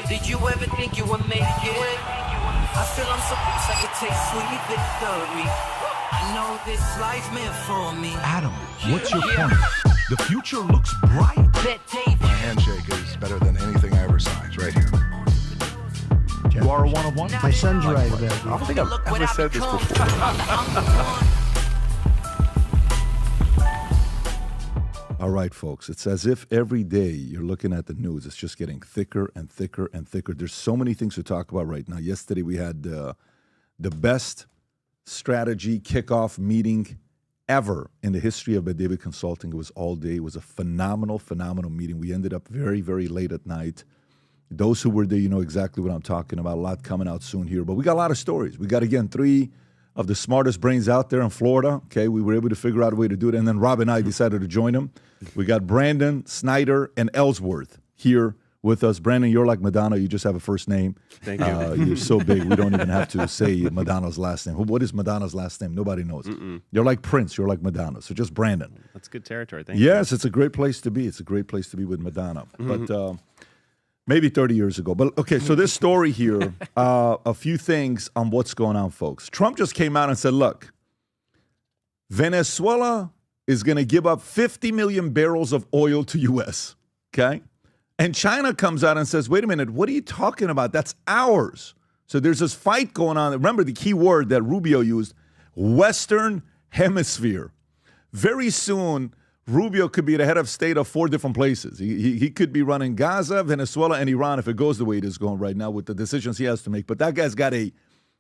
Did you ever think you would make it? I feel I'm so close I could take sweet victory. I know this life meant for me. Adam, what's your point? The future looks bright. My handshake is better than anything I ever saw. It's right here. You are a one-of-one? My son's right about I don't think I've ever said this before. All right, folks, it's as if every day you're looking at the news, it's just getting thicker and thicker and thicker. There's so many things to talk about right now. Yesterday we had the best strategy kickoff meeting ever in the history of PBD Consulting. It was all day. It was a phenomenal meeting. We ended up very, very late at night. Those who were there, you know exactly what I'm talking about. A lot coming out soon here. But we got a lot of stories. We got, again, 3 of the smartest brains out there in Florida. Okay, we were able to figure out a way to do it. And then Rob and I decided to join them. We got Brandon, Snyder, and Ellsworth here with us. Brandon, you're like Madonna. You just have a first name. Thank you. You're so big, we don't even have to say Madonna's last name. What is Madonna's last name? Nobody knows. You're like Prince. You're like Madonna. So just Brandon. That's good territory. Thank you. Yes, it's a great place to be. It's a great place to be with Madonna. But maybe 30 years ago. But, okay, so this story here, a few things on what's going on, folks. Trump just came out and said, look, Venezuela is going to give up 50 million barrels of oil to U.S., okay? And China comes out and says, wait a minute, what are you talking about? That's ours. So there's this fight going on. Remember the key word that Rubio used, Western Hemisphere. Very soon, Rubio could be the head of state of 4 different places. He could be running Gaza, Venezuela, and Iran if it goes the way it is going right now with the decisions he has to make. But that guy's got a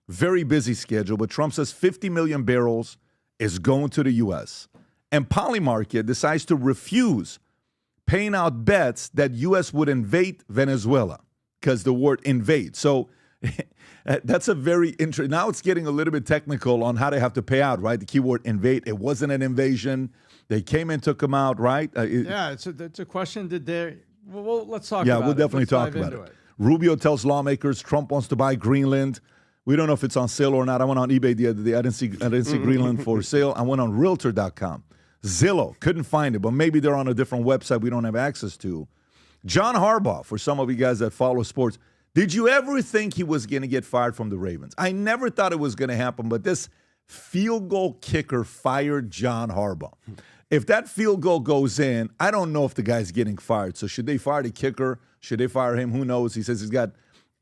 very busy schedule. But Trump says 50 million barrels is going to the U.S. And Polymarket decides to refuse paying out bets that U.S. would invade Venezuela because the word invade. So that's a very interesting. Now it's getting a little bit technical on how they have to pay out, right? The keyword invade. It wasn't an invasion. They came and took him out, right? it's a question. Did they? Well, let's talk about it. Yeah, we'll definitely talk about it. Rubio tells lawmakers Trump wants to buy Greenland. We don't know if it's on sale or not. I went on eBay the other day. I didn't see Greenland for sale. I went on Realtor.com. Zillow, couldn't find it, but maybe they're on a different website we don't have access to. John Harbaugh, for some of you guys that follow sports, did you ever think he was going to get fired from the Ravens? I never thought it was going to happen, but this field goal kicker fired John Harbaugh. If that field goal goes in, I don't know if the guy's getting fired. So should they fire the kicker? Should they fire him? Who knows? He says he's got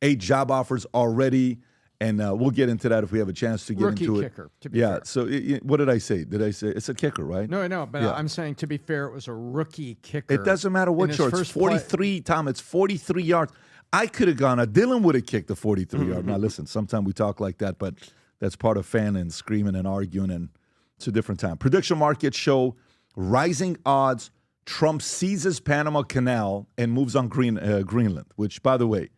8 job offers already. And we'll get into that if we have a chance to get into it. Rookie kicker, to be fair. So what did I say? Did I say it's a kicker, right? No, but I'm saying, to be fair, it was a rookie kicker. It doesn't matter what short. It's 43, Tom. It's 43 yards. I could have gone. Dylan would have kicked the 43-yard. Now, listen, sometimes we talk like that, but that's part of fan and screaming and arguing, and it's a different time. Prediction markets show rising odds. Trump seizes Panama Canal and moves on Greenland, which, by the way,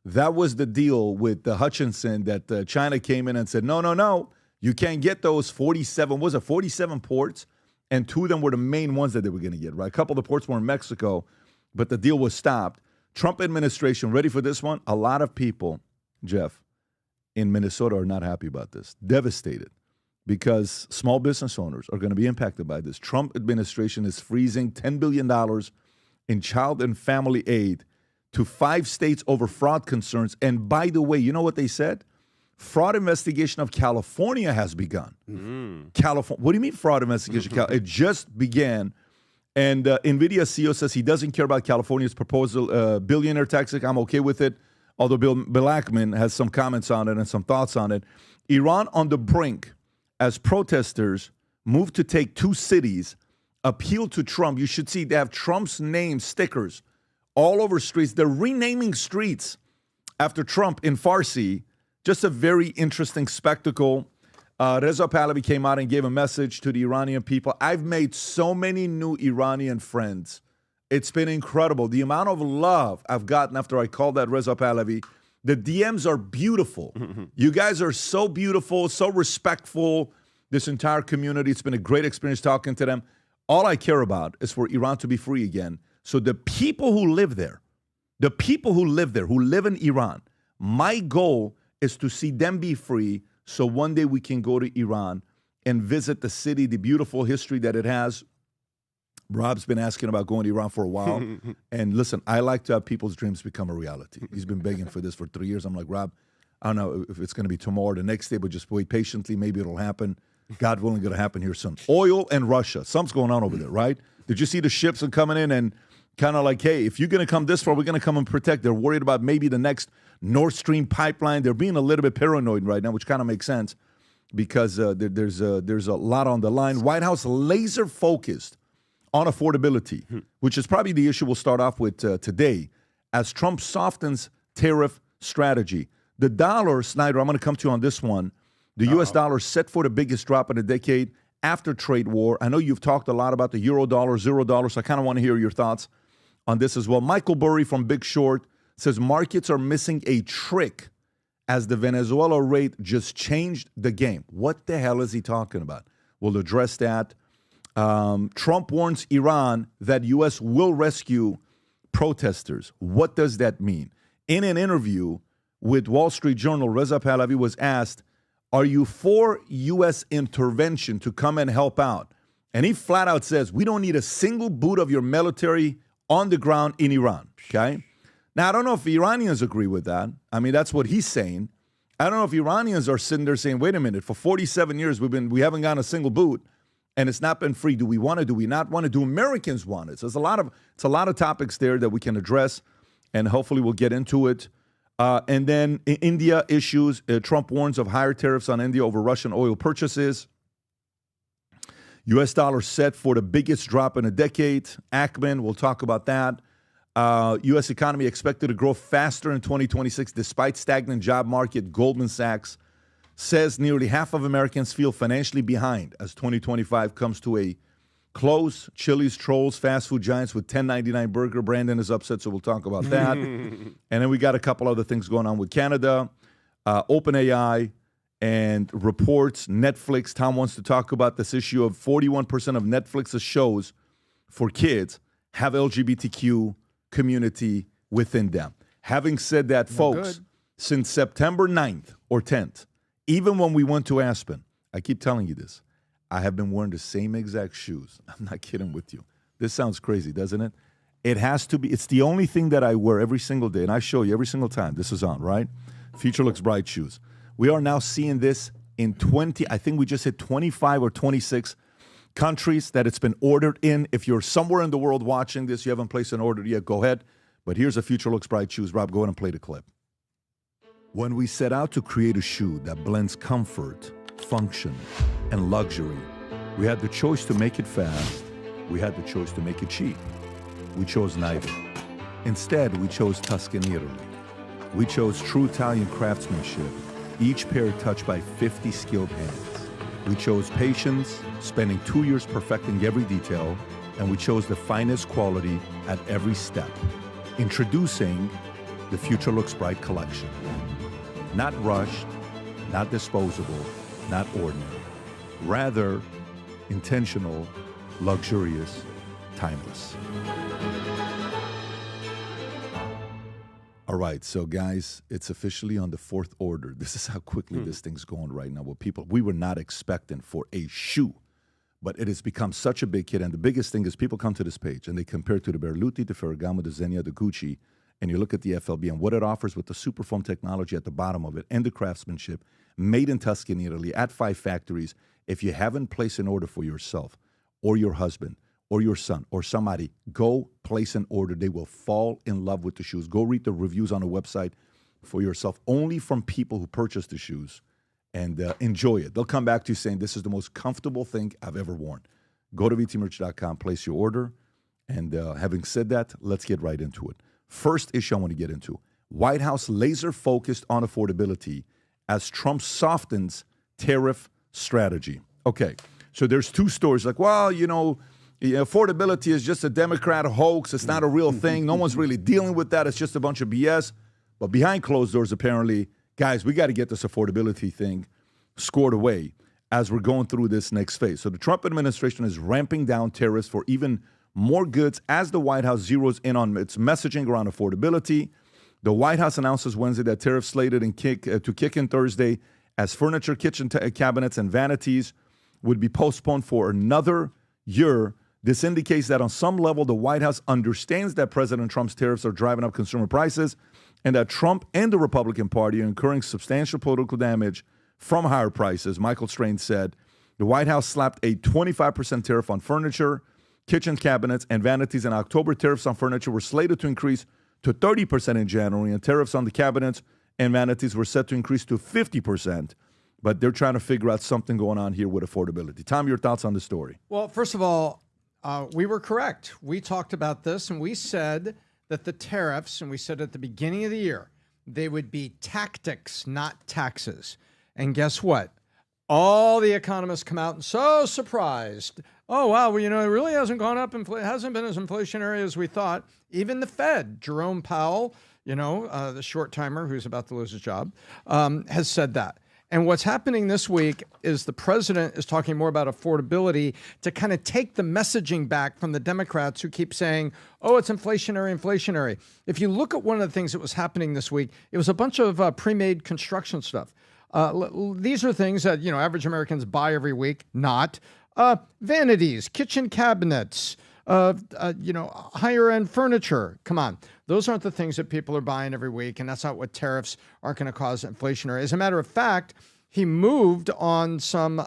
that was the deal with the Hutchinson that China came in and said, no, you can't get those 47 ports, and 2 of them were the main ones that they were going to get, right? A couple of the ports were in Mexico, but the deal was stopped. Trump administration, ready for this one? A lot of people, Jeff, in Minnesota are not happy about this, devastated, because small business owners are going to be impacted by this. Trump administration is freezing $10 billion in child and family aid to 5 states over fraud concerns. And by the way, you know what they said? Fraud investigation of California has begun. California. What do you mean fraud investigation? It just began. And NVIDIA CEO says he doesn't care about California's proposal, billionaire tax. I'm okay with it, although Bill Ackman has some comments on it and some thoughts on it. Iran on the brink as protesters move to take 2 cities, appeal to Trump. You should see they have Trump's name stickers all over streets. They're renaming streets after Trump in Farsi. Just a very interesting spectacle. Reza Pahlavi came out and gave a message to the Iranian people. I've made so many new Iranian friends. It's been incredible. The amount of love I've gotten after I called that Reza Pahlavi. The DMs are beautiful. You guys are so beautiful, so respectful. This entire community, it's been a great experience talking to them. All I care about is for Iran to be free again. So the people who live there, who live in Iran, my goal is to see them be free so one day we can go to Iran and visit the city, the beautiful history that it has. Rob's been asking about going to Iran for a while. And listen, I like to have people's dreams become a reality. He's been begging for this for 3 years. I'm like, Rob, I don't know if it's going to be tomorrow or the next day, but just wait patiently. Maybe it'll happen. God willing, going to happen here soon. Oil and Russia. Something's going on over there, right? Did you see the ships are coming in and kind of like, hey, if you're going to come this far, we're going to come and protect. They're worried about maybe the next Nord Stream pipeline. They're being a little bit paranoid right now, which kind of makes sense because there's a lot on the line. White House laser focused on affordability, which is probably the issue we'll start off with today, as Trump softens tariff strategy. The dollar, Snyder, I'm going to come to you on this one. The U.S. dollar set for the biggest drop in a decade after trade war. I know you've talked a lot about the euro dollar, $0, so I kind of want to hear your thoughts on this as well. Michael Burry from Big Short says markets are missing a trick as the Venezuela rate just changed the game. What the hell is he talking about? We'll address that. Trump warns Iran that U.S. will rescue protesters. What does that mean? In an interview with Wall Street Journal, Reza Pahlavi was asked, are you for U.S. intervention to come and help out? And he flat out says, we don't need a single boot of your military on the ground in Iran, okay? Now, I don't know if Iranians agree with that. I mean, that's what he's saying. I don't know if Iranians are sitting there saying, wait a minute, for 47 years we haven't gotten a single boot. And it's not been free. Do we want it? Do we not want it? Do Americans want it? So it's a lot of topics there that we can address, and hopefully we'll get into it. And then India issues. Trump warns of higher tariffs on India over Russian oil purchases. U.S. dollar set for the biggest drop in a decade. Ackman, we'll talk about that. U.S. economy expected to grow faster in 2026 despite stagnant job market. Goldman Sachs says nearly half of Americans feel financially behind as 2025 comes to a close. Chili's trolls fast food giants with $10.99 burger. Brandon is upset, so we'll talk about that. And then we got a couple other things going on with Canada, OpenAI, and reports Netflix. Tom wants to talk about this issue of 41% of Netflix's shows for kids have LGBTQ community within them. Having said that, folks, since September 9th or 10th, even when we went to Aspen, I keep telling you this, I have been wearing the same exact shoes. I'm not kidding with you. This sounds crazy, doesn't it? It has to be. It's the only thing that I wear every single day, and I show you every single time. This is on, right? Future Looks Bright shoes. We are now seeing this in 20, I think we just hit 25 or 26 countries that it's been ordered in. If you're somewhere in the world watching this, you haven't placed an order yet, go ahead. But here's a Future Looks Bright shoes. Rob, go ahead and play the clip. When we set out to create a shoe that blends comfort, function, and luxury, we had the choice to make it fast. We had the choice to make it cheap. We chose neither. Instead, we chose Tuscany, Italy. We chose true Italian craftsmanship, each pair touched by 50 skilled hands. We chose patience, spending 2 years perfecting every detail, and we chose the finest quality at every step. Introducing the Future Looks Bright collection. Not rushed, not disposable, not ordinary. Rather, intentional, luxurious, timeless. All right, so guys, it's officially on the fourth order. This is how quickly this thing's going right now. What we were not expecting for a shoe, but it has become such a big hit. And the biggest thing is people come to this page and they compare it to the Berluti, the Ferragamo, the Zegna, the Gucci, and you look at the FLB and what it offers with the Superfoam technology at the bottom of it and the craftsmanship, made in Tuscany, Italy, at 5 factories. If you haven't placed an order for yourself or your husband or your son or somebody, go place an order. They will fall in love with the shoes. Go read the reviews on the website for yourself, only from people who purchased the shoes, and enjoy it. They'll come back to you saying, this is the most comfortable thing I've ever worn. Go to vtmerch.com, place your order. And having said that, let's get right into it. First issue I want to get into, White House laser focused on affordability as Trump softens tariff strategy. Okay, so there's 2 stories like, well, affordability is just a Democrat hoax. It's not a real thing. No one's really dealing with that. It's just a bunch of BS. But behind closed doors, apparently, guys, we got to get this affordability thing scored away as we're going through this next phase. So the Trump administration is ramping down tariffs for even more goods as the White House zeroes in on its messaging around affordability. The White House announces Wednesday that tariffs slated to kick in Thursday as furniture, kitchen cabinets, and vanities would be postponed for another year. This indicates that on some level, the White House understands that President Trump's tariffs are driving up consumer prices and that Trump and the Republican Party are incurring substantial political damage from higher prices. Michael Strain said the White House slapped a 25% tariff on furniture, kitchen cabinets, and vanities in October. Tariffs on furniture were slated to increase to 30% in January, and tariffs on the cabinets and vanities were set to increase to 50%. But they're trying to figure out something going on here with affordability. Tom, your thoughts on the story? Well, first of all, we were correct. We talked about this, and we said that the tariffs, and we said at the beginning of the year, they would be tactics, not taxes. And guess what? All the economists come out and so surprised. Oh, wow, well, it really hasn't gone up. It hasn't been as inflationary as we thought. Even the Fed, Jerome Powell, the short timer who's about to lose his job, has said that. And what's happening this week is the president is talking more about affordability to kind of take the messaging back from the Democrats who keep saying, oh, it's inflationary. If you look at one of the things that was happening this week, it was a bunch of pre-made construction stuff. These are things that, average Americans buy every week, not vanities, kitchen cabinets, higher end furniture. Come on. Those aren't the things that people are buying every week. And that's not what tariffs are going to cause inflationary. As a matter of fact, he moved on some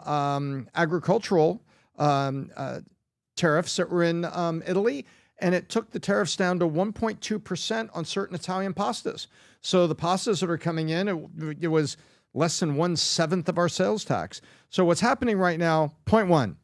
agricultural tariffs that were in Italy. And it took the tariffs down to 1.2% on certain Italian pastas. So the pastas that are coming in, it was less than 1/7 of our sales tax. So what's happening right now, point one,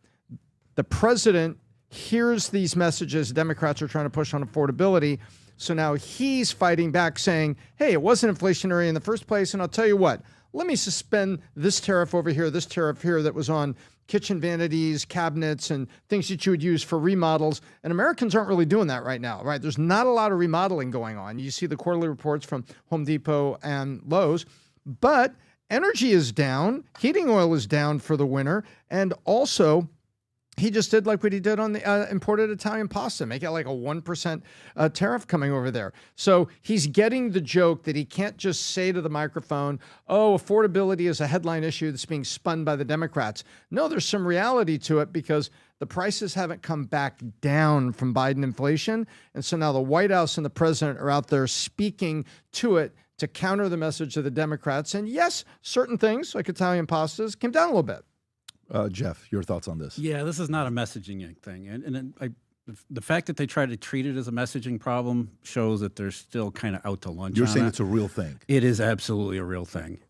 the president hears these messages Democrats are trying to push on affordability. So now he's fighting back saying, hey, it wasn't inflationary in the first place. And I'll tell you what, let me suspend this tariff over here, this tariff here that was on kitchen vanities, cabinets, and things that you would use for remodels. And Americans aren't really doing that right now, right? There's not a lot of remodeling going on. You see the quarterly reports from Home Depot and Lowe's, but energy is down, heating oil is down for the winter, and also he just did like what he did on the imported Italian pasta, make it like a 1% tariff coming over there. So he's getting the joke that he can't just say to the microphone, oh, affordability is a headline issue that's being spun by the Democrats. No, there's some reality to it because the prices haven't come back down from Biden inflation. And so now the White House and the president are out there speaking to it to counter the message of the Democrats. And yes, certain things like Italian pastas came down a little bit. Jeff, your thoughts on this? Yeah, this is not a messaging thing. The fact that they try to treat it as a messaging problem shows that they're still kind of out to lunch. You're saying it's a real thing. It is absolutely a real thing.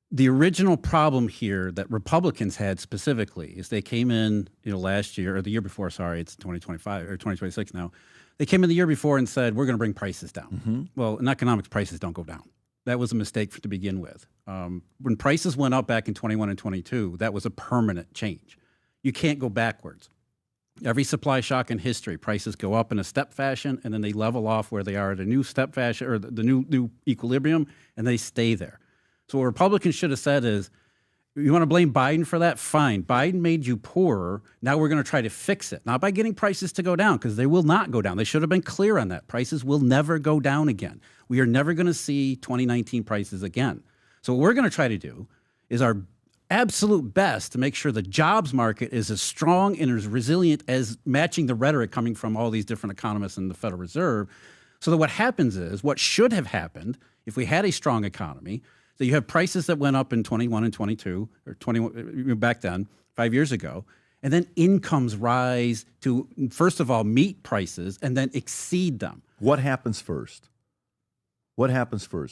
The original problem here that Republicans had specifically is they came in, last year or the year before, sorry, it's 2025 or 2026 now. They came in the year before and said, we're going to bring prices down. Mm-hmm. Well, in economics, prices don't go down. That was a mistake to begin with. When prices went up back in 21 and 22, that was a permanent change. You can't go backwards. Every supply shock in history, prices go up in a step fashion, and then they level off where they are at a new step fashion or the new equilibrium, and they stay there. So what Republicans should have said is, you want to blame Biden for that? Fine. Biden made you poorer. Now we're going to try to fix it. Not by getting prices to go down, because they will not go down. They should have been clear on that. Prices will never go down again. We are never going to see 2019 prices again. So what we're going to try to do is our absolute best to make sure the jobs market is as strong and as resilient as matching the rhetoric coming from all these different economists in the Federal Reserve. So that what happens is, what should have happened if we had a strong economy, that you have prices that went up in 21 and 22, or 21 back then, 5 years ago, and then incomes rise to, first of all, meet prices and then exceed them. What happens first?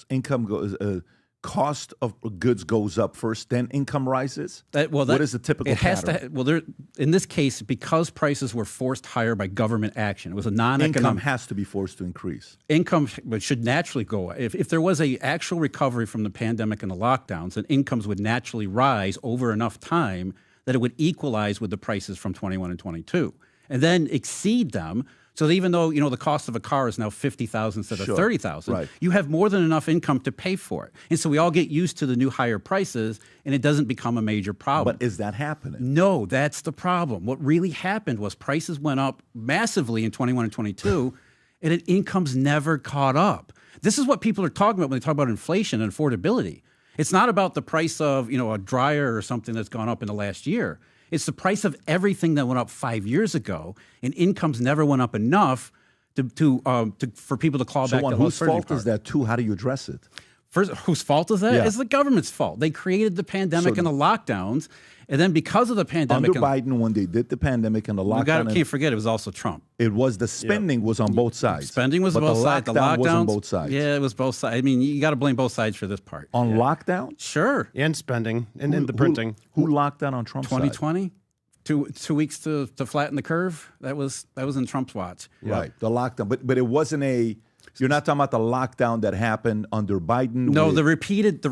Income goes, cost of goods goes up first, then income rises? What is the typical pattern? In this case, because prices were forced higher by government action, it was a non-economic. Income has to be forced to increase. Income should naturally go up. If there was an actual recovery from the pandemic and the lockdowns, then incomes would naturally rise over enough time that it would equalize with the prices from 21 and 22, and then exceed them. So that even though, the cost of a car is now $50,000 instead of $30,000, right, you have more than enough income to pay for it. And so we all get used to the new higher prices, and it doesn't become a major problem. But is that happening? No, that's the problem. What really happened was prices went up massively in 21 and 22, and incomes never caught up. This is what people are talking about when they talk about inflation and affordability. It's not about the price of, a dryer or something that's gone up in the last year. It's the price of everything that went up 5 years ago, and incomes never went up enough for people to claw back. So on whose fault is that too? How do you address it? First, whose fault is that? Yeah. It's the government's fault. They created the pandemic and the lockdowns, and then because of the pandemic, under Biden, when they did the pandemic and the lockdown, can't forget it was also Trump. It was the spending was on both sides. Spending was on both sides. The lockdowns was on both sides. Yeah, it was both sides. I mean, you got to blame both sides for this part. On lockdown, sure, and spending and the printing. Who locked down on Trump's 2020? 2 weeks to flatten the curve. That was in Trump's watch. Right, the lockdown, but it wasn't a. You're not talking about the lockdown that happened under Biden. No, the repeated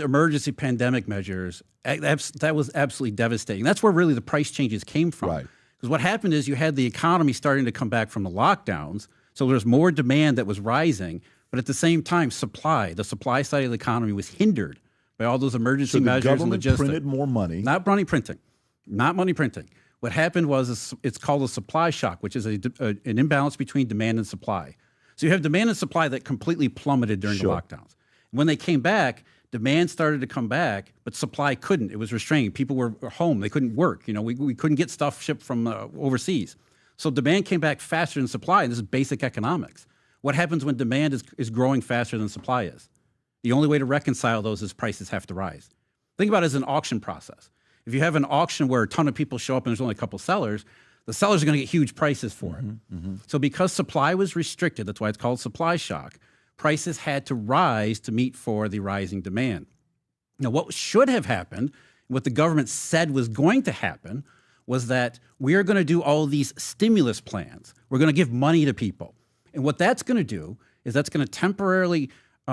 emergency pandemic measures. That was absolutely devastating. That's where really the price changes came from. Right. Because what happened is you had the economy starting to come back from the lockdowns, so there's more demand that was rising, but at the same time, the supply side of the economy was hindered by all those emergency measures and logistics. Printed more money. Not money printing. What happened was it's called a supply shock, which is an imbalance between demand and supply. So you have demand and supply that completely plummeted during the lockdowns. When they came back, demand started to come back, but supply couldn't. It was restrained. People were home. They couldn't work. We couldn't get stuff shipped from overseas. So demand came back faster than supply, and this is basic economics. What happens when demand is growing faster than supply is? The only way to reconcile those is prices have to rise. Think about it as an auction process. If you have an auction where a ton of people show up and there's only a couple sellers, the sellers are going to get huge prices for it. So because supply was restricted, that's why it's called supply shock, prices had to rise to meet for the rising demand. Now, what should have happened, what the government said was going to happen, was that we are going to do all these stimulus plans. We're going to give money to people. And what that's going to do is that's going to temporarily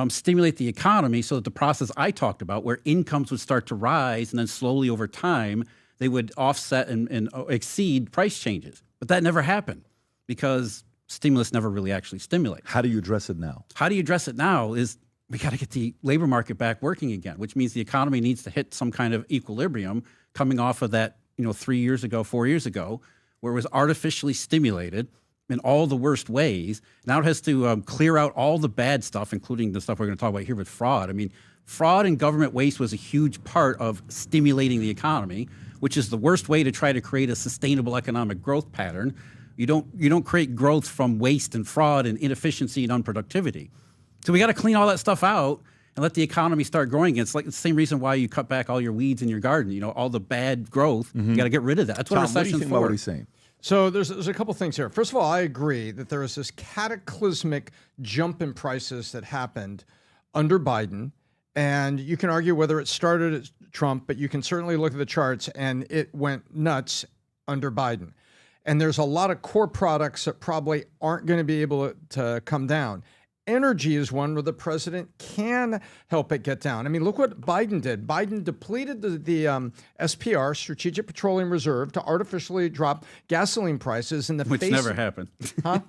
stimulate the economy so that the process I talked about, where incomes would start to rise and then slowly over time, they would offset and exceed price changes. But that never happened because stimulus never really actually stimulates. How do you address it now? How do you address it now is we got to get the labor market back working again, which means the economy needs to hit some kind of equilibrium coming off of that, 4 years ago, where it was artificially stimulated in all the worst ways. Now it has to clear out all the bad stuff, including the stuff we're going to talk about here with fraud. I mean, fraud and government waste was a huge part of stimulating the economy, which is the worst way to try to create a sustainable economic growth pattern. You don't create growth from waste and fraud and inefficiency and unproductivity. So we got to clean all that stuff out and let the economy start growing again. It's like the same reason why you cut back all your weeds in your garden. All the bad growth, you got to get rid of that. That's what Tom, what do you recession's think about for. what he's saying? So there's a couple things here. First of all, I agree that there was this cataclysmic jump in prices that happened under Biden. And you can argue whether it started at Trump, but you can certainly look at the charts and it went nuts under Biden. And there's a lot of core products that probably aren't going to be able to come down. Energy is one where the president can help it get down. I mean, look what Biden did. Biden depleted the SPR, Strategic Petroleum Reserve, to artificially drop gasoline prices in the Which face. never happened. Huh?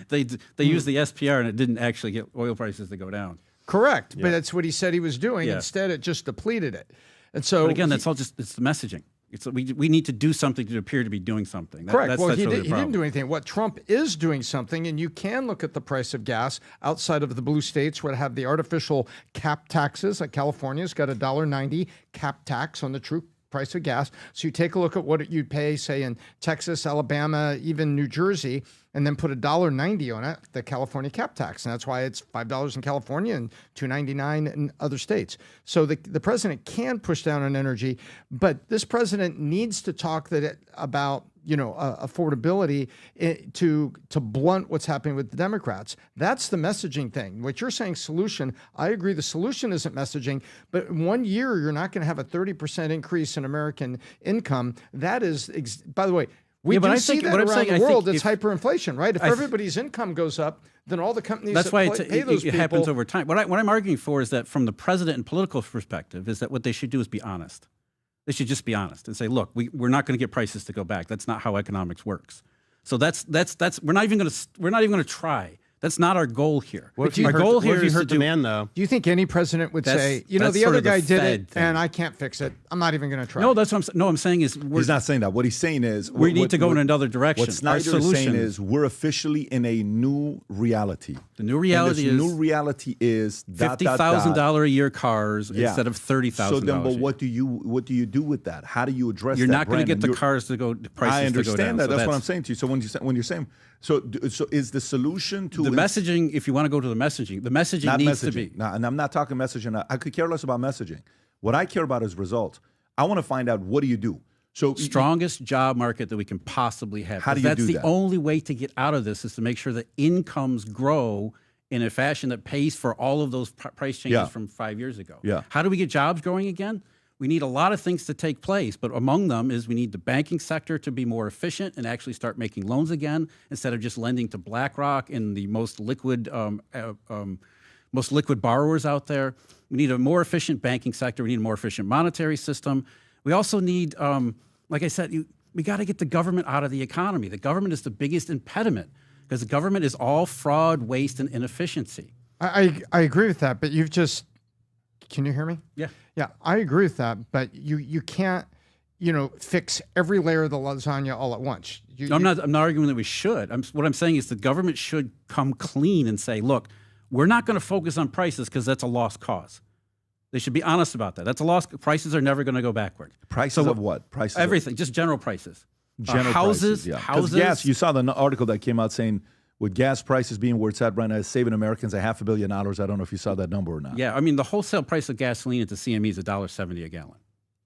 They used the SPR and it didn't actually get oil prices to go down. Correct, but that's what he said he was doing. Yeah. Instead, it just depleted it. And so, But again, that's all just, it's the messaging. It's we need to do something to appear to be doing something. correct. That's Well, he really the didn't problem. do anything. What Trump is doing something, and you can look at the price of gas outside of the blue states where have the artificial cap taxes. Like California's got a $1.90 cap tax on the true price of gas. So you take a look at what you'd pay, say, in Texas, Alabama, even New Jersey, and then put $1.90 on it, the California cap tax. And that's why it's $5 in California and $2.99 in other states. So the president can push down on energy, but this president needs to talk about affordability to blunt what's happening with the Democrats. That's the messaging thing. What you're saying, solution, I agree the solution isn't messaging, but in 1 year, you're not going to have a 30% increase in American income. That is, by the way, we do see that around the world. It's hyperinflation, right? If everybody's income goes up, then all the companies that's why pay those it people. happens over time. What I'm arguing for is that from the president and political perspective is that what they should do is be honest. They should just be honest and say, look, we're not going to get prices to go back. That's not how economics works. So that's we're not even going to try That's not our goal here. What if you our hurt, goal what here if you is hurt to do. demand, though? Do you think any president would That's- say, you know, that's the sort other of the guy did Fed it thing. and I can't fix it. I'm not even going to try. No, that's what I'm saying is He's not saying that. What he's saying is we need to go in another direction. What Snyder is solution saying is we're officially in a new reality. the new reality and this is new reality is $50,000 a year cars instead of $30,000. So then, but a what do you do with that? How do you address? You're that not going to brand? get And the cars to go. Prices I understand to go down. that. So That's what I'm saying to you. So when you're saying so is the solution to the messaging, if you want to go to the messaging not needs messaging. to be. No, and I'm not talking messaging. I could care less about messaging. What I care about is results. I want to find out what do you do. So Strongest job market that we can possibly have. How do you That's do the that? only way to get out of this is to make sure that incomes grow in a fashion that pays for all of those price changes Yeah. from 5 years ago. Yeah. How do we get jobs growing again? We need a lot of things to take place, but among them is we need the banking sector to be more efficient and actually start making loans again instead of just lending to BlackRock and the most liquid borrowers out there. We need a more efficient banking sector. We need a more efficient monetary system. We also need, like I said, we got to get the government out of the economy. The government is the biggest impediment because the government is all fraud, waste, and inefficiency. I agree with that, but you've just, can you hear me? Yeah. Yeah, I agree with that, but you can't, fix every layer of the lasagna all at once. I'm not arguing that we should. What I'm saying is the government should come clean and say, look, we're not going to focus on prices because that's a lost cause. They should be honest about that. That's a lost. Prices are never going to go backward. prices of what? Prices Everything, just general prices. General houses, prices, yeah. 'Cause houses. gas. You saw the article that came out saying with gas prices being where it's at right now, it's saving Americans $500 million. I don't know if you saw that number or not. Yeah, I mean, the wholesale price of gasoline at the CME is $1.70 a gallon.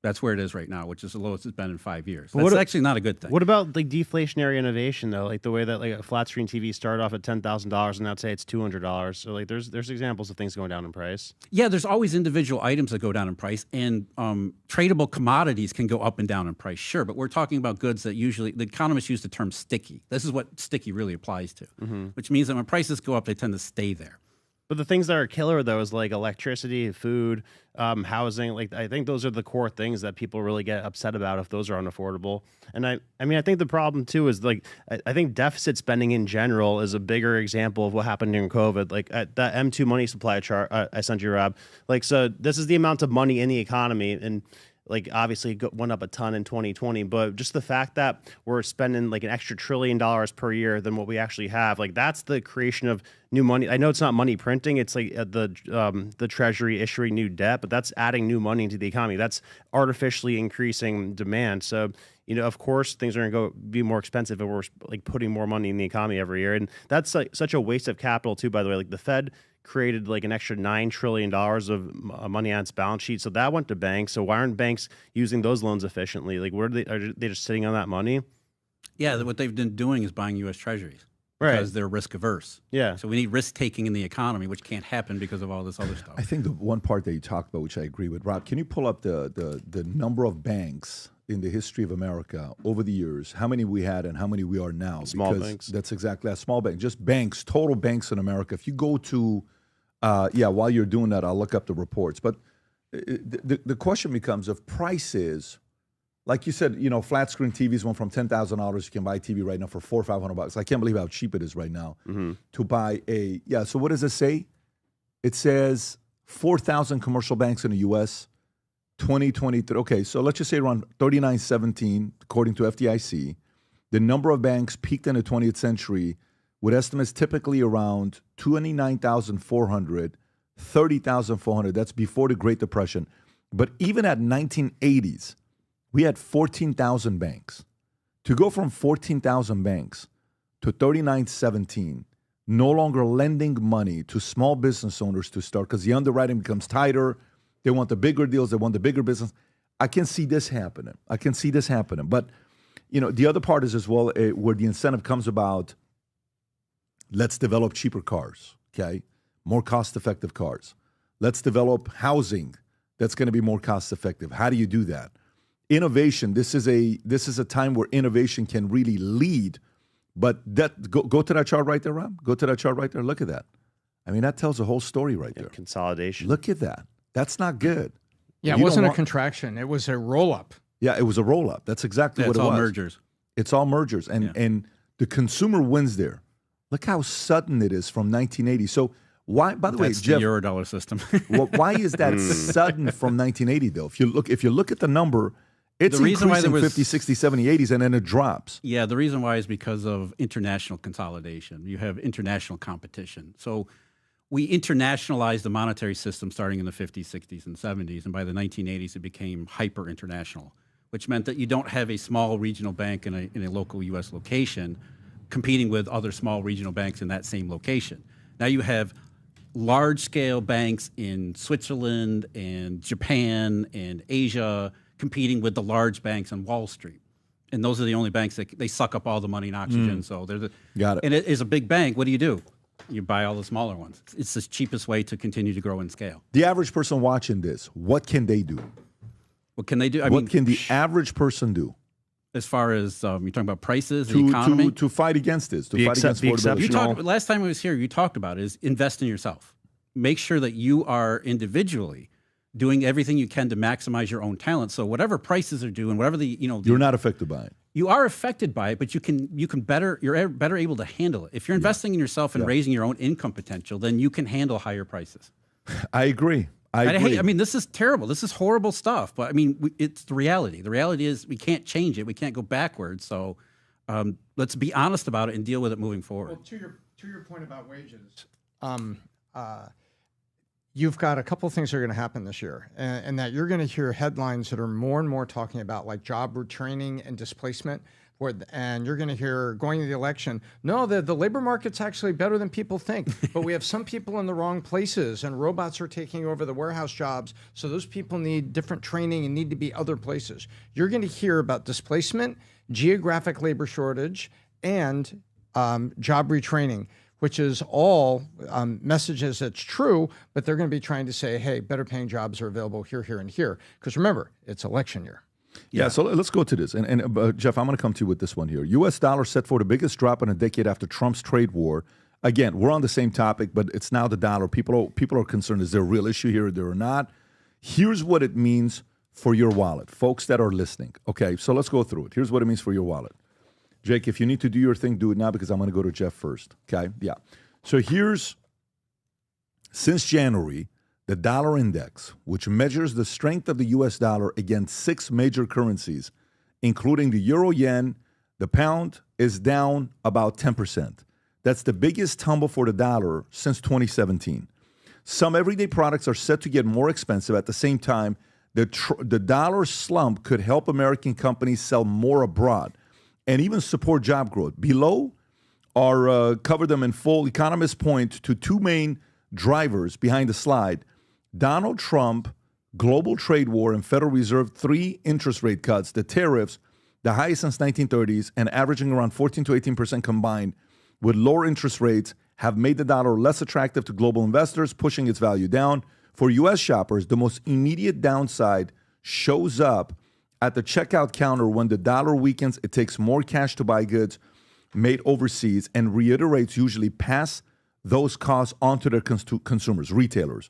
That's where it is right now, which is the lowest it's been in 5 years. That's actually not a good thing. What about like deflationary innovation though? Like the way that like a flat screen TV started off at $10,000 and now say it's $200. So like there's examples of things going down in price. Yeah, there's always individual items that go down in price, and tradable commodities can go up and down in price, sure. But we're talking about goods that usually the economists use the term sticky. This is what sticky really applies to, which means that when prices go up, they tend to stay there. But the things that are killer though is like electricity, food, housing. Like I think those are the core things that people really get upset about if those are unaffordable. And I mean I think the problem too is like I think deficit spending in general is a bigger example of what happened during COVID. Like at that M2 money supply chart I sent you, Rob. Like so this is the amount of money in the economy and. Like obviously went up a ton in 2020, but just the fact that we're spending like an extra $1 trillion per year than what we actually have, like that's the creation of new money. I know it's not money printing; it's like the Treasury issuing new debt, but that's adding new money into the economy. That's artificially increasing demand. So of course, things are going to be more expensive if we're like putting more money in the economy every year, and that's like such a waste of capital too. By the way, like the Fed created like an extra $9 trillion of money on its balance sheet. So that went to banks. So why aren't banks using those loans efficiently? Like are they just sitting on that money? Yeah, what they've been doing is buying U.S. Treasuries Right. because they're risk averse. Yeah. So we need risk taking in the economy, which can't happen because of all this other stuff. I think the one part that you talked about, which I agree with, Rob, can you pull up the number of banks in the history of America over the years, how many we had and how many we are now? Small Because banks. That's exactly that. Small banks, just banks, total banks in America. If you go to, while you're doing that, I'll look up the reports. But the question becomes if prices, like you said, flat screen TVs went from $10,000. You can buy a TV right now for $400 or $500. I can't believe how cheap it is right now to buy a, so what does it say? It says 4,000 commercial banks in the U.S., 2023. Okay, so let's just say around 3917, according to FDIC. The number of banks peaked in the 20th century with estimates typically around 29,400, 30,400. That's before the Great Depression. But even at 1980s, we had 14,000 banks. To go from 14,000 banks to 3917, no longer lending money to small business owners to start because the underwriting becomes tighter. They want the bigger deals. They want the bigger business. I can see this happening. But, the other part is as well where the incentive comes about, let's develop cheaper cars, okay? More cost-effective cars. Let's develop housing that's going to be more cost-effective. How do you do that? Innovation. This is a time where innovation can really lead. But go to that chart right there, Rob. Go to that chart right there. Look at that. I mean, that tells the whole story right there. Consolidation. Look at that. That's not good. Yeah, it wasn't a contraction. It was a roll-up. Yeah, it was a roll-up. That's exactly what it was. It's all mergers. It's all mergers. And the consumer wins there. Look how sudden it is from 1980. So why, by the way, That's Jeff, the Eurodollar system. why is that sudden from 1980 though? If you look at the number, it's The reason why increasing there was- 50, 60, 70, 80s, and then it drops. Yeah, the reason why is because of international consolidation. You have international competition. So we internationalized the monetary system starting in the 50s, 60s, and 70s. And by the 1980s, it became hyper international, which meant that you don't have a small regional bank in a local U.S. location competing with other small regional banks in that same location. Now you have large-scale banks in Switzerland and Japan and Asia competing with the large banks on Wall Street. And those are the only banks that they suck up all the money and oxygen. So they're Got it. And it is a big bank. What do? You buy all the smaller ones. It's the cheapest way to continue to grow and scale. The average person watching this, what can they do? What can they do? What can the average person do as far as you're talking about prices, the economy? to fight against this, to Be fight against be affordability? exceptional. Last time I was here, you talked about is invest in yourself. Make sure that you are individually doing everything you can to maximize your own talent. So whatever prices are due and whatever You're not affected by it. you are affected by it, but you're better able to handle it. If you're investing in yourself and raising your own income potential, then you can handle higher prices. I agree. I agree. I mean, this is terrible. This is horrible stuff. But I mean, it's the reality. The reality is we can't change it. We can't go backwards. So let's be honest about it and deal with it moving forward. Well, to your point about wages, you've got a couple of things that are going to happen this year, and that you're going to hear headlines that are more and more talking about like job retraining and displacement. And you're going to hear going to the election, no, the labor market's actually better than people think, but we have some people in the wrong places and robots are taking over the warehouse jobs. So those people need different training and need to be other places. You're going to hear about displacement, geographic labor shortage, and job retraining, which is all messages that's true, but they're going to be trying to say, hey, better paying jobs are available here, here, and here. Because remember, it's election year. Yeah, so let's go to this. And Jeff, I'm going to come to you with this one here. U.S. dollar set for the biggest drop in a decade after Trump's trade war. Again, we're on the same topic, but it's now the dollar. People are concerned, is there a real issue here or there or not? Here's what it means for your wallet, folks that are listening. Okay, so let's go through it. Here's what it means for your wallet. Jake, if you need to do your thing, do it now because I'm going to go to Jeff first. Okay, yeah. So since January, the dollar index, which measures the strength of the U.S. dollar against 6 major currencies, including the euro, yen, the pound, is down about 10%. That's the biggest tumble for the dollar since 2017. Some everyday products are set to get more expensive. At the same time, the dollar slump could help American companies sell more abroad and even support job growth. Below are cover them in full. Economists point to 2 main drivers behind the slide: Donald Trump, global trade war, and Federal Reserve 3 interest rate cuts, the tariffs, the highest since 1930s, and averaging around 14 to 18% combined with lower interest rates, have made the dollar less attractive to global investors, pushing its value down. For U.S. shoppers, the most immediate downside shows up at the checkout counter. When the dollar weakens, it takes more cash to buy goods made overseas and reiterates usually pass those costs onto their consumers, retailers.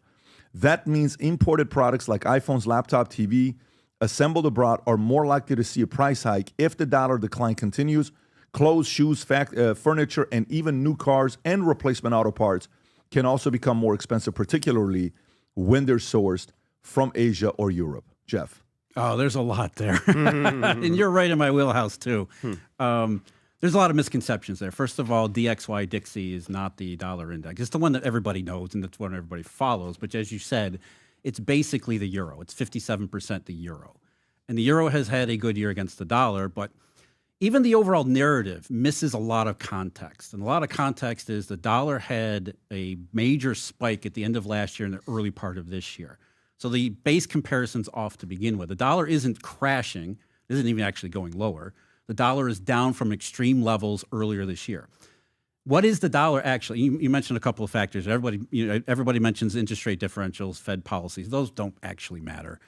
That means imported products like iPhones, laptop, TV, assembled abroad are more likely to see a price hike if the dollar decline continues. Clothes, shoes, furniture, and even new cars and replacement auto parts can also become more expensive, particularly when they're sourced from Asia or Europe. Jeff. Oh, there's a lot there. And you're right in my wheelhouse, too. There's a lot of misconceptions there. First of all, DXY Dixie is not the dollar index. It's the one that everybody knows and that's one everybody follows. But as you said, it's basically the euro. It's 57% the euro. And the euro has had a good year against the dollar, but even the overall narrative misses a lot of context. And a lot of context is the dollar had a major spike at the end of last year and the early part of this year. So the base comparison's off to begin with. The dollar isn't crashing, it isn't even actually going lower. The dollar is down from extreme levels earlier this year. What is the dollar actually? You mentioned a couple of factors. Everybody mentions interest rate differentials, Fed policies. Those don't actually matter.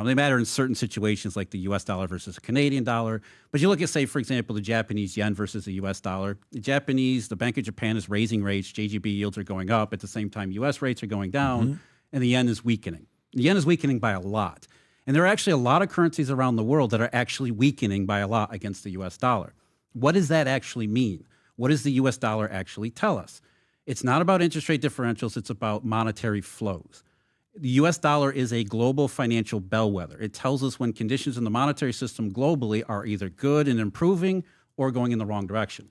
They matter in certain situations like the U.S. dollar versus a Canadian dollar. But you look at, say, for example, the Japanese yen versus the U.S. dollar. The Bank of Japan is raising rates. JGB yields are going up. At the same time, U.S. rates are going down, and the yen is weakening. The yen is weakening by a lot. And there are actually a lot of currencies around the world that are actually weakening by a lot against the U.S. dollar. What does that actually mean? What does the U.S. dollar actually tell us? It's not about interest rate differentials. It's about monetary flows. The U.S. dollar is a global financial bellwether. It tells us when conditions in the monetary system globally are either good and improving or going in the wrong direction.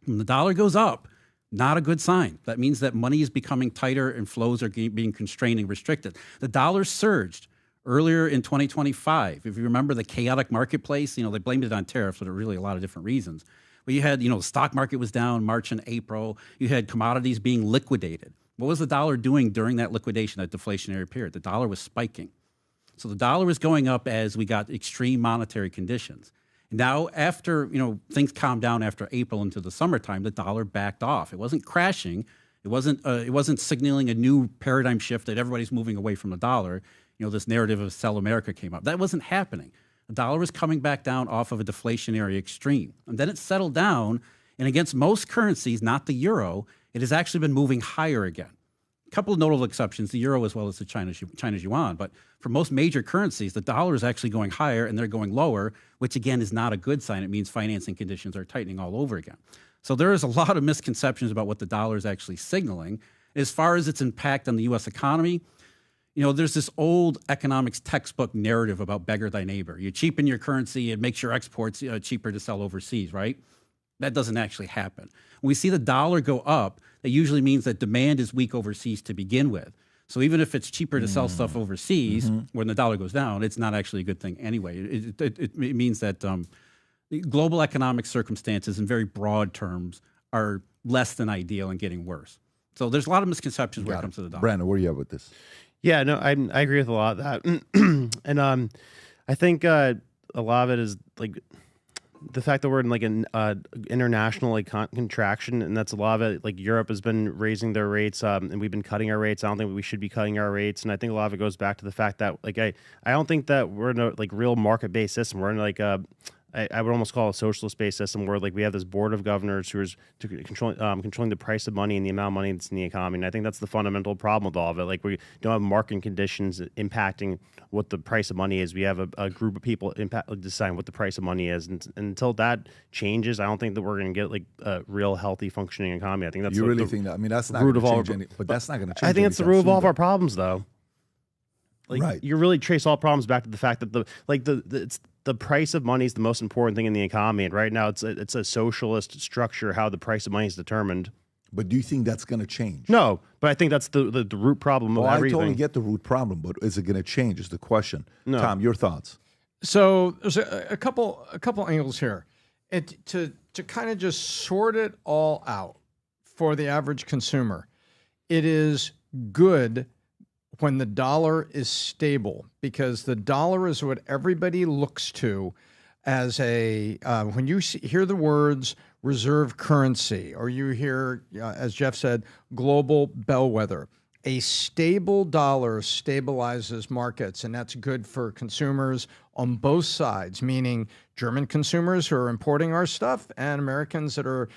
When the dollar goes up, not a good sign. That means that money is becoming tighter and flows are being constrained and restricted. The dollar surged earlier in 2025. If you remember the chaotic marketplace, they blamed it on tariffs, but there were really a lot of different reasons. But you had, the stock market was down March and April. You had commodities being liquidated. What was the dollar doing during that liquidation, that deflationary period? The dollar was spiking. So the dollar was going up as we got extreme monetary conditions. Now, after things calmed down after April into the summertime, the dollar backed off. It wasn't crashing. It wasn't signaling a new paradigm shift that everybody's moving away from the dollar. This narrative of sell America came up. That wasn't happening. The dollar was coming back down off of a deflationary extreme. And then it settled down, and against most currencies, not the euro, it has actually been moving higher again. A couple of notable exceptions, the euro as well as the China's yuan. But for most major currencies, the dollar is actually going higher and they're going lower, which again is not a good sign. It means financing conditions are tightening all over again. So there is a lot of misconceptions about what the dollar is actually signaling. As far as its impact on the U.S. economy, there's this old economics textbook narrative about beggar thy neighbor. You cheapen your currency, it makes your exports cheaper to sell overseas, right? That doesn't actually happen. When we see the dollar go up, that usually means that demand is weak overseas to begin with. So even if it's cheaper to sell stuff overseas, when the dollar goes down, it's not actually a good thing anyway. It means that global economic circumstances in very broad terms are less than ideal and getting worse. So there's a lot of misconceptions when it comes to the dollar. Brandon, where are you at with this? Yeah, no, I agree with a lot of that. And I think a lot of it is like the fact that we're in like an international contraction, and that's a lot of it. Like Europe has been raising their rates, and we've been cutting our rates. I don't think we should be cutting our rates, and I think a lot of it goes back to the fact that I don't think that we're in a real market-based system. We're in I would almost call it a socialist-based system where we have this board of governors who is controlling the price of money and the amount of money that's in the economy. And I think that's the fundamental problem with all of it. We don't have market conditions impacting what the price of money is. We have a group of people deciding what the price of money is. And until that changes, I don't think that we're going to get a real healthy functioning economy. I think that's think that? I mean, that's not root going of to change but that's not going to change. I think that's the root of all of our problems, though. Right. You really trace all problems back to the fact that the price of money is the most important thing in the economy, and right now it's a socialist structure how the price of money is determined. But do you think that's going to change? No, but I think that's the root problem of everything. I totally get the root problem, but is it going to change? Is the question. No. Tom, your thoughts? So there's a couple angles here. To kind of just sort it all out for the average consumer, it is good when the dollar is stable, because the dollar is what everybody looks to as when you hear the words reserve currency, or you hear, as Jeff said, global bellwether. A stable dollar stabilizes markets, and that's good for consumers on both sides, meaning German consumers who are importing our stuff and Americans that are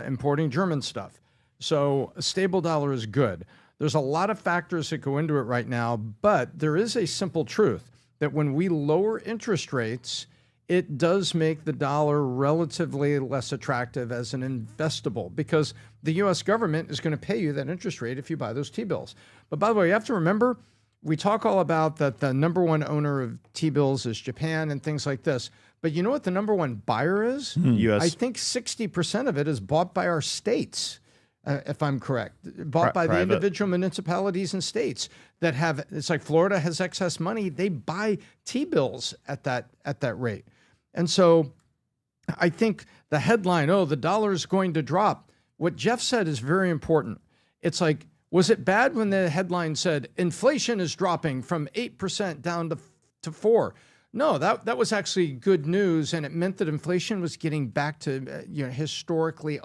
importing German stuff. So a stable dollar is good. There's a lot of factors that go into it right now, but there is a simple truth that when we lower interest rates, it does make the dollar relatively less attractive as an investable, because the U.S. government is going to pay you that interest rate if you buy those T-bills. But by the way, you have to remember, we talk all about that the number one owner of T-bills is Japan and things like this. But you know what the number one buyer is? U.S. I think 60% of it is bought by our states. If I'm correct, bought by the individual municipalities and states that have, it's like Florida has excess money. They buy T-bills at that rate. And so I think the headline, the dollar is going to drop. What Jeff said is very important. It's like, was it bad when the headline said inflation is dropping from 8% down to 4%? No, that was actually good news, and it meant that inflation was getting back to historically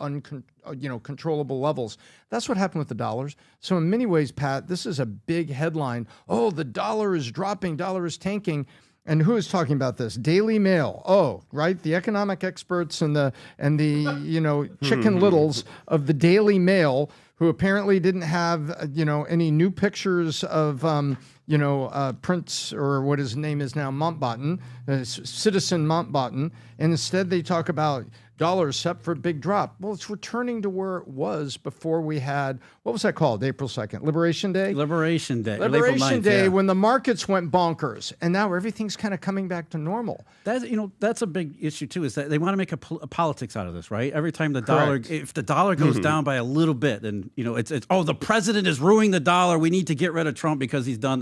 controllable levels. That's what happened with the dollars. So in many ways, Pat, this is a big headline. Oh, the dollar is dropping, dollar is tanking. And who is talking about this? Daily Mail. Oh, right, the economic experts and the Chicken Littles of the Daily Mail, who apparently didn't have any new pictures of Prince, or what his name is now, Mountbatten, Citizen Mountbatten, and instead they talk about dollar's set for a big drop. Well, it's returning to where it was before we had, what was that called? April 2nd, Liberation Day? Liberation Day. Liberation Day, when the markets went bonkers, and now everything's kind of coming back to normal. That's a big issue too. Is that they want to make a politics out of this, right? Every time the dollar, if the dollar goes down by a little bit, then it's the president is ruining the dollar. We need to get rid of Trump because he's done.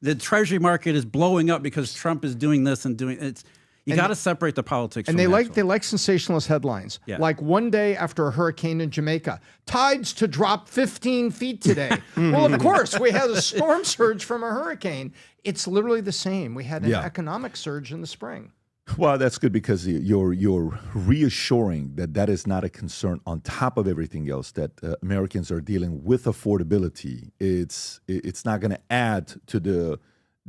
The Treasury market is blowing up because Trump is doing this and doing it. You got to separate the politics. And from they like sensationalist headlines. Yeah. Like one day after a hurricane in Jamaica, tides to drop 15 feet today. Well, of course, we had a storm surge from a hurricane. It's literally the same. We had an economic surge in the spring. Well, that's good because you're reassuring that is not a concern on top of everything else that Americans are dealing with affordability. It's not going to add to the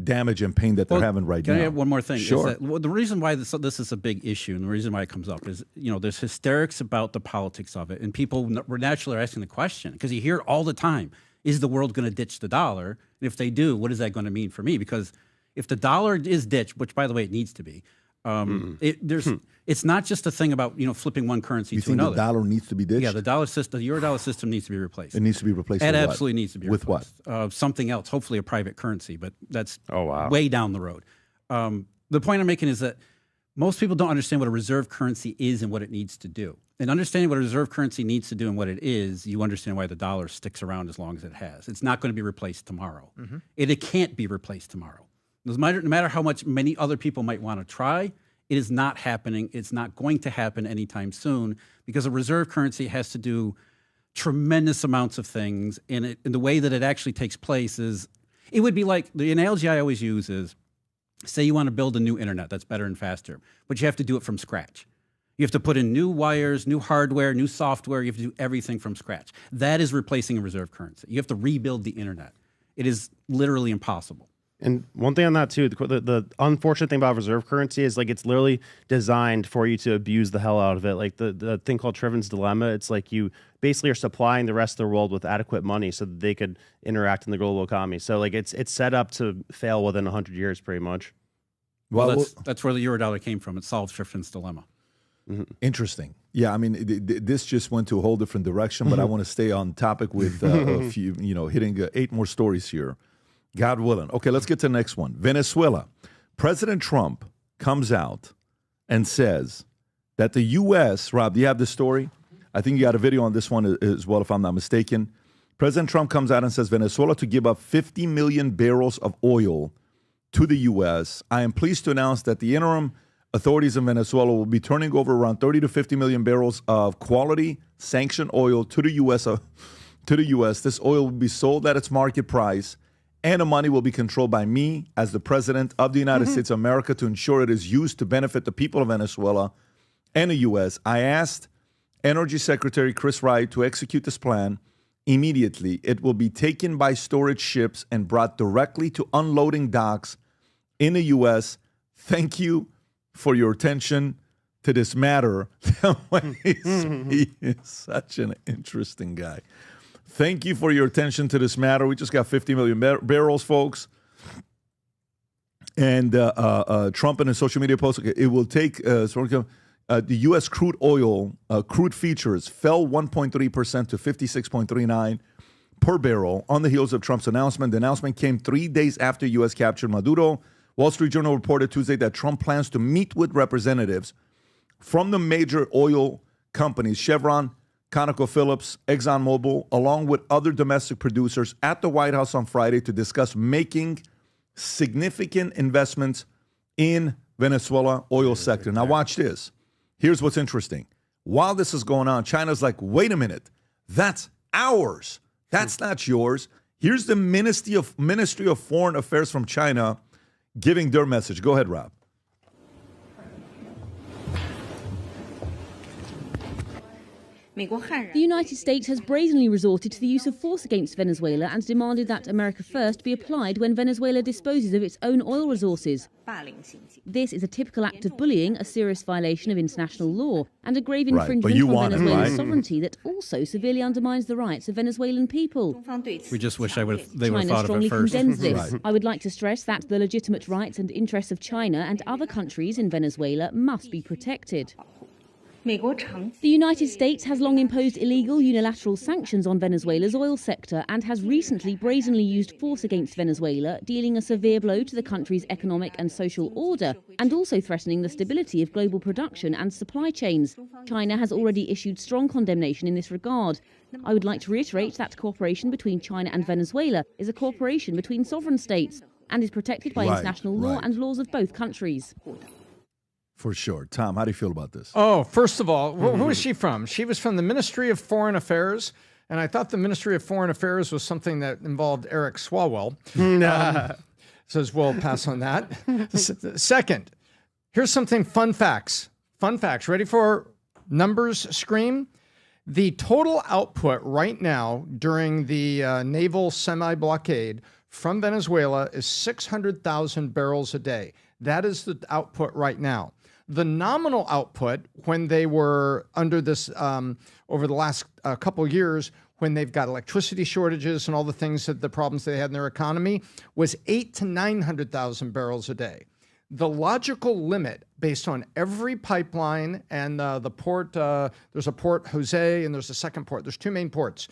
damage and pain that they're having right now. Can I add one more thing? Sure. Is that, the reason why this is a big issue and the reason why it comes up is, there's hysterics about the politics of it. And people were naturally asking the question because you hear it all the time. Is the world going to ditch the dollar? And if they do, what is that going to mean for me? Because if the dollar is ditched, which, by the way, it needs to be, it's not just a thing about flipping one currency to another. You think the dollar needs to be ditched? Yeah, the Eurodollar system needs to be replaced. It needs to be replaced. It absolutely needs to be with replaced. what? Something else, hopefully a private currency, but that's way down the road. The point I'm making is that most people don't understand what a reserve currency is and what it needs to do. And understanding what a reserve currency needs to do and what it is, you understand why the dollar sticks around as long as it has. It's not going to be replaced tomorrow. It can't be replaced tomorrow. No matter how much many other people might want to try, it is not happening. It's not going to happen anytime soon because a reserve currency has to do tremendous amounts of things. And the way that it actually takes place is, it would be like, the analogy I always use is, say you want to build a new internet that's better and faster, but you have to do it from scratch. You have to put in new wires, new hardware, new software. You have to do everything from scratch. That is replacing a reserve currency. You have to rebuild the internet. It is literally impossible. And one thing on that too, the unfortunate thing about reserve currency is it's literally designed for you to abuse the hell out of it. Like the thing called Triven's dilemma, it's like you basically are supplying the rest of the world with adequate money so that they could interact in the global economy. So it's set up to fail within 100 years, pretty much. Well, that's where the Eurodollar came from. It solved Triven's dilemma. Interesting. Yeah, I mean, this just went to a whole different direction, but I want to stay on topic with a few, hitting 8 more stories here. God willing. Okay, let's get to the next one. Venezuela. President Trump comes out and says that the U.S., Rob, do you have this story? I think you got a video on this one as well, if I'm not mistaken. President Trump comes out and says Venezuela to give up 50 million barrels of oil to the U.S. I am pleased to announce that the interim authorities in Venezuela will be turning over around 30 to 50 million barrels of quality sanctioned oil to the U.S. This oil will be sold at its market price, and the money will be controlled by me as the president of the United States of America to ensure it is used to benefit the people of Venezuela and the U.S. I asked Energy Secretary Chris Wright to execute this plan immediately. It will be taken by storage ships and brought directly to unloading docks in the U.S. Thank you for your attention to this matter. He is such an interesting guy. Thank you for your attention to this matter. We just got 50 million barrels, folks. And Trump in his social media post, it will take, the U.S. crude oil, crude features fell 1.3% to 56.39 per barrel on the heels of Trump's announcement. The announcement came 3 days after U.S. captured Maduro. Wall Street Journal reported Tuesday that Trump plans to meet with representatives from the major oil companies, Chevron, ConocoPhillips, ExxonMobil, along with other domestic producers at the White House on Friday to discuss making significant investments in Venezuela oil sector. Now watch this. Here's what's interesting. While this is going on, China's like, wait a minute, that's ours. That's not yours. Here's the Ministry of Foreign Affairs from China giving their message. Go ahead, Rob. The United States has brazenly resorted to the use of force against Venezuela and demanded that America First be applied when Venezuela disposes of its own oil resources. This is a typical act of bullying, a serious violation of international law, and a grave infringement on Venezuela's sovereignty that also severely undermines the rights of Venezuelan people. We just wish they would have thought of it first. China strongly condemns this. I would like to stress that the legitimate rights and interests of China and other countries in Venezuela must be protected. The United States has long imposed illegal unilateral sanctions on Venezuela's oil sector and has recently brazenly used force against Venezuela, dealing a severe blow to the country's economic and social order and also threatening the stability of global production and supply chains. China has already issued strong condemnation in this regard. I would like to reiterate that cooperation between China and Venezuela is a cooperation between sovereign states and is protected by international law and laws of both countries. For sure. Tom, how do you feel about this? Oh, first of all, who is she from? She was from the Ministry of Foreign Affairs, and I thought the Ministry of Foreign Affairs was something that involved Eric Swalwell. Says we'll pass on that. Second, here's something fun facts. Fun facts. Ready for numbers scream? The total output right now during the naval semi-blockade from Venezuela is 600,000 barrels a day. That is the output right now. The nominal output when they were under this, over the last couple years, when they've got electricity shortages and all the things that the problems they had in their economy, was 800,000 to 900,000 barrels a day. The logical limit, based on every pipeline and the port, there's a port Jose and there's a second port. There's two main ports,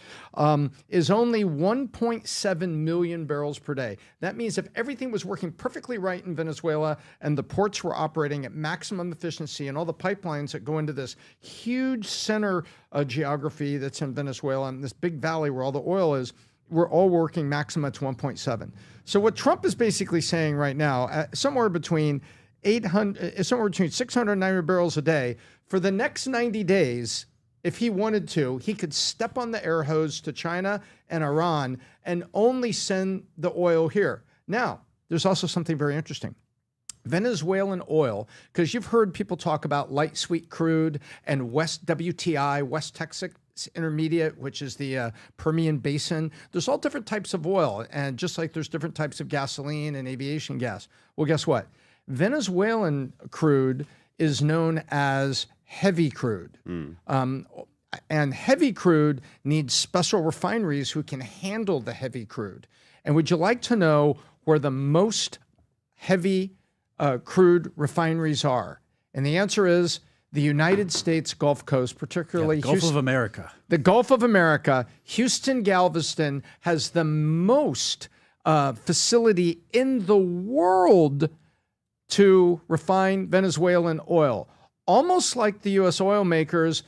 is only 1.7 million barrels per day. That means if everything was working perfectly right in Venezuela and the ports were operating at maximum efficiency and all the pipelines that go into this huge center geography that's in Venezuela and this big valley where all the oil is, we're all working maximum to 1.7. So what Trump is basically saying right now, somewhere between 600 and 900 barrels a day, for the next 90 days, if he wanted to, he could step on the air hose to China and Iran and only send the oil here. Now, there's also something very interesting. Venezuelan oil, because you've heard people talk about light sweet crude and West WTI, West Texas Intermediate, which is the Permian Basin. There's all different types of oil, and just like there's different types of gasoline and aviation gas. Well, guess what? Venezuelan crude is known as heavy crude. And heavy crude needs special refineries who can handle the heavy crude. And would you like to know where the most heavy crude refineries are? And the answer is the United States Gulf Coast, particularly Gulf of America. The Gulf of America, Houston, Galveston has the most facility in the world to refine Venezuelan oil. Almost like the U.S. oil makers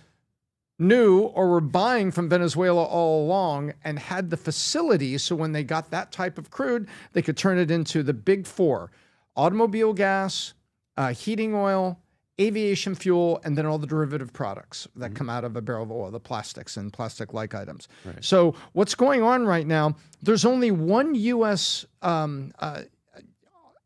knew or were buying from Venezuela all along and had the facilities so when they got that type of crude, they could turn it into the big four: automobile gas, heating oil, aviation fuel, and then all the derivative products that come out of a barrel of oil, the plastics and plastic-like items. Right. So what's going on right now, there's only one U.S.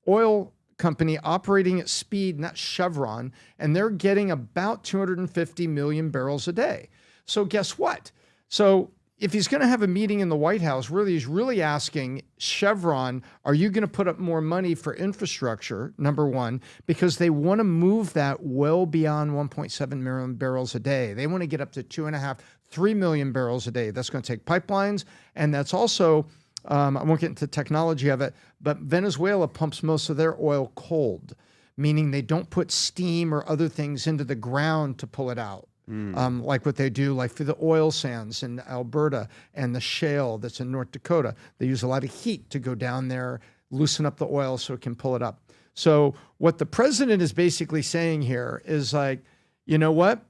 Oil company operating at speed, and that's Chevron, and they're getting about 250 million barrels a day. So guess what? So if he's going to have a meeting in the White House, really, he's really asking Chevron, are you going to put up more money for infrastructure, number one, because they want to move that well beyond 1.7 million barrels a day. They want to get up to 2.5, 3 million barrels a day. That's going to take pipelines, and that's also, I won't get into technology of it, but Venezuela pumps most of their oil cold, meaning they don't put steam or other things into the ground to pull it out. Like what they do, like for the oil sands in Alberta and the shale that's in North Dakota. They use a lot of heat to go down there, loosen up the oil so it can pull it up. So what the president is basically saying here is like, you know what,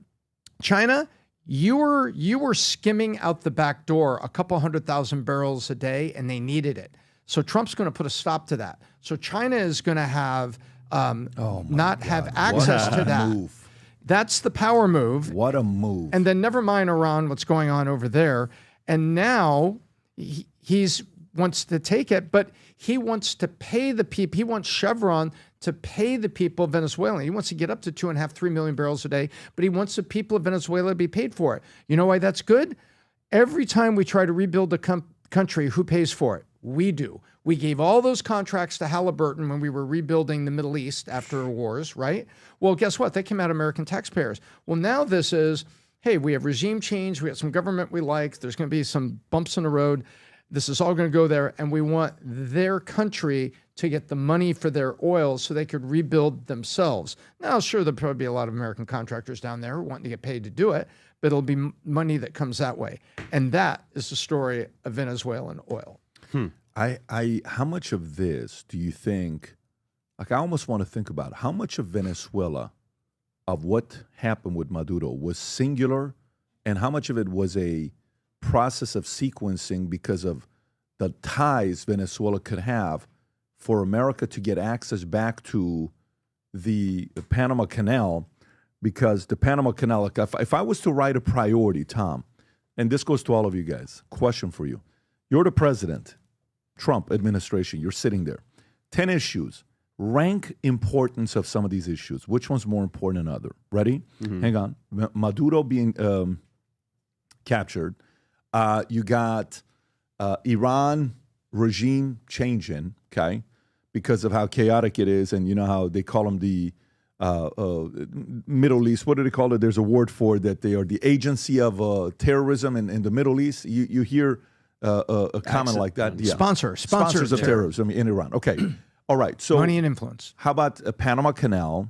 China, you were skimming out the back door a couple 100,000 barrels a day, and they needed it. So Trump's going to put a stop to that. So China is going to have have access to that. Move. That's the power move. What a move. And then never mind Iran, what's going on over there. And now he's wants to take it, but he wants to pay the people. He wants Chevron to pay the people of Venezuela. He wants to get up to 2.5, 3 million barrels a day, but he wants the people of Venezuela to be paid for it. You know why that's good? Every time we try to rebuild a country, who pays for it? We do. We gave all those contracts to Halliburton when we were rebuilding the Middle East after wars, right? Well, guess what? They came out of American taxpayers. Well, now this is, hey, we have regime change. We have some government we like. There's going to be some bumps in the road. This is all going to go there, and we want their country to get the money for their oil so they could rebuild themselves. Now, sure, there'll probably be a lot of American contractors down there wanting to get paid to do it, but it'll be money that comes that way. And that is the story of Venezuelan oil. How much of this do you think, like I almost want to think about how much of Venezuela, of what happened with Maduro was singular, and how much of it was a process of sequencing because of the ties Venezuela could have for America to get access back to the Panama Canal, because the Panama Canal, like if I was to write a priority, Tom, and this goes to all of you guys, question for you. You're the president, Trump administration, you're sitting there. 10 issues. Rank importance of some of these issues. Which one's more important than other? Ready? Hang on. Maduro being captured. You got Iran regime changing, okay, because of how chaotic it is, and you know how they call them the Middle East. What do they call it? There's a word for it, that they are the agency of terrorism in the Middle East. You hear a comment like that? Yeah. Sponsors of terrorism in Iran. Okay. All right. So money and influence. How about Panama Canal?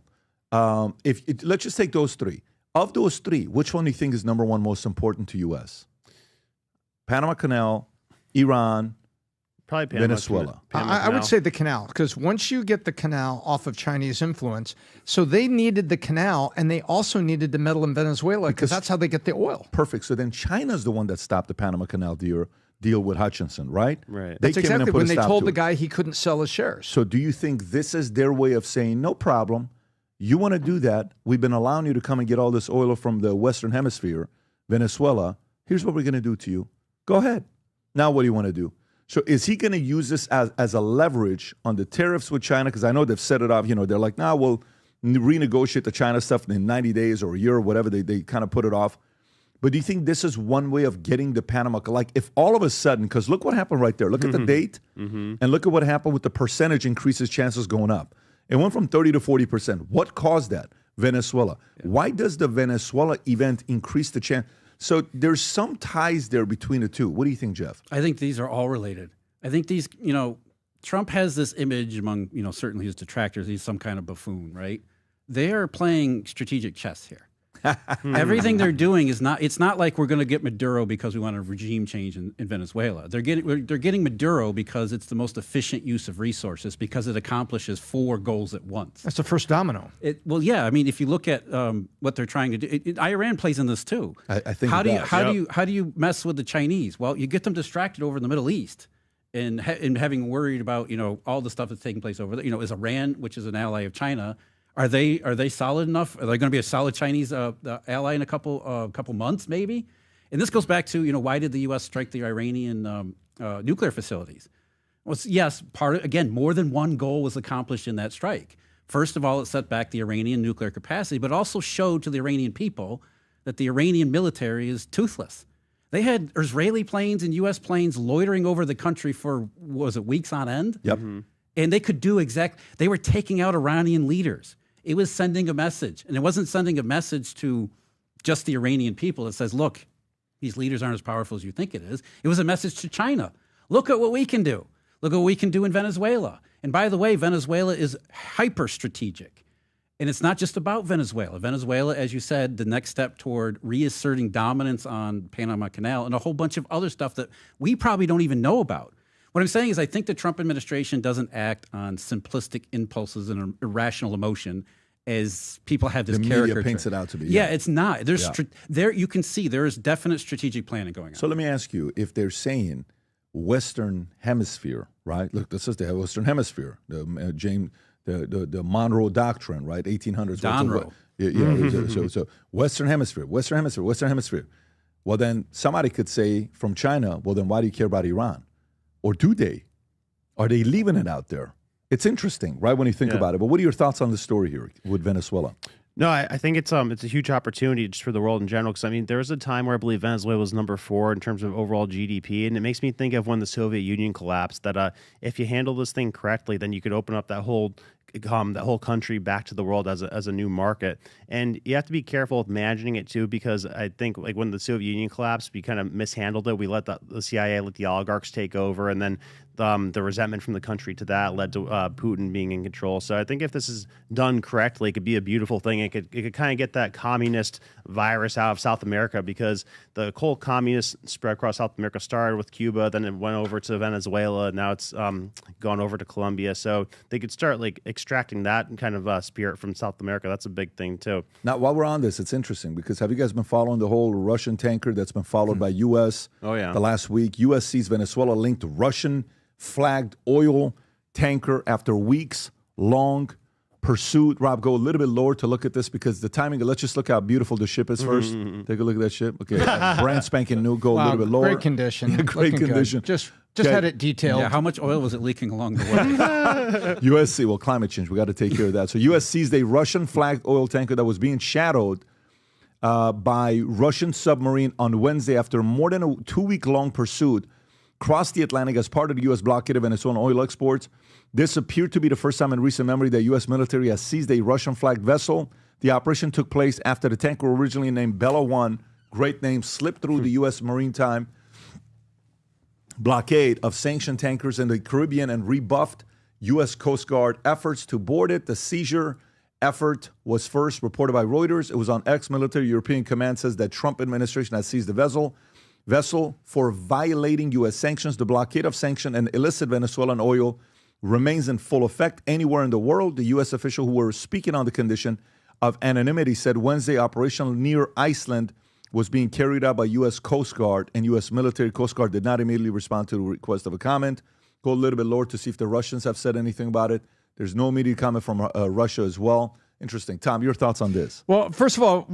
Let's just take those three. Of those three, which one do you think is number one most important to U.S.? Panama Canal, Iran, probably Panama, Venezuela. I would say the canal, because once you get the canal off of Chinese influence, so they needed the canal, and they also needed to meddle in Venezuela because that's how they get the oil. Perfect. So then China's the one that stopped the Panama Canal deal with Hutchinson, right? Right. They That's came in and exactly put when a they stop told to the it. guy he couldn't sell his shares. So do you think this is their way of saying, no problem, you want to do that, we've been allowing you to come and get all this oil from the Western Hemisphere, Venezuela, here's what we're going to do to you. Go ahead. Now what do you want to do? So is he going to use this as a leverage on the tariffs with China? Because I know they've set it up, they're like, nah, we'll renegotiate the China stuff in 90 days or a year or whatever, they kind of put it off. But do you think this is one way of getting the Panama? Like if all of a sudden, because look what happened right there. Look at the date and look at what happened with the percentage increases, chances going up. It went from 30 to 40%. What caused that? Venezuela. Yeah. Why does the Venezuela event increase the chance? So there's some ties there between the two. What do you think, Jeff? I think these are all related. I think these, Trump has this image among, certainly his detractors. He's some kind of buffoon, right? They are playing strategic chess here. Everything they're doing it's not like we're going to get Maduro because we want a regime change in Venezuela. They're getting Maduro because it's the most efficient use of resources, because it accomplishes 4 goals at once. That's the first domino. Well, yeah. I mean, if you look at what they're trying to do, Iran plays in this too. I think how do you mess with the Chinese? Well, you get them distracted over in the Middle East and having worried about all the stuff that's taking place over there. Is Iran, which is an ally of China, Are they solid enough? Are they going to be a solid Chinese ally in a couple months, maybe? And this goes back to why did the U.S. strike the Iranian nuclear facilities? Well, yes, more than one goal was accomplished in that strike. First of all, it set back the Iranian nuclear capacity, but also showed to the Iranian people that the Iranian military is toothless. They had Israeli planes and U.S. planes loitering over the country for weeks on end? Yep. And they could do they were taking out Iranian leaders. It was sending a message, and it wasn't sending a message to just the Iranian people that says, look, these leaders aren't as powerful as you think it is. It was a message to China. Look at what we can do. Look at what we can do in Venezuela. And by the way, Venezuela is hyper strategic. And it's not just about Venezuela. Venezuela, as you said, the next step toward reasserting dominance on Panama Canal and a whole bunch of other stuff that we probably don't even know about. What I'm saying is I think the Trump administration doesn't act on simplistic impulses and irrational emotion as people have this caricature. The media paints it out to be. Yeah, it's not. There you can see there is definite strategic planning going on. So let me ask you, if they're saying Western Hemisphere, right? Look, this is the Western Hemisphere, the Monroe Doctrine, right? 1800s. Monroe. So Western Hemisphere. Well, then somebody could say from China, well, then why do you care about Iran? Or do they? Are they leaving it out there? It's interesting, right, when you think about it. But what are your thoughts on the story here with Venezuela? No, I think it's a huge opportunity just for the world in general. Because there was a time where I believe Venezuela was number 4 in terms of overall GDP, and it makes me think of when the Soviet Union collapsed. That if you handle this thing correctly, then you could open up that whole that whole country back to the world as a new market. And you have to be careful with managing it too, because I think like when the Soviet Union collapsed, we kind of mishandled it. We let the CIA, let the oligarchs take over, and then the resentment from the country to that led to Putin being in control. So I think if this is done correctly, it could be a beautiful thing. It could kind of get that communist virus out of South America, because the whole communist spread across South America started with Cuba, then it went over to Venezuela, and now it's gone over to Colombia. So they could start like extracting that kind of spirit from South America. That's a big thing too. Now, while we're on this, it's interesting because have you guys been following the whole Russian tanker that's been followed by U.S. Oh, yeah. The last week? U.S. sees Venezuela linked to Russian flagged oil tanker after weeks long pursuit. Rob, go a little bit lower to look at this because the timing. Let's just look how beautiful the ship is first. Take a look at that ship. Okay, brand spanking new. Go a little bit lower. Great condition. Yeah, great Looking condition. Good. Just had it detailed. Yeah, how much oil was it leaking along the way? USC, well, climate change. We got to take care of that. So U.S. seized a Russian flagged oil tanker that was being shadowed by Russian submarine on Wednesday after more than a 2-week-long pursuit crossed the Atlantic as part of the U.S. blockade of Venezuelan oil exports. This appeared to be the first time in recent memory that U.S. military has seized a Russian-flagged vessel. The operation took place after the tanker, originally named Bella 1, great name, slipped through the U.S. maritime blockade of sanctioned tankers in the Caribbean and rebuffed U.S. Coast Guard efforts to board it. The seizure effort was first reported by Reuters. It was on X. Military European Command says that Trump administration has seized the vessel for violating U.S. sanctions. The blockade of sanctioned and illicit Venezuelan oil remains in full effect anywhere in the world. The U.S. official who were speaking on the condition of anonymity said Wednesday operation near Iceland was being carried out by U.S. Coast Guard, and U.S. military Coast Guard did not immediately respond to the request of a comment. Go a little bit lower to see if the Russians have said anything about it. There's no immediate comment from Russia as well. Interesting. Tom, your thoughts on this? Well, first of all,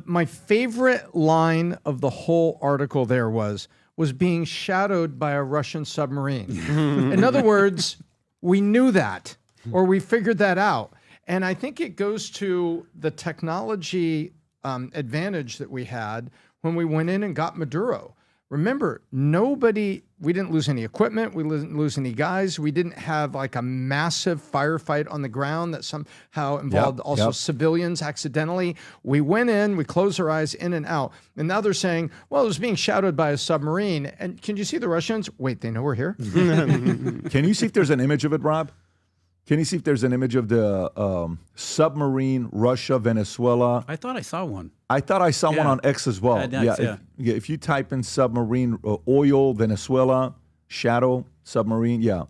my favorite line of the whole article there was being shadowed by a Russian submarine. In other words, we knew that, or we figured that out. And I think it goes to the technology advantage that we had when we went in and got Maduro. Remember, we didn't lose any equipment. We didn't lose any guys. We didn't have like a massive firefight on the ground that somehow involved civilians accidentally. We went in, we closed our eyes in and out. And now they're saying, well, it was being shadowed by a submarine. And can you see the Russians? Wait, they know we're here? Can you see if there's an image of it, Rob? Can you see if there's an image of the submarine, Russia, Venezuela? I thought I saw one. I thought I saw one on X as well. If you type in submarine, oil, Venezuela, shadow, submarine, I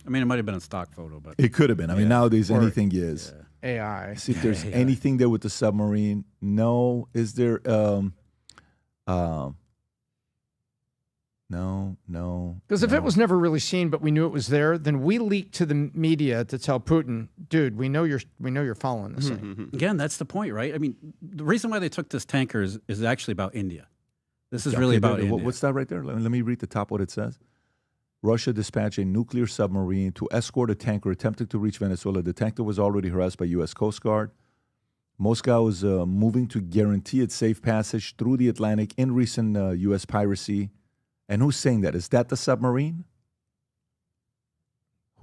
mean, it might have been a stock photo, but it could have been. I mean, nowadays anything is. AI. See if there's anything there with the submarine. No. Is there? No. Because if it was never really seen, but we knew it was there, then we leaked to the media to tell Putin, dude, we know you're following this thing. Again, that's the point, right? I mean, the reason why they took this tanker is actually about India. This is really about India. What's that right there? Let me read the top what it says. Russia dispatched a nuclear submarine to escort a tanker attempting to reach Venezuela. The tanker was already harassed by U.S. Coast Guard. Moscow is moving to guarantee its safe passage through the Atlantic in recent U.S. piracy. And who's saying that? Is that the submarine?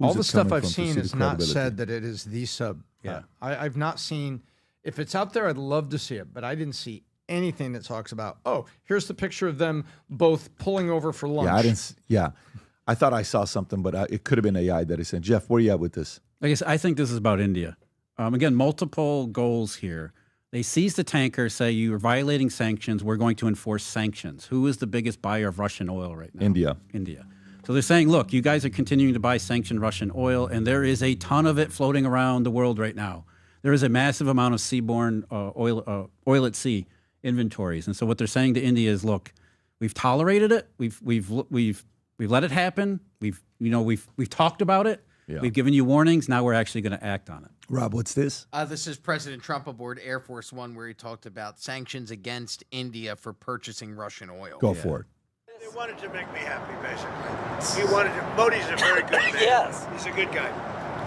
All the stuff I've seen has not said that it is the sub. Yeah. I've not seen, if it's out there, I'd love to see it, but I didn't see anything that talks about, here's the picture of them both pulling over for lunch. I thought I saw something, but it could have been AI that is saying. Jeff, where are you at with this? I think this is about India. Again, multiple goals here. They seize the tanker, say you're violating sanctions, we're going to enforce sanctions. Who is the biggest buyer of Russian oil right now? India. So they're saying, look, you guys are continuing to buy sanctioned Russian oil, and there is a ton of it floating around the world right now. There is a massive amount of seaborne oil at sea inventories. And so what they're saying to India is, look, we've tolerated it, we've let it happen, we've talked about it. Yeah. We've given you warnings. Now we're actually going to act on it. Rob, what's this? This is President Trump aboard Air Force One, where he talked about sanctions against India for purchasing Russian oil. Go for it. They wanted to make me happy, basically. He wanted to. Modi's a very good man. Yes. He's a good guy.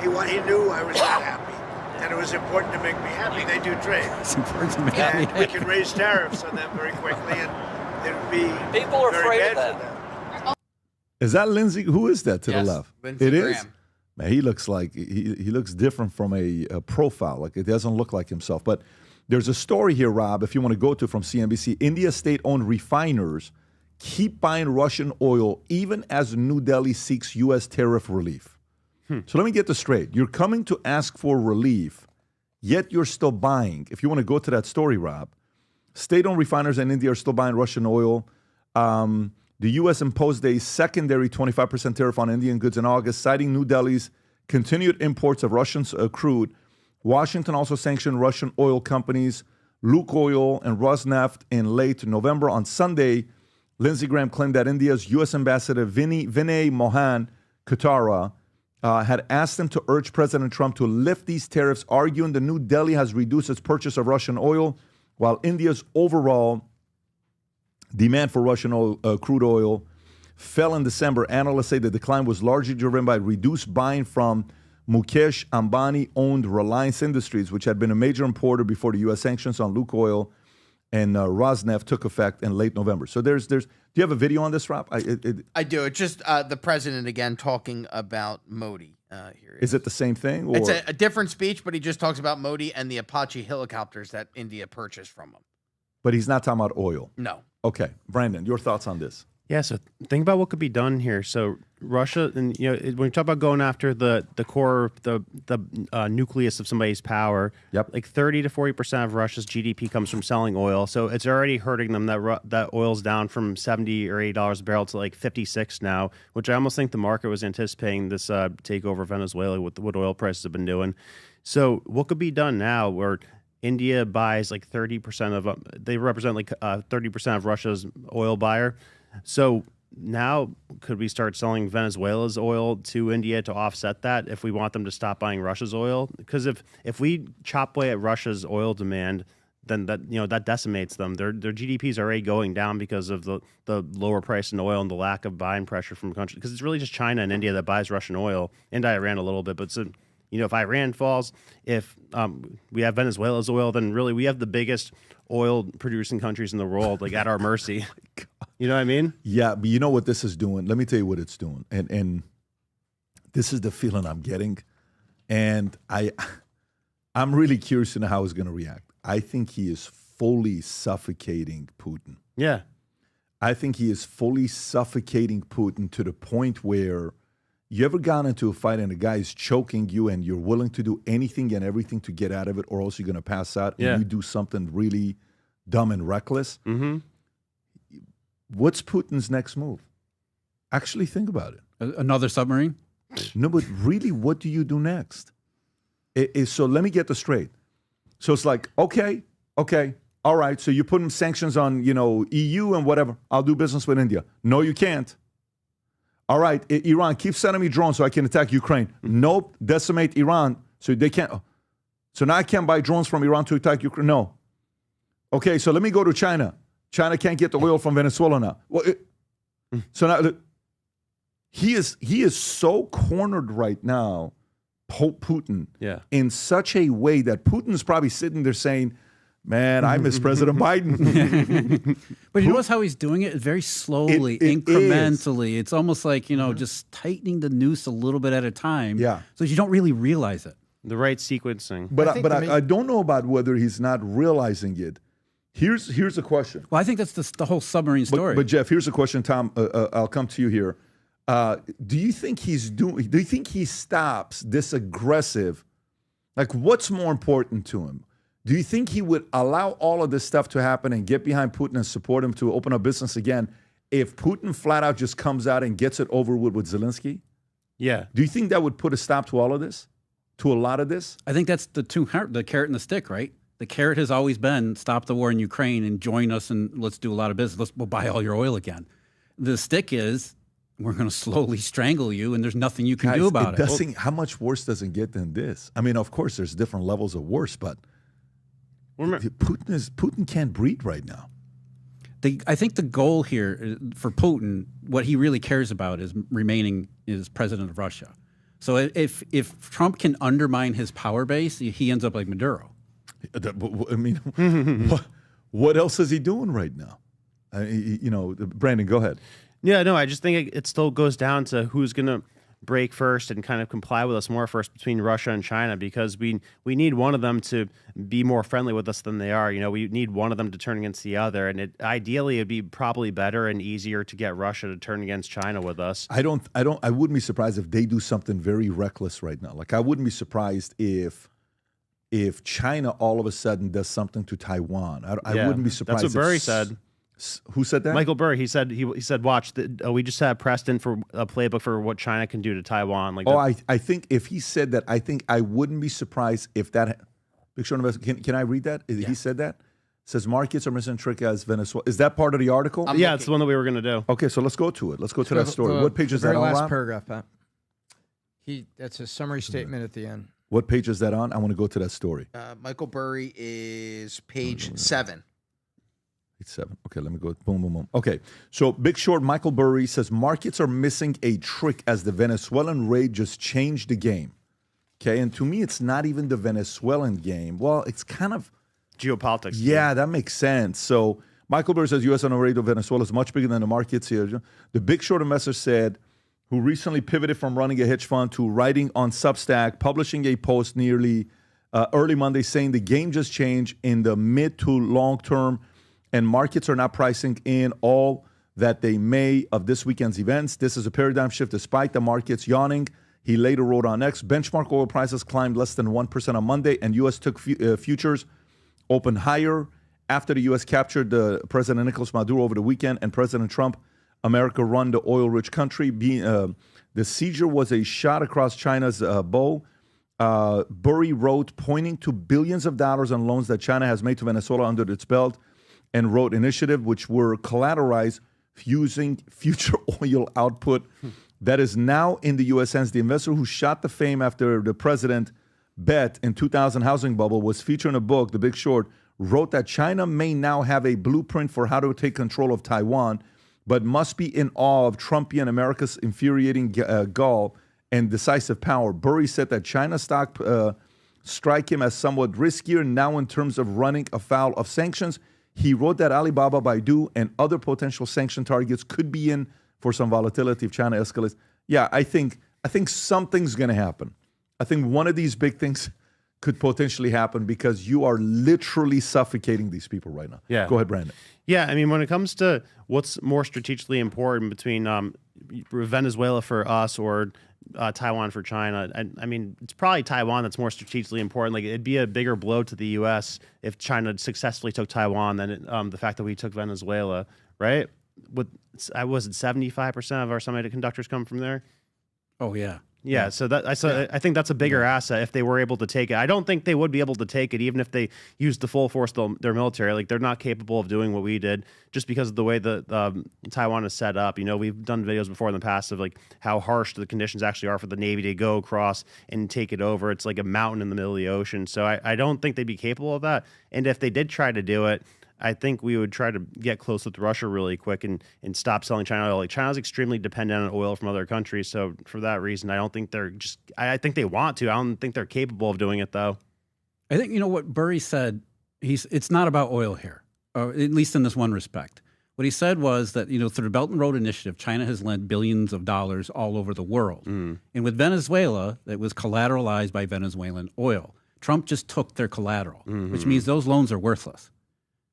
He knew I was that happy. And it was important to make me happy. They do trade. It's important to make me happy. And we can raise tariffs on them very quickly, and it would be People are very afraid bad of that. for them. Is that Lindsey? Who is that to the left? Lindsey it Graham. Is? Man, he looks like he looks different from a profile. Like, it doesn't look like himself. But there's a story here, Rob, if you want to go to, from CNBC. India state-owned refiners keep buying Russian oil even as New Delhi seeks U.S. tariff relief. So let me get this straight. You're coming to ask for relief, yet you're still buying. If you want to go to that story, Rob, state-owned refiners in India are still buying Russian oil. The U.S. imposed a secondary 25% tariff on Indian goods in August, citing New Delhi's continued imports of Russian crude. Washington also sanctioned Russian oil companies Lukoil and Rosneft in late November. On Sunday, Lindsey Graham claimed that India's U.S. Ambassador Vinay Mohan Katara had asked him to urge President Trump to lift these tariffs, arguing that New Delhi has reduced its purchase of Russian oil, while India's overall demand for Russian oil, crude oil fell in December. Analysts say the decline was largely driven by reduced buying from Mukesh Ambani-owned Reliance Industries, which had been a major importer before the U.S. sanctions on Lukoil and Rosneft took effect in late November. So do you have a video on this, Rob? I do. It's just the president again talking about Modi. Here is it the same thing? Or? It's a different speech, but he just talks about Modi and the Apache helicopters that India purchased from him. But he's not talking about oil. No. Okay, Brandon, your thoughts on this? Yeah, so think about what could be done here. So Russia, and when we talk about going after the core, the nucleus of somebody's power, like 30 to 40% of Russia's GDP comes from selling oil. So it's already hurting them that oil's down from $70 or $80 a barrel to like 56 now, which I almost think the market was anticipating this takeover of Venezuela with what oil prices have been doing. So what could be done now where India buys like 30% of, they represent like 30% of Russia's oil buyer. So now could we start selling Venezuela's oil to India to offset that if we want them to stop buying Russia's oil? Because if we chop away at Russia's oil demand, then that decimates them. Their GDPs are already going down because of the lower price in oil and the lack of buying pressure from countries. Because it's really just China and India that buys Russian oil, and Iran a little bit, but so. If Iran falls, if we have Venezuela's oil, then really we have the biggest oil-producing countries in the world, like at our mercy. You know what I mean? Yeah, but you know what this is doing? Let me tell you what it's doing. And this is the feeling I'm getting. And I'm really curious to know how he's going to react. I think he is fully suffocating Putin. Yeah. I think he is fully suffocating Putin to the point where you ever gone into a fight and a guy is choking you and you're willing to do anything and everything to get out of it, or else you're going to pass out and you do something really dumb and reckless? Mm-hmm. What's Putin's next move? Actually think about it. Another submarine? No, but really, what do you do next? So let me get this straight. So it's like, okay, all right, so you're putting sanctions on, EU and whatever. I'll do business with India. No, you can't. All right, Iran, keep sending me drones so I can attack Ukraine. Nope, decimate Iran so they can't. So now I can't buy drones from Iran to attack Ukraine. No. Okay, so let me go to China. China can't get the oil from Venezuela now. Well, so now he is so cornered right now, Putin, in such a way that Putin's probably sitting there saying, man, I miss President Biden. But you notice how he's doing it very slowly, incrementally. It's almost like, just tightening the noose a little bit at a time. Yeah. So you don't really realize it. The right sequencing. But I don't know about whether he's not realizing it. Here's a question. Well, I think that's the whole submarine story. But Jeff, here's a question, Tom. I'll come to you here. Do you think he stops this aggressive? Like, what's more important to him? Do you think he would allow all of this stuff to happen and get behind Putin and support him to open up business again if Putin flat out just comes out and gets it over with Zelensky? Yeah. Do you think that would put a stop to all of this? To a lot of this? I think that's the carrot and the stick, right? The carrot has always been stop the war in Ukraine and join us and let's do a lot of business. We'll buy all your oil again. The stick is we're going to slowly strangle you and there's nothing you can do about it. How much worse does it get than this? I mean, of course, there's different levels of worse, but Putin can't breathe right now. I think the goal here for Putin, what he really cares about is remaining as president of Russia. So if Trump can undermine his power base, he ends up like Maduro. I mean, what else is he doing right now? Brandon, go ahead. Yeah, no, I just think it still goes down to who's going to break first and kind of comply with us more first between Russia and China, because we need one of them to be more friendly with us than they are. We need one of them to turn against the other, and ideally it'd be probably better and easier to get Russia to turn against China with us. I wouldn't be surprised if they do something very reckless right now. Like, I wouldn't be surprised if China all of a sudden does something to Taiwan. I wouldn't be surprised. That's what Burry said. Who said that? Michael Burry. He said, watch, we just have Preston for a playbook for what China can do to Taiwan. I think if he said that, I wouldn't be surprised if that. Big Short Investor, can I read that? Yeah. He said that? It says markets are missing trick as Venezuela. Is that part of the article? It's the one that we were going to do. Okay, so let's go to it. Let's go to that story. What page is that on? Last Rob? paragraph, Pat. That's a summary statement at the end. What page is that on? I want to go to that story. Michael Burry is page 7. It's 7. Okay, let me go. Boom, boom, boom. Okay, so Big Short, Michael Burry says markets are missing a trick as the Venezuelan raid just changed the game. Okay, and to me, it's not even the Venezuelan game. Well, it's kind of geopolitics. Yeah, that makes sense. So Michael Burry says U.S. on a raid of Venezuela is much bigger than the markets here. The Big Short investor said, who recently pivoted from running a hedge fund to writing on Substack, publishing a post nearly early Monday saying the game just changed in the mid to long term, and markets are not pricing in all that they may of this weekend's events. This is a paradigm shift despite the markets yawning. He later wrote on X, benchmark oil prices climbed less than 1% on Monday, and U.S. took futures opened higher after the U.S. captured President Nicolas Maduro over the weekend and President Trump. America run the oil-rich country. The seizure was a shot across China's bow. Burry wrote, pointing to billions of dollars in loans that China has made to Venezuela under its belt, and wrote initiative which were collateralized using future oil output that is now in the U.S. hands. The investor who shot the fame after the president bet in 2000 housing bubble was featured in a book, The Big Short, wrote that China may now have a blueprint for how to take control of Taiwan, but must be in awe of Trumpian America's infuriating gall and decisive power. Burry said that China's stock strike him as somewhat riskier now in terms of running afoul of sanctions. He wrote that Alibaba, Baidu, and other potential sanction targets could be in for some volatility if China escalates. Yeah, I think something's going to happen. I think one of these big things could potentially happen because you are literally suffocating these people right now. Yeah. Go ahead, Brandon. Yeah, I mean, when it comes to what's more strategically important between Venezuela for us or Taiwan for China, I mean, it's probably Taiwan that's more strategically important. Like, it'd be a bigger blow to the U.S. if China successfully took Taiwan than the fact that we took Venezuela, right? Was it 75% of our semiconductors come from there? Oh, yeah. Yeah, so I think that's a bigger asset if they were able to take it. I don't think they would be able to take it even if they used the full force of their military. Like, they're not capable of doing what we did just because of the way that Taiwan is set up. You know, we've done videos before in the past of like how harsh the conditions actually are for the Navy to go across and take it over. It's like a mountain in the middle of the ocean. So I don't think they'd be capable of that. And if they did try to do it, I think we would try to get close with Russia really quick and stop selling China oil. Like, China's extremely dependent on oil from other countries. So for that reason, I don't think I think they want to. I don't think they're capable of doing it, though. I think, you know, what Burry said, it's not about oil here, at least in this one respect. What he said was that, you know, through the Belt and Road Initiative, China has lent billions of dollars all over the world. And with Venezuela, that was collateralized by Venezuelan oil. Trump just took their collateral, which means those loans are worthless.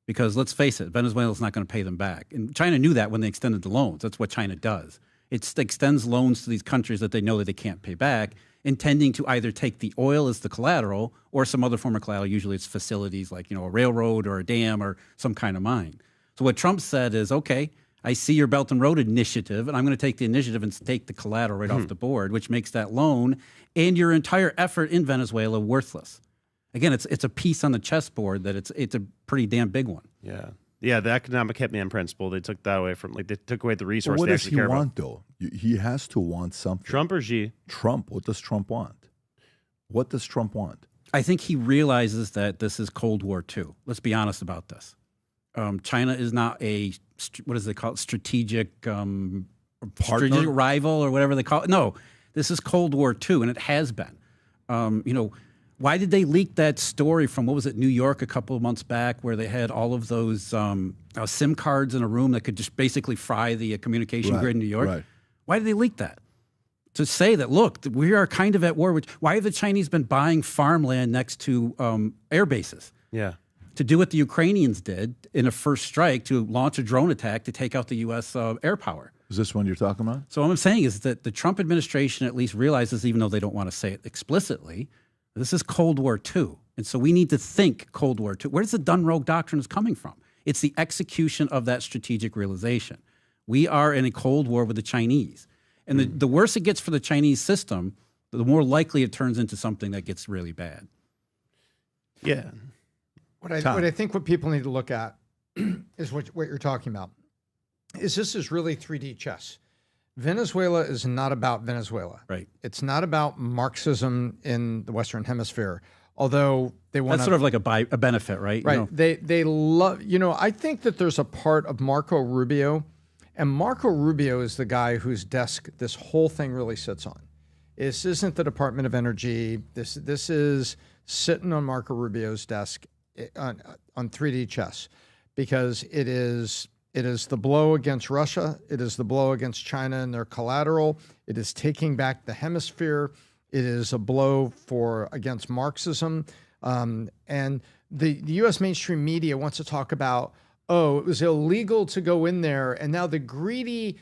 Because let's face it, Venezuela's not going to pay them back. And China knew that when they extended the loans. That's what China does. It extends loans to these countries that they know that they can't pay back, intending to either take the oil as the collateral or some other form of collateral. Usually it's facilities like, you know, a railroad or a dam or some kind of mine. So what Trump said is, okay, I see your Belt and Road Initiative, and I'm going to take the initiative and take the collateral right off the board, which makes that loan and your entire effort in Venezuela worthless. Again, it's a piece on the chessboard that it's a pretty damn big one. Yeah. Yeah, the economic hitman principle, they took that away from, like, they took away the resource What they does actually he care want, about. though? He has to want something. Trump or Xi? Trump. What does Trump want? What does Trump want? I think he realizes that this is Cold War II. Let's be honest about this. China is not what is it called? Strategic rival or whatever they call it. No, this is Cold War II, and it has been. You know, why did they leak that story from, what was it, New York a couple of months back, where they had all of those SIM cards in a room that could just basically fry the communication grid in New York? Right. Why did they leak that? to say that, look, we are kind of at war. Why have the Chinese been buying farmland next to air bases? Yeah. To do what the Ukrainians did in a first strike, to launch a drone attack to take out the U.S. Air power. Is this one you're talking about? So what I'm saying is that the Trump administration at least realizes, even though they don't want to say it explicitly, this is Cold War II. And so we need to think Cold War II. Where's the done rogue doctrine is coming from? It's the execution of that strategic realization. We are in a Cold War with the Chinese. And the worse it gets for the Chinese system, the more likely it turns into something that gets really bad. Yeah. What I think what people need to look at is what you're talking about. This is really 3D chess. Venezuela is not about Venezuela. Right. It's not about Marxism in the Western Hemisphere, although they want That's sort of like a benefit, right? Right. You know? They love, I think that there's a part of Marco Rubio, and Marco Rubio is the guy whose desk this whole thing really sits on. This isn't the Department of Energy. This is sitting on Marco Rubio's desk on 3D chess, because it is the blow against Russia. It is the blow against China and their collateral. It is taking back the hemisphere. It is a blow against Marxism. And the U.S. mainstream media wants to talk about, it was illegal to go in there, and now the greedy,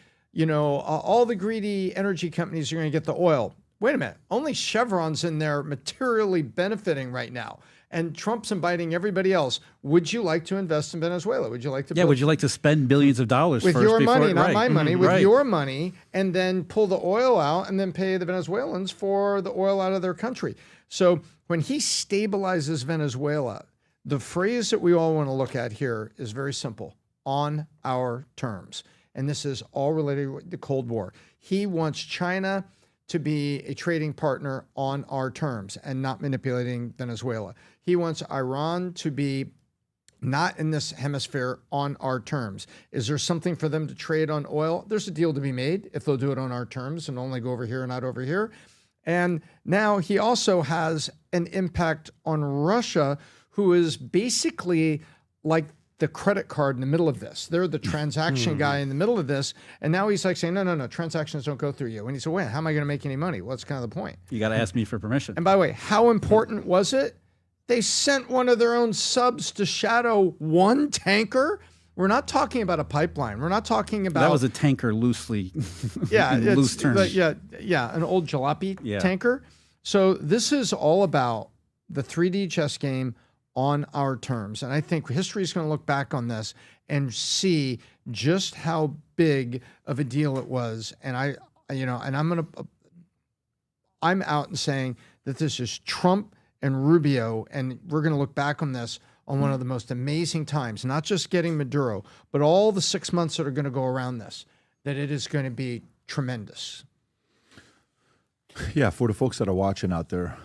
all the greedy energy companies are going to get the oil. Wait a minute. Only Chevron's in there materially benefiting right now. And Trump's inviting everybody else. Would you like to invest in Venezuela? Would you like to? Yeah. Would you like to spend billions of dollars with first your before, money, not right. my money, Mm-hmm. with right. your money, and then pull the oil out and then pay the Venezuelans for the oil out of their country? So when he stabilizes Venezuela, the phrase that we all want to look at here is very simple: on our terms. And this is all related to the Cold War. He wants China to be a trading partner on our terms and not manipulating Venezuela. He wants Iran to be not in this hemisphere on our terms. Is there something for them to trade on oil? There's a deal to be made if they'll do it on our terms and only go over here and not over here. And now he also has an impact on Russia, who is basically like the credit card in the middle of this. They're the transaction guy in the middle of this. And now he's like saying, no, transactions don't go through you. And he said, wait, how am I going to make any money? Well, that's kind of the point. You got to ask me for permission. And by the way, how important was it? They sent one of their own subs to shadow one tanker. We're not talking about a pipeline. We're not talking about... That was a tanker loosely, yeah, loose terms. Yeah, an old jalopy tanker. So this is all about the 3D chess game on our terms. And I think history is going to look back on this and see just how big of a deal it was. And I'm out and saying that this is Trump and Rubio, and we're going to look back on this on one of the most amazing times, not just getting Maduro, but all the 6 months that are going to go around this, that it is going to be tremendous. Yeah, for the folks that are watching out there,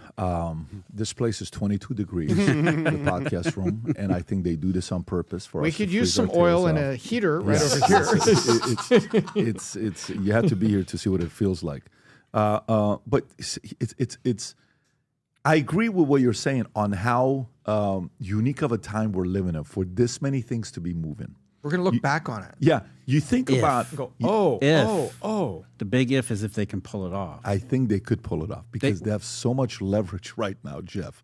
this place is 22 degrees, the podcast room, and I think they do this on purpose for us. We could use some oil and a heater right over here. It's you have to be here to see what it feels like. But it's. I agree with what you're saying on how unique of a time we're living in for this many things to be moving. We're going to look back on it. Yeah. You think about... The big if is if they can pull it off. I think they could pull it off because they have so much leverage right now, Jeff.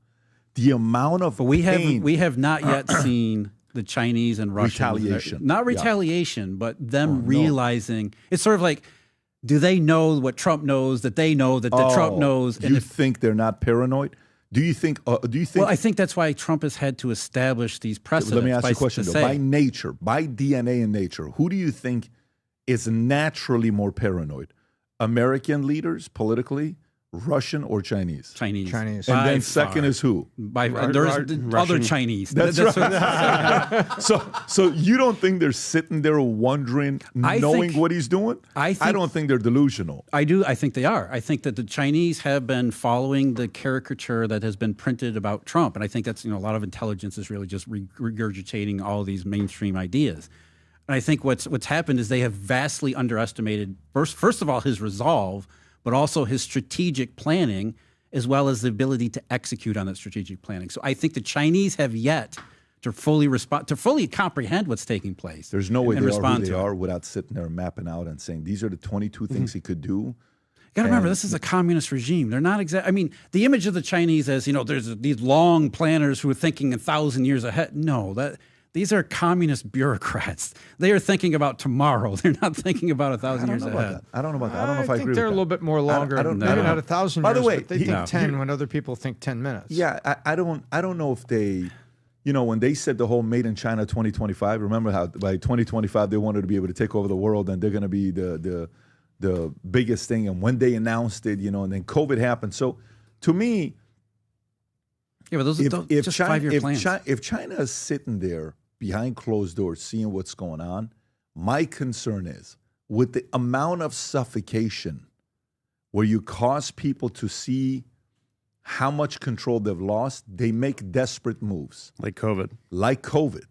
The amount of we have not yet seen the Chinese and Russians... Retaliation. Not retaliation, but them realizing... It's sort of like, do they know what Trump knows, that they know that Trump knows? Do you think they're not paranoid? Do you think? Well, I think that's why Trump has had to establish these precedents. Let me ask you a question, though. By nature, by DNA and nature, who do you think is naturally more paranoid? American leaders, politically, Russian or Chinese? Chinese. And then second is who? There's other Chinese. That's right. So you don't think they're sitting there wondering, knowing what he's doing? I don't think they're delusional. I do. I think they are. I think that the Chinese have been following the caricature that has been printed about Trump. And I think that's, a lot of intelligence is really just regurgitating all these mainstream ideas. And I think what's happened is they have vastly underestimated, first of all, his resolve, but also his strategic planning, as well as the ability to execute on that strategic planning. So I think the Chinese have yet to fully comprehend what's taking place. There's no way they are who they are without sitting there mapping out and saying, these are the 22 things he could do. got to remember, this is a communist regime. They're not exactly. I mean, the image of the Chinese as, there's these long planners who are thinking 1,000 years ahead. No, these are communist bureaucrats. They are thinking about tomorrow. They're not thinking about 1,000 years ahead. I don't know about that. I don't know if I agree with that. they're a little bit more longer. I don't maybe know. not 1,000 years, By the way, but they think 10 when other people think 10 minutes. Yeah, I don't know if they, when they said the whole Made in China 2025, remember how by 2025 they wanted to be able to take over the world and they're going to be the biggest thing. And when they announced it, and then COVID happened. So to me, yeah, but those are just 5-year plans. If China is sitting there behind closed doors seeing what's going on, my concern is with the amount of suffocation where you cause people to see how much control they've lost, they make desperate moves. Like COVID.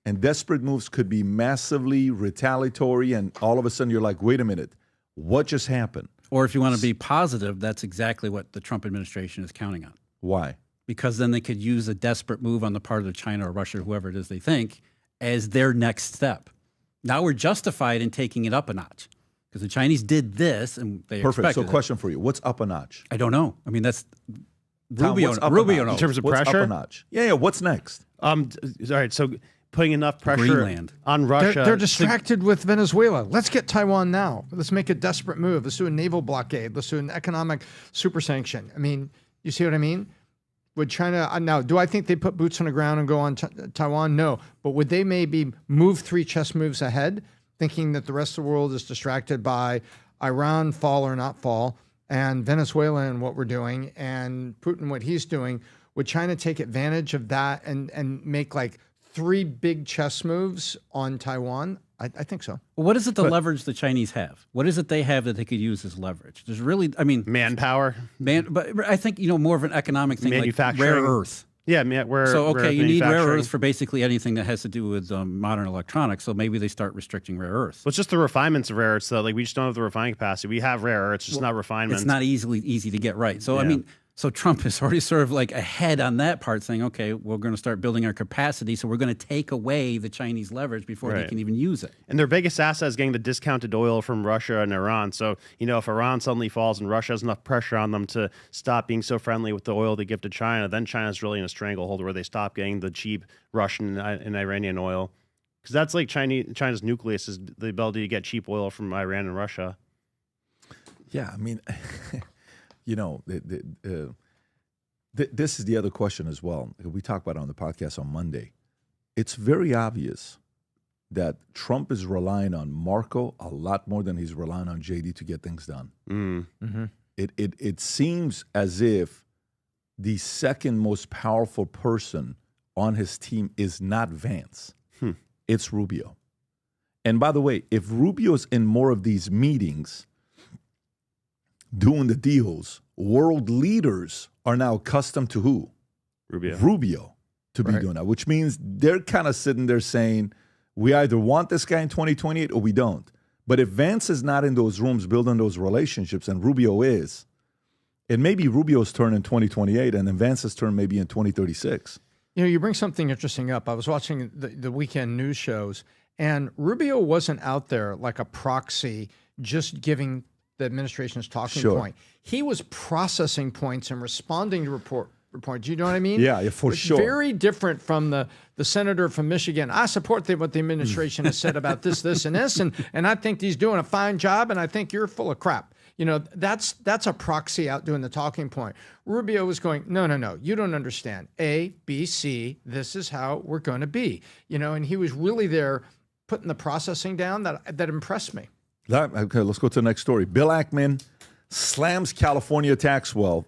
And desperate moves could be massively retaliatory, and all of a sudden you're like, wait a minute, what just happened? Or if you want to be positive, that's exactly what the Trump administration is counting on. Why? Because then they could use a desperate move on the part of China or Russia or whoever it is they think as their next step. Now we're justified in taking it up a notch because the Chinese did this and they Perfect. So expected question for you. What's up a notch? I don't know. I mean, that's Tom, Rubio knows. In terms of what's pressure? up a notch? Yeah, what's next? All right, so putting enough pressure Greenland. on Russia. They're distracted with Venezuela. Let's get Taiwan now. Let's make a desperate move. Let's do a naval blockade. Let's do an economic super sanction. I mean, you see what I mean? Would China, now, do I think they put boots on the ground and go on Taiwan? No. But would they maybe move 3 chess moves ahead, thinking that the rest of the world is distracted by Iran fall or not fall, and Venezuela and what we're doing, and Putin what he's doing? Would China take advantage of that and make like 3 big chess moves on Taiwan? I think so. Well, what is it the leverage the Chinese have? What is it they have that they could use as leverage? There's really, I mean, manpower. But I think more of an economic thing, like manufacturing, rare earth. Yeah, you need rare earth for basically anything that has to do with modern electronics. So maybe they start restricting rare earth. Well, it's just the refinements of rare earth. So like we just don't have the refining capacity. We have rare earth, it's just not refinement. It's not easy to get right. So I mean. So Trump is already sort of like ahead on that part, saying, okay, we're going to start building our capacity, so we're going to take away the Chinese leverage before they can even use it. And their biggest asset is getting the discounted oil from Russia and Iran. So, if Iran suddenly falls and Russia has enough pressure on them to stop being so friendly with the oil they give to China, then China's really in a stranglehold where they stop getting the cheap Russian and Iranian oil. Because that's like China's nucleus is the ability to get cheap oil from Iran and Russia. Yeah, I mean... this is the other question as well. We talked about it on the podcast on Monday. It's very obvious that Trump is relying on Marco a lot more than he's relying on JD to get things done. Mm-hmm. It seems as if the second most powerful person on his team is not Vance. It's Rubio. And by the way, if Rubio's in more of these meetings doing the deals, world leaders are now accustomed to who? Rubio to be doing that, which means they're kind of sitting there saying, we either want this guy in 2028 or we don't. But if Vance is not in those rooms building those relationships and Rubio is, it may be Rubio's turn in 2028 and then Vance's turn maybe in 2036. You bring something interesting up. I was watching the weekend news shows, and Rubio wasn't out there like a proxy just giving the administration's talking point. He was processing points and responding to reports. You know what I mean? Yeah, for sure. Very different from the senator from Michigan. I support what the administration has said about this, and this, and I think he's doing a fine job, and I think you're full of crap. That's a proxy out doing the talking point. Rubio was going, no, you don't understand. A, B, C, this is how we're going to be. And he was really there putting the processing down that impressed me. Okay, let's go to the next story. Bill Ackman slams California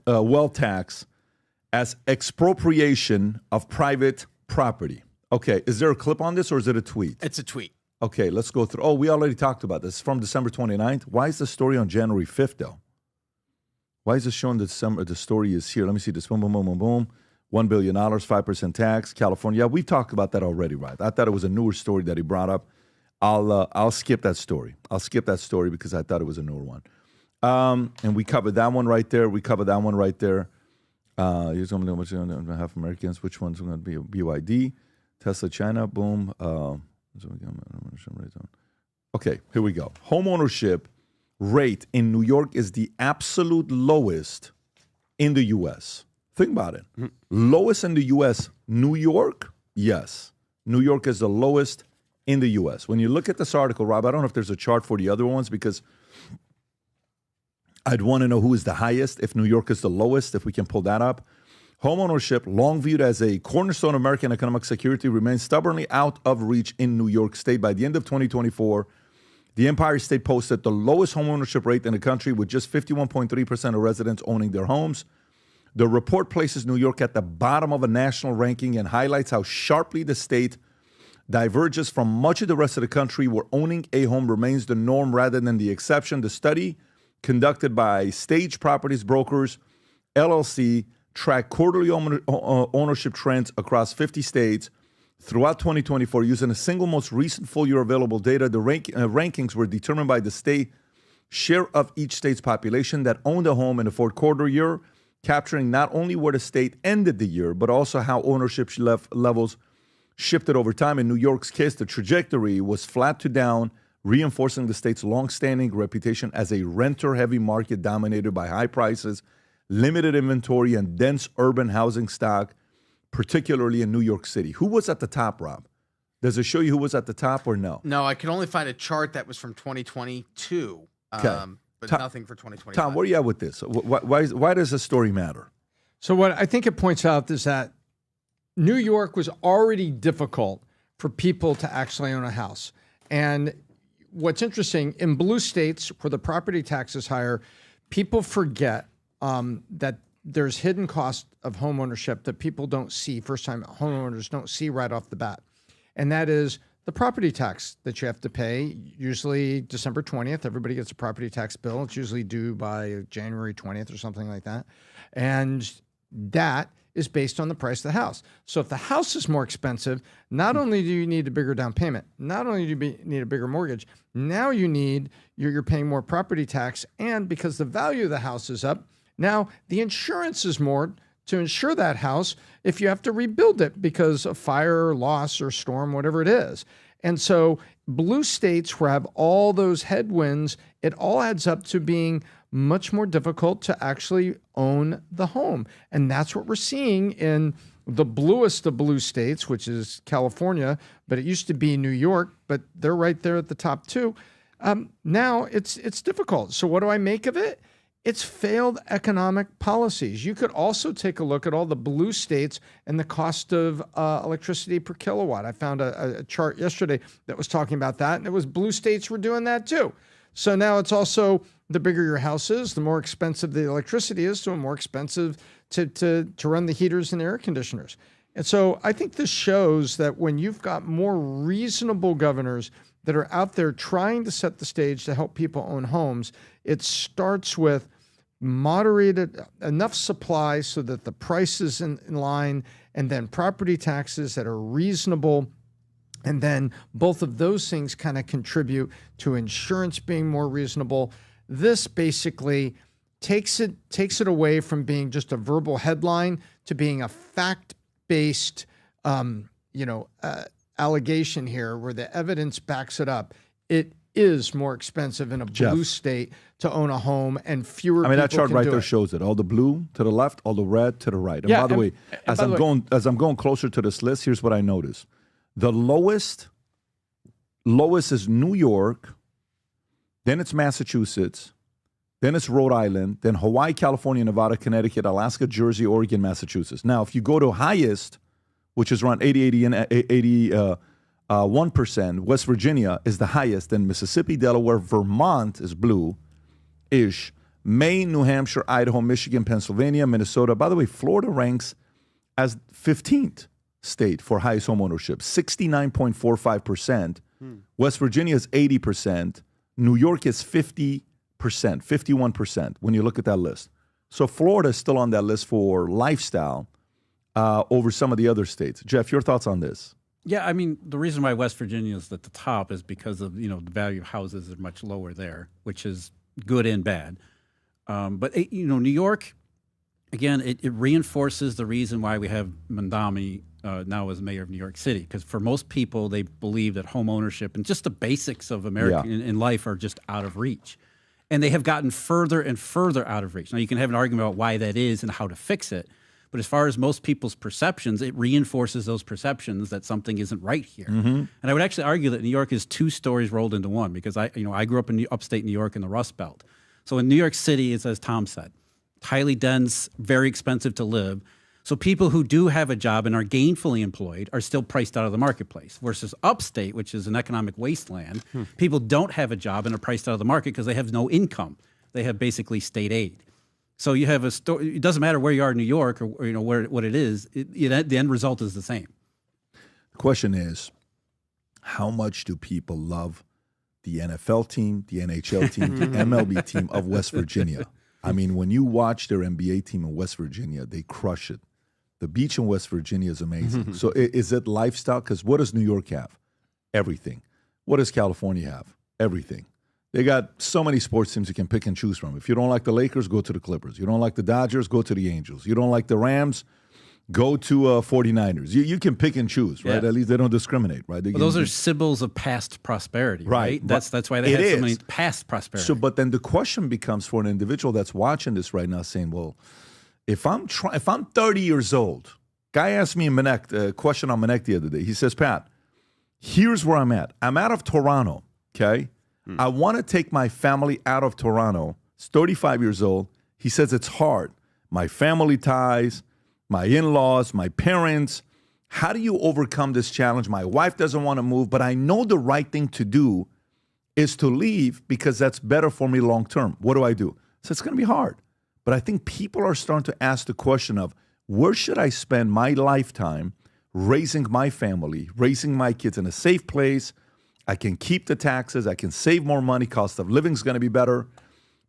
wealth tax as expropriation of private property. Okay, is there a clip on this or is it a tweet? It's a tweet. Okay, let's go through. Oh, we already talked about this. It's from December 29th. Why is the story on January 5th, though? Why is it showing the story is here? Let me see this. Boom, boom, boom, boom, boom. $1 billion, 5% tax, California. Yeah, we've talked about that already, right? I thought it was a newer story that he brought up. I'll skip that story. I'll skip that story because I thought it was a newer one. And we covered that one right there. Here's going to be half Americans. Which one's going to be BYD? Tesla, China, boom. Okay, here we go. Homeownership rate in New York is the absolute lowest in the U.S. Think about it. Lowest in the U.S., New York? Yes. New York is the lowest in the U.S. When you look at this article, Rob, I don't know if there's a chart for the other ones because I'd want to know who is the highest, if New York is the lowest, if we can pull that up. Homeownership, long viewed as a cornerstone of American economic security, remains stubbornly out of reach in New York State. By the end of 2024, the Empire State posted the lowest homeownership rate in the country with just 51.3% of residents owning their homes. The report places New York at the bottom of a national ranking and highlights how sharply the state diverges from much of the rest of the country where owning a home remains the norm rather than the exception. The study, conducted by Stage Properties Brokers, LLC, tracked quarterly ownership trends across 50 states throughout 2024 using a single most recent full year available data. The rankings were determined by the state share of each state's population that owned a home in the fourth quarter year, capturing not only where the state ended the year, but also how ownership levels shifted over time. In New York's case, the trajectory was flat to down, reinforcing the state's longstanding reputation as a renter-heavy market dominated by high prices, limited inventory, and dense urban housing stock, particularly in New York City. Who was at the top, Rob? Does it show you who was at the top or no? No, I could only find a chart that was from 2022, Okay. but Tom, nothing for 2025. Tom, where are you at with this? Why does this story matter? So what I think it points out is that New York was already difficult for people to actually own a house. And what's interesting, in blue states where the property tax is higher, people forget that there's hidden cost of home ownership that people don't see, first-time homeowners don't see right off the bat. And that is the property tax that you have to pay, usually December 20th. Everybody gets a property tax bill. It's usually due by January 20th or something like that. And that is based on the price of the house. So if the house is more expensive, not only do you need a bigger down payment, not only do you need a bigger mortgage, now you're paying more property tax. And because the value of the house is up, now the insurance is more to insure that house if you have to rebuild it because of fire, loss, or storm, whatever it is. And so blue states where have all those headwinds, it all adds up to being much more difficult to actually own the home. And that's what we're seeing in the bluest of blue states, which is California, but it used to be New York, but they're right there at the top too. Now it's difficult. So what do I make of it? It's failed economic policies. You could also take a look at all the blue states and the cost of electricity per kilowatt. I found a chart yesterday that was talking about that, and it was blue states were doing that too. So now it's also the bigger your house is, the more expensive the electricity is, so more expensive to run the heaters and air conditioners. And so I think this shows that when you've got more reasonable governors that are out there trying to set the stage to help people own homes, it starts with moderated enough supply so that the price is in line, and then property taxes that are reasonable. And then both of those things kind of contribute to insurance being more reasonable. This basically takes it away from being just a verbal headline to being a fact-based, allegation here where the evidence backs it up. It is more expensive in a blue state to own a home, and fewer people that chart can right do there it. shows it. All the blue to the left, all the red to the right. And by the way, as I'm going closer to this list, here's what I noticed. The lowest is New York, then it's Massachusetts, then it's Rhode Island, then Hawaii, California, Nevada, Connecticut, Alaska, Jersey, Oregon, Massachusetts. Now, if you go to highest, which is around 81%, West Virginia is the highest, then Mississippi, Delaware, Vermont is blue-ish, Maine, New Hampshire, Idaho, Michigan, Pennsylvania, Minnesota. By the way, Florida ranks as 15th state for highest home ownership, 69.45%. West Virginia is 80%. New York is 50%, 51% when you look at that list. So Florida is still on that list for lifestyle over some of the other states. Jeff, your thoughts on this? Yeah, I mean, the reason why West Virginia is at the top is because of, the value of houses is much lower there, which is good and bad. But New York, again, it reinforces the reason why we have Mandami now as mayor of New York City, because for most people, they believe that home ownership and just the basics of American in life are just out of reach. And they have gotten further and further out of reach. Now, you can have an argument about why that is and how to fix it. But as far as most people's perceptions, it reinforces those perceptions that something isn't right here. And I would actually argue that New York is two stories rolled into one, because I grew up in upstate New York in the Rust Belt. So in New York City, it's, as Tom said, highly dense, very expensive to live. So people who do have a job and are gainfully employed are still priced out of the marketplace, versus upstate, which is an economic wasteland. People don't have a job and are priced out of the market because they have no income. They have basically state aid. So you have a story. It doesn't matter where you are in New York or what it is. The end result is the same. The question is, how much do people love the NFL team, the NHL team, the MLB team of West Virginia? I mean, when you watch their NBA team in West Virginia, they crush it. The beach in West Virginia is amazing. So is it lifestyle? Because what does New York have? Everything. What does California have? Everything. They got so many sports teams you can pick and choose from. If you don't like the Lakers, go to the Clippers. You don't like the Dodgers, go to the Angels. You don't like the Rams, go to 49ers. You can pick and choose, right? Yeah. At least they don't discriminate, right? Well, those are symbols of past prosperity, right? That's why they have so many past prosperity. So, but then the question becomes for an individual that's watching this right now, saying, "Well, if I'm 30 years old," guy asked me a question on Manek the other day. He says, "Pat, here's where I'm at. I'm out of Toronto. Okay, I want to take my family out of Toronto. He's 35 years old. He says it's hard. My family ties, my in-laws, my parents. How do you overcome this challenge? My wife doesn't want to move, but I know the right thing to do is to leave because that's better for me long term. What do I do?" So it's going to be hard. But I think people are starting to ask the question of, where should I spend my lifetime raising my family, raising my kids in a safe place? I can keep the taxes. I can save more money. Cost of living is going to be better.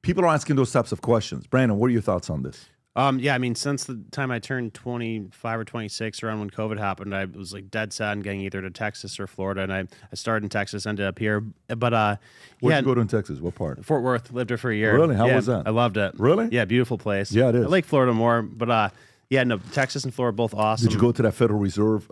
People are asking those types of questions. Brandon, what are your thoughts on this? Yeah, I mean, since the time I turned 25 or 26, around when COVID happened, I was like dead sad on getting either to Texas or Florida, and I started in Texas, ended up here. But Where'd you go to in Texas? What part? Fort Worth. Lived there for a year. Really? How was that? I loved it. Really? Yeah, beautiful place. Yeah, it is. I like Florida more, but yeah, no, Texas and Florida both awesome. Did you go to that Federal Reserve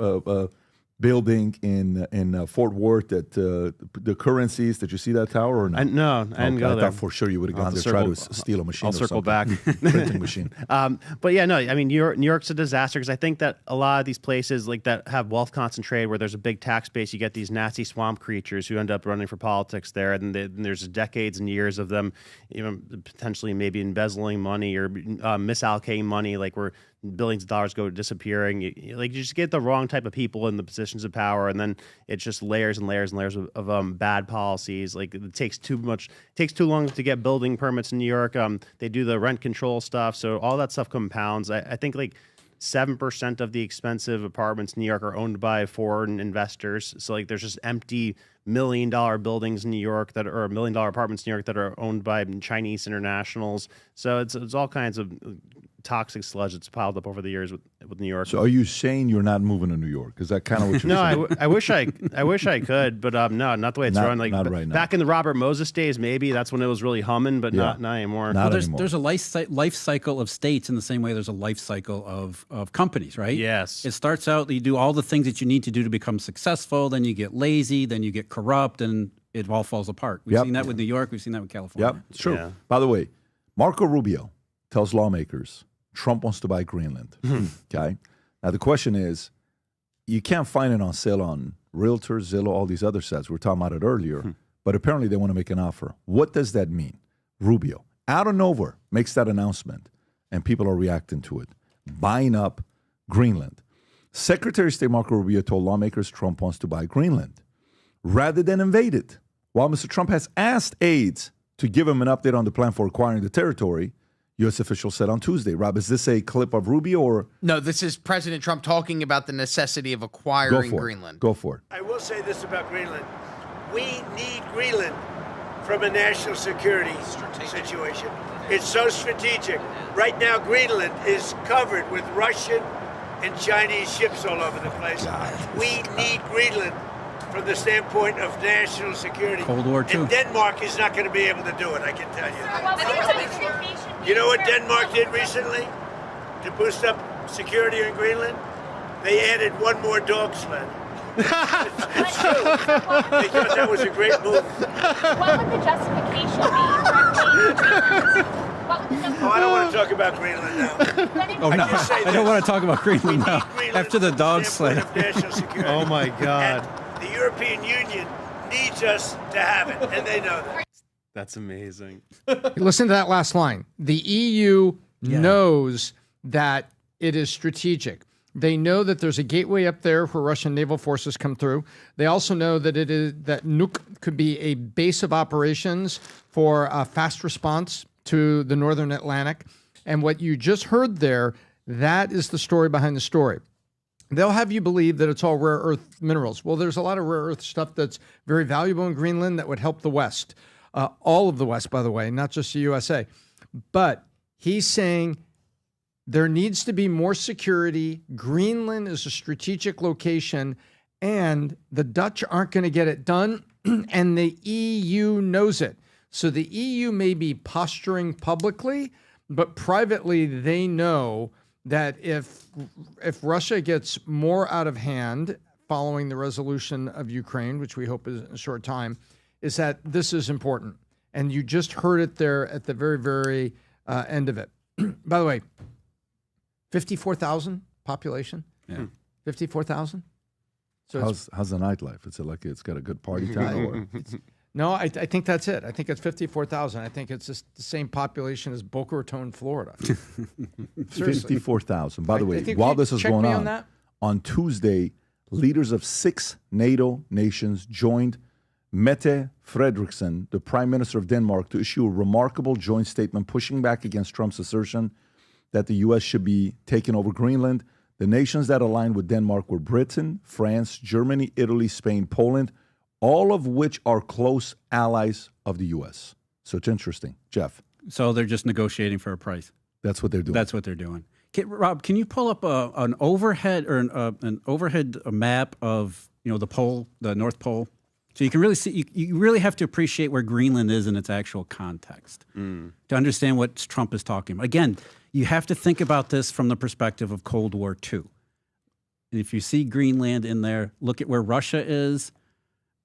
building in Fort Worth at the currencies? Did you see that tower or not? No, I didn't go there. I thought for sure you would have gone there, try to steal a machine. I'll circle back. Printing machine. But yeah, no, I mean, New York's a disaster because I think that a lot of these places like that have wealth concentrated where there's a big tax base, you get these nasty swamp creatures who end up running for politics there. And there's decades and years of them, potentially maybe embezzling money or misallocating money, like where billions of dollars go disappearing. You just get the wrong type of people in the positions of power, and then it's just layers and layers and layers of bad policies. Like it takes too long to get building permits in New York. They do the rent control stuff, so all that stuff compounds. I think like 7% of the expensive apartments in New York are owned by foreign investors. So like there's just empty $1 million buildings in New York or $1 million apartments in New York that are owned by Chinese internationals. So it's all kinds of toxic sludge that's piled up over the years with New York. So are you saying you're not moving to New York? Is that kind of what you're saying? No, I wish I could, but no, not the way it's run. Like not right now. Back in the Robert Moses days, maybe that's when it was really humming, but not anymore. There's a life cycle of states in the same way there's a life cycle of companies, right? Yes. It starts out, you do all the things that you need to do to become successful, then you get lazy, then you get corrupt, and it all falls apart. We've seen that with New York, we've seen that with California. Yep, it's true. Yeah. By the way, Marco Rubio tells lawmakers Trump wants to buy Greenland. Okay. Now the question is, you can't find it on sale on Realtor, Zillow, all these other sites. We were talking about it earlier, but apparently they want to make an offer. What does that mean? Rubio, out of nowhere, makes that announcement, and people are reacting to it, buying up Greenland. Secretary of State Marco Rubio told lawmakers Trump wants to buy Greenland rather than invade it. While Mr. Trump has asked aides to give him an update on the plan for acquiring the territory, U.S. officials said on Tuesday. Rob, is this a clip of Rubio or? No, this is President Trump talking about the necessity of acquiring Greenland. Go for it. I will say this about Greenland. We need Greenland from a national security situation. It's so strategic. Right now, Greenland is covered with Russian and Chinese ships all over the place. We need Greenland from the standpoint of national security. Cold War II. And Denmark is not going to be able to do it, I can tell you. You know what Denmark did recently to boost up security in Greenland? They added one more dog sled. It's true. Because that was a great move. What would the justification be for Oh, I don't want to talk about Greenland now. Oh, no. just say I don't this. want to talk about We Greenland need now. Greenland After the from dog standpoint sled. of national security. Oh, my God. And the European Union needs us to have it, and they know that. That's amazing. Listen to that last line. The EU knows that it is strategic. They know that there's a gateway up there where Russian naval forces come through. They also know that that Nuuk could be a base of operations for a fast response to the Northern Atlantic. And what you just heard there, that is the story behind the story. They'll have you believe that it's all rare earth minerals. Well, there's a lot of rare earth stuff that's very valuable in Greenland that would help the West. All of the West, by the way, not just the USA. But he's saying there needs to be more security. Greenland is a strategic location, and the Dutch aren't going to get it done, and the EU knows it. So the EU may be posturing publicly, but privately they know that if Russia gets more out of hand following the resolution of Ukraine, which we hope is in a short time, is that this is important. And you just heard it there at the very, very end of it. By the way, 54,000 population? Yeah. 54,000? So how's the nightlife? Is it like it's got a good party time? Or? No, I think that's it. I think it's 54,000. I think it's just the same population as Boca Raton, Florida. 54,000. By the way, think while you this is check going me on that? on Tuesday, leaders of 6 NATO nations joined Mette Frederiksen, the Prime Minister of Denmark, to issue a remarkable joint statement pushing back against Trump's assertion that the U.S. should be taking over Greenland. The nations that aligned with Denmark were Britain, France, Germany, Italy, Spain, Poland, all of which are close allies of the U.S. So it's interesting. Jeff. So they're just negotiating for a price. That's what they're doing. That's what they're doing. Rob, can you pull up an overhead or an overhead map of the pole, the North Pole, so you can really see? You really have to appreciate where Greenland is in its actual context to understand what Trump is talking about. Again, you have to think about this from the perspective of Cold War II. And if you see Greenland in there, look at where Russia is.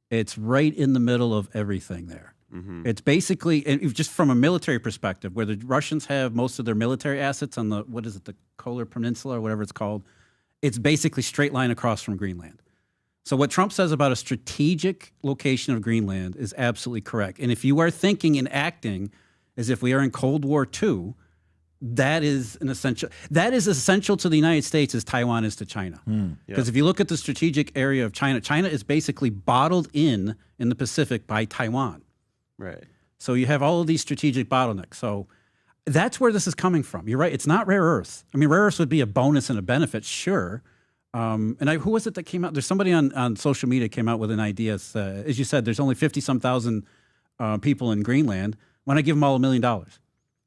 It's right in the middle of everything there. Mm-hmm. It's basically, and just from a military perspective, where the Russians have most of their military assets on the, the Kolar Peninsula or whatever it's called, it's basically straight line across from Greenland. So what Trump says about a strategic location of Greenland is absolutely correct. And if you are thinking and acting as if we are in Cold War II, that is essential to the United States as Taiwan is to China. Because if you look at the strategic area of China, China is basically bottled in the Pacific by Taiwan. Right. So you have all of these strategic bottlenecks. So that's where this is coming from. You're right. It's not rare earths. I mean, rare earths would be a bonus and a benefit, sure. Who was it that came out? There's somebody on social media came out with an idea. As you said, there's only 50-some thousand people in Greenland. Why not give them all $1 million?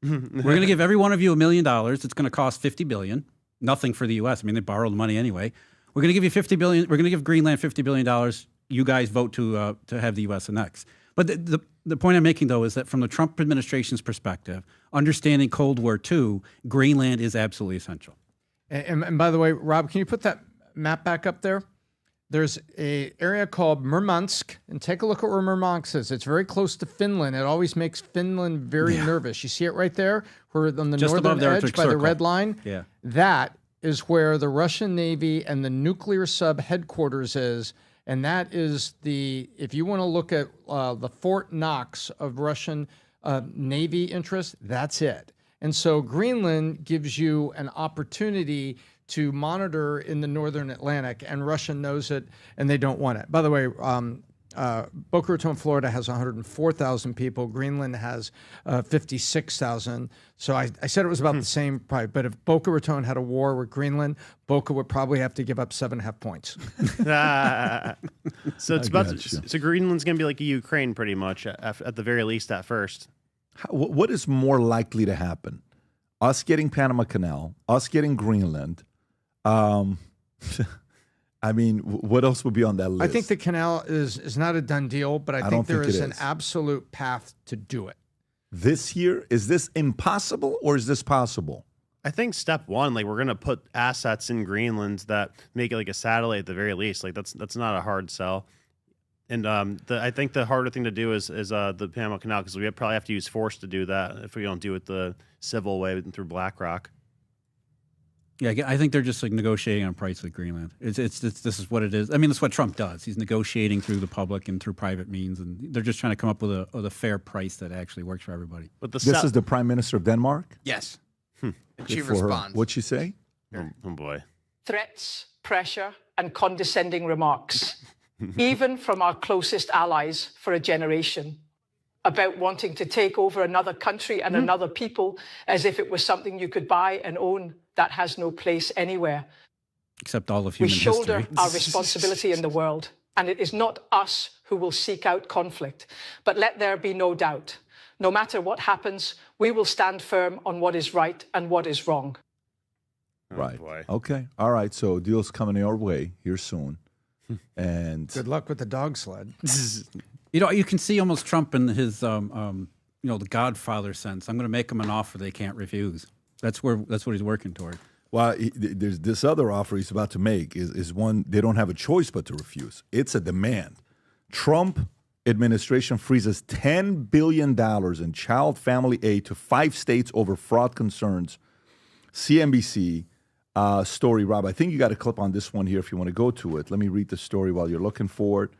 We're going to give every one of you $1 million. It's going to cost $50 billion. Nothing for the U.S. I mean, they borrowed the money anyway. We're going to give you $50 billion. We're going to give Greenland $50 billion. You guys vote to have the U.S. annex. But the point I'm making, though, is that from the Trump administration's perspective, understanding Cold War II, Greenland is absolutely essential. And by the way, Rob, can you put that map back up there? There's an area called Murmansk, and take a look at where Murmansk is. It's very close to Finland. It always makes Finland very nervous. You see it right there, where on the Just northern edge by the red line? Yeah. That is where the Russian Navy and the nuclear sub headquarters is. And that is if you want to look at the Fort Knox of Russian Navy interest, that's it. And so Greenland gives you an opportunity to monitor in the Northern Atlantic, and Russia knows it, and they don't want it. By the way, Boca Raton, Florida has 104,000 people. Greenland has 56,000. So I said it was about the same, probably. But if Boca Raton had a war with Greenland, Boca would probably have to give up 7.5 points. So it's so Greenland's going to be like Ukraine, pretty much, at the very least at first. What is more likely to happen? Us getting Panama Canal, us getting Greenland. I mean, what else would be on that list? I think the canal is not a done deal, but I think there is an absolute path to do it. This year, is this impossible or is this possible? I think step one, like we're going to put assets in Greenland that make it like a satellite at the very least. Like that's not a hard sell. I think the harder thing to do is the Panama Canal, because we probably have to use force to do that if we don't do it the civil way through BlackRock. Yeah, I think they're just like negotiating on price with Greenland. It's this is what it is. I mean, that's what Trump does. He's negotiating through the public and through private means, and they're just trying to come up with a fair price that actually works for everybody. But this is the Prime Minister of Denmark? Yes. And she Good for her. responds. What'd she say? Oh boy. Threats, pressure, and condescending remarks, even from our closest allies for a generation, about wanting to take over another country and another people as if it was something you could buy and own. That has no place anywhere. Except all of human history. We shoulder history. our responsibility in the world, and it is not us who will seek out conflict. But let there be no doubt, no matter what happens, we will stand firm on what is right and what is wrong. Right. Boy. Okay. All right. So deal's coming our way here soon. And Good luck with the dog sled. You can see almost Trump in his, the Godfather sense. I'm going to make them an offer they can't refuse. That's what he's working toward. Well, there's this other offer he's about to make is one they don't have a choice but to refuse. It's a demand. Trump administration freezes $10 billion in child family aid to 5 states over fraud concerns. CNBC story, Rob. I think you got a clip on this one here if you want to go to it. Let me read the story while you're looking for it.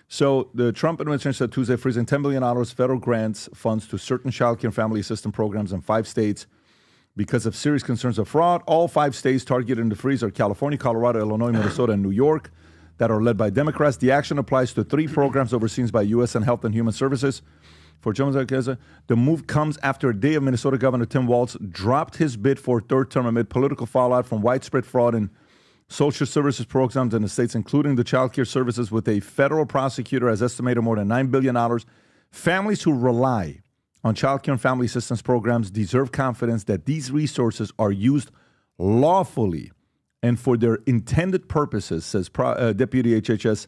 So the Trump administration said Tuesday freezing $10 billion federal grants funds to certain child care and family assistance programs in 5 states because of serious concerns of fraud. All 5 states targeted in the freeze are California, Colorado, Illinois, Minnesota, and New York that are led by Democrats. The action applies to 3 programs overseen by U.S. and Health and Human Services. For the move comes after a day of Minnesota Governor Tim Walz dropped his bid for a 3rd term amid political fallout from widespread fraud in social services programs in the states, including the child care services, with a federal prosecutor has estimated more than $9 billion. Families who rely on child care and family assistance programs deserve confidence that these resources are used lawfully and for their intended purposes, says Deputy HHS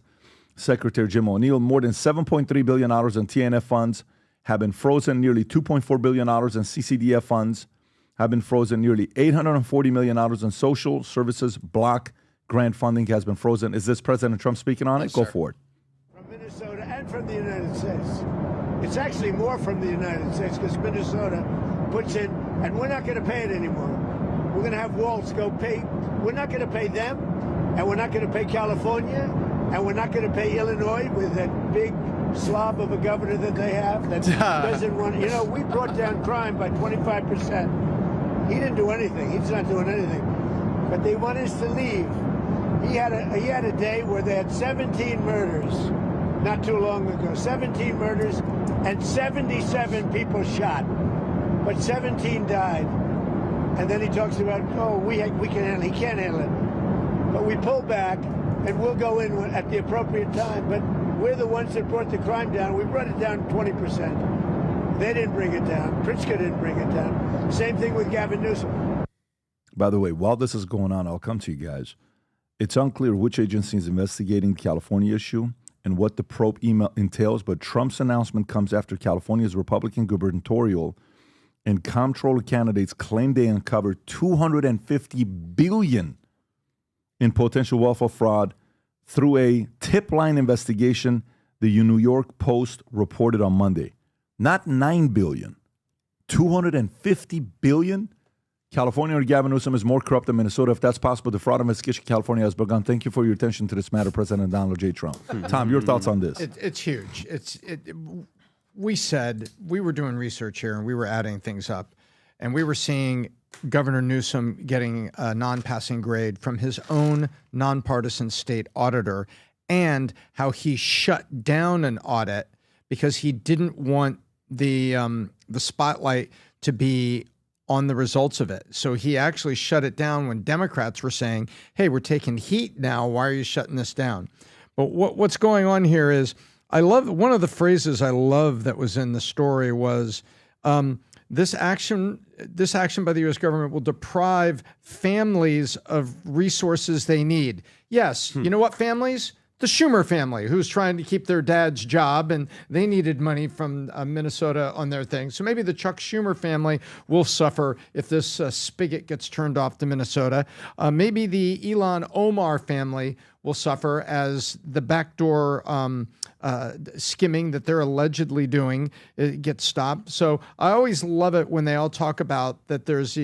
Secretary Jim O'Neill. More than $7.3 billion in TNF funds have been frozen. Nearly $2.4 billion in CCDF funds have been frozen. Nearly $840 million in social services block grant funding has been frozen. Is this President Trump speaking on it? Go for it. From Minnesota and from the United States. It's actually more from the United States because Minnesota puts in, and we're not going to pay it anymore. We're going to have Walz go pay. We're not going to pay them, and we're not going to pay California, and we're not going to pay Illinois with that big slob of a governor that they have that doesn't run. We brought down crime by 25%. He didn't do anything. He's not doing anything. But they want us to leave. He had a day where they had 17 murders not too long ago. 17 murders and 77 people shot. But 17 died. And then he talks about, we can handle it. He can't handle it. But we pull back and we'll go in at the appropriate time. But we're the ones that brought the crime down. We brought it down 20%. They didn't bring it down. Pritzker didn't bring it down. Same thing with Gavin Newsom. By the way, while this is going on, I'll come to you guys. It's unclear which agency is investigating the California issue and what the probe email entails, but Trump's announcement comes after California's Republican gubernatorial and comptroller candidates claim they uncovered $250 billion in potential welfare fraud through a tip line investigation, the New York Post reported on Monday. Not $9 billion, $250 billion. California or Gavin Newsom is more corrupt than Minnesota. If that's possible, the fraud investigation California has begun. Thank you for your attention to this matter, President Donald J. Trump. Tom, your thoughts on this? It's huge. We said we were doing research here and we were adding things up, and we were seeing Governor Newsom getting a non-passing grade from his own nonpartisan state auditor, and how he shut down an audit because he didn't want the spotlight to be on the results of it. So he actually shut it down when Democrats were saying, hey, we're taking heat now. Why are you shutting this down? But what's going on here is, I love one of the phrases I love that was in the story was, this action by the U.S. government will deprive families of resources they need. Yes, you know what, families? the Schumer family, who's trying to keep their dad's job, and they needed money from Minnesota on their thing. So maybe the Chuck Schumer family will suffer if this spigot gets turned off to Minnesota. Maybe the Ilhan Omar family will suffer as the backdoor skimming that they're allegedly doing gets stopped. So I always love it when they all talk about that there's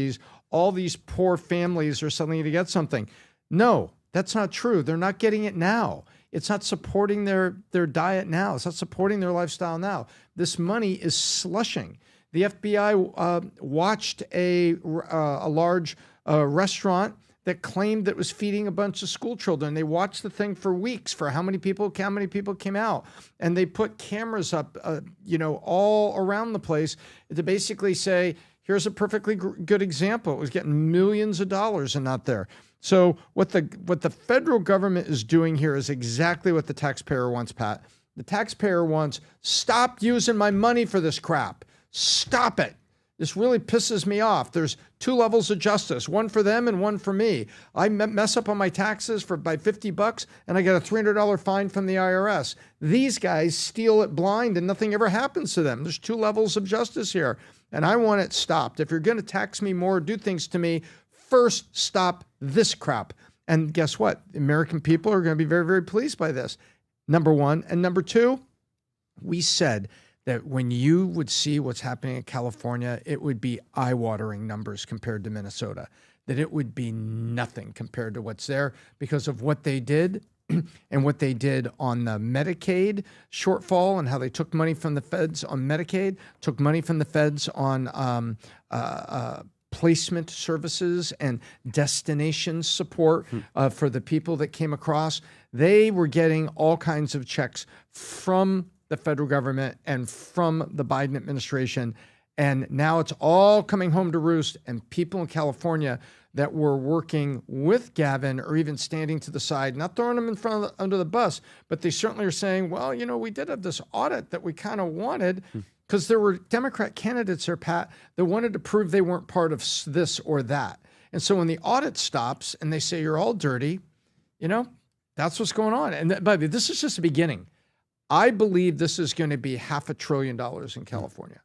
all these poor families are suddenly going to get something. No, that's not true. They're not getting it now. It's not supporting their diet now. It's not supporting their lifestyle now. This money is slushing. The FBI watched a large restaurant that claimed that it was feeding a bunch of school children. They watched the thing for weeks for how many people came out. And they put cameras up, all around the place to basically say, here's a perfectly good example. It was getting millions of dollars and not there. So what the federal government is doing here is exactly what the taxpayer wants, Pat. The taxpayer wants, stop using my money for this crap. Stop it. This really pisses me off. There's two levels of justice, one for them and one for me. I mess up on my taxes by $50 and I get a $300 fine from the IRS. These guys steal it blind and nothing ever happens to them. There's two levels of justice here, and I want it stopped. If you're going to tax me more, do things to me, first stop this crap. And guess what? The American people are going to be very, very pleased by this, number one. And number two, we said that when you would see what's happening in California, it would be eye-watering numbers compared to Minnesota, that it would be nothing compared to what's there because of what they did and what they did on the Medicaid shortfall and how they took money from the feds on Medicaid, took money from the feds on placement services and destination support for the people that came across. They were getting all kinds of checks from the federal government and from the Biden administration. And now it's all coming home to roost, and people in California that were working with Gavin or even standing to the side, not throwing him under the bus, but they certainly are saying, well, we did have this audit that we kind of wanted, because there were Democrat candidates there, Pat, that wanted to prove they weren't part of this or that. And so when the audit stops and they say you're all dirty, that's what's going on. And by the way, this is just the beginning. I believe this is going to be $500 billion in California.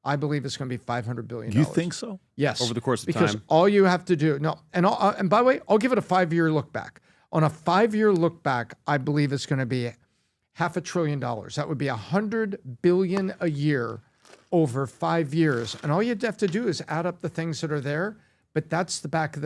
I believe it's going to be $500 billion. You think so? Yes. Over the course of because time. all you have to do, and by the way, I'll give it a 5-year look back. On a 5-year look back, I believe it's going to be $500 billion. That would be $100 billion a year over 5 years. And all you'd have to do is add up the things that are there. But that's the back of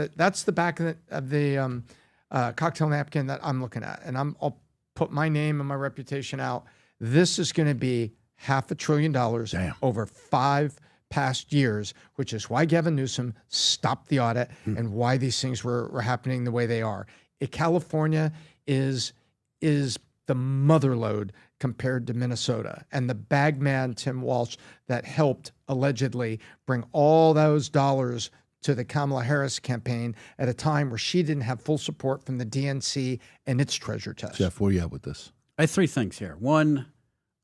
the cocktail napkin that I'm looking at. And I'll put my name and my reputation out. This is going to be $500 billion over 5 past years, which is why Gavin Newsom stopped the audit and why these things were happening the way they are. California is the motherlode compared to Minnesota, and the bagman Tim Walsh that helped allegedly bring all those dollars to the Kamala Harris campaign at a time where she didn't have full support from the DNC and its treasure test. Jeff, where are you at with this? I have 3 things here. One,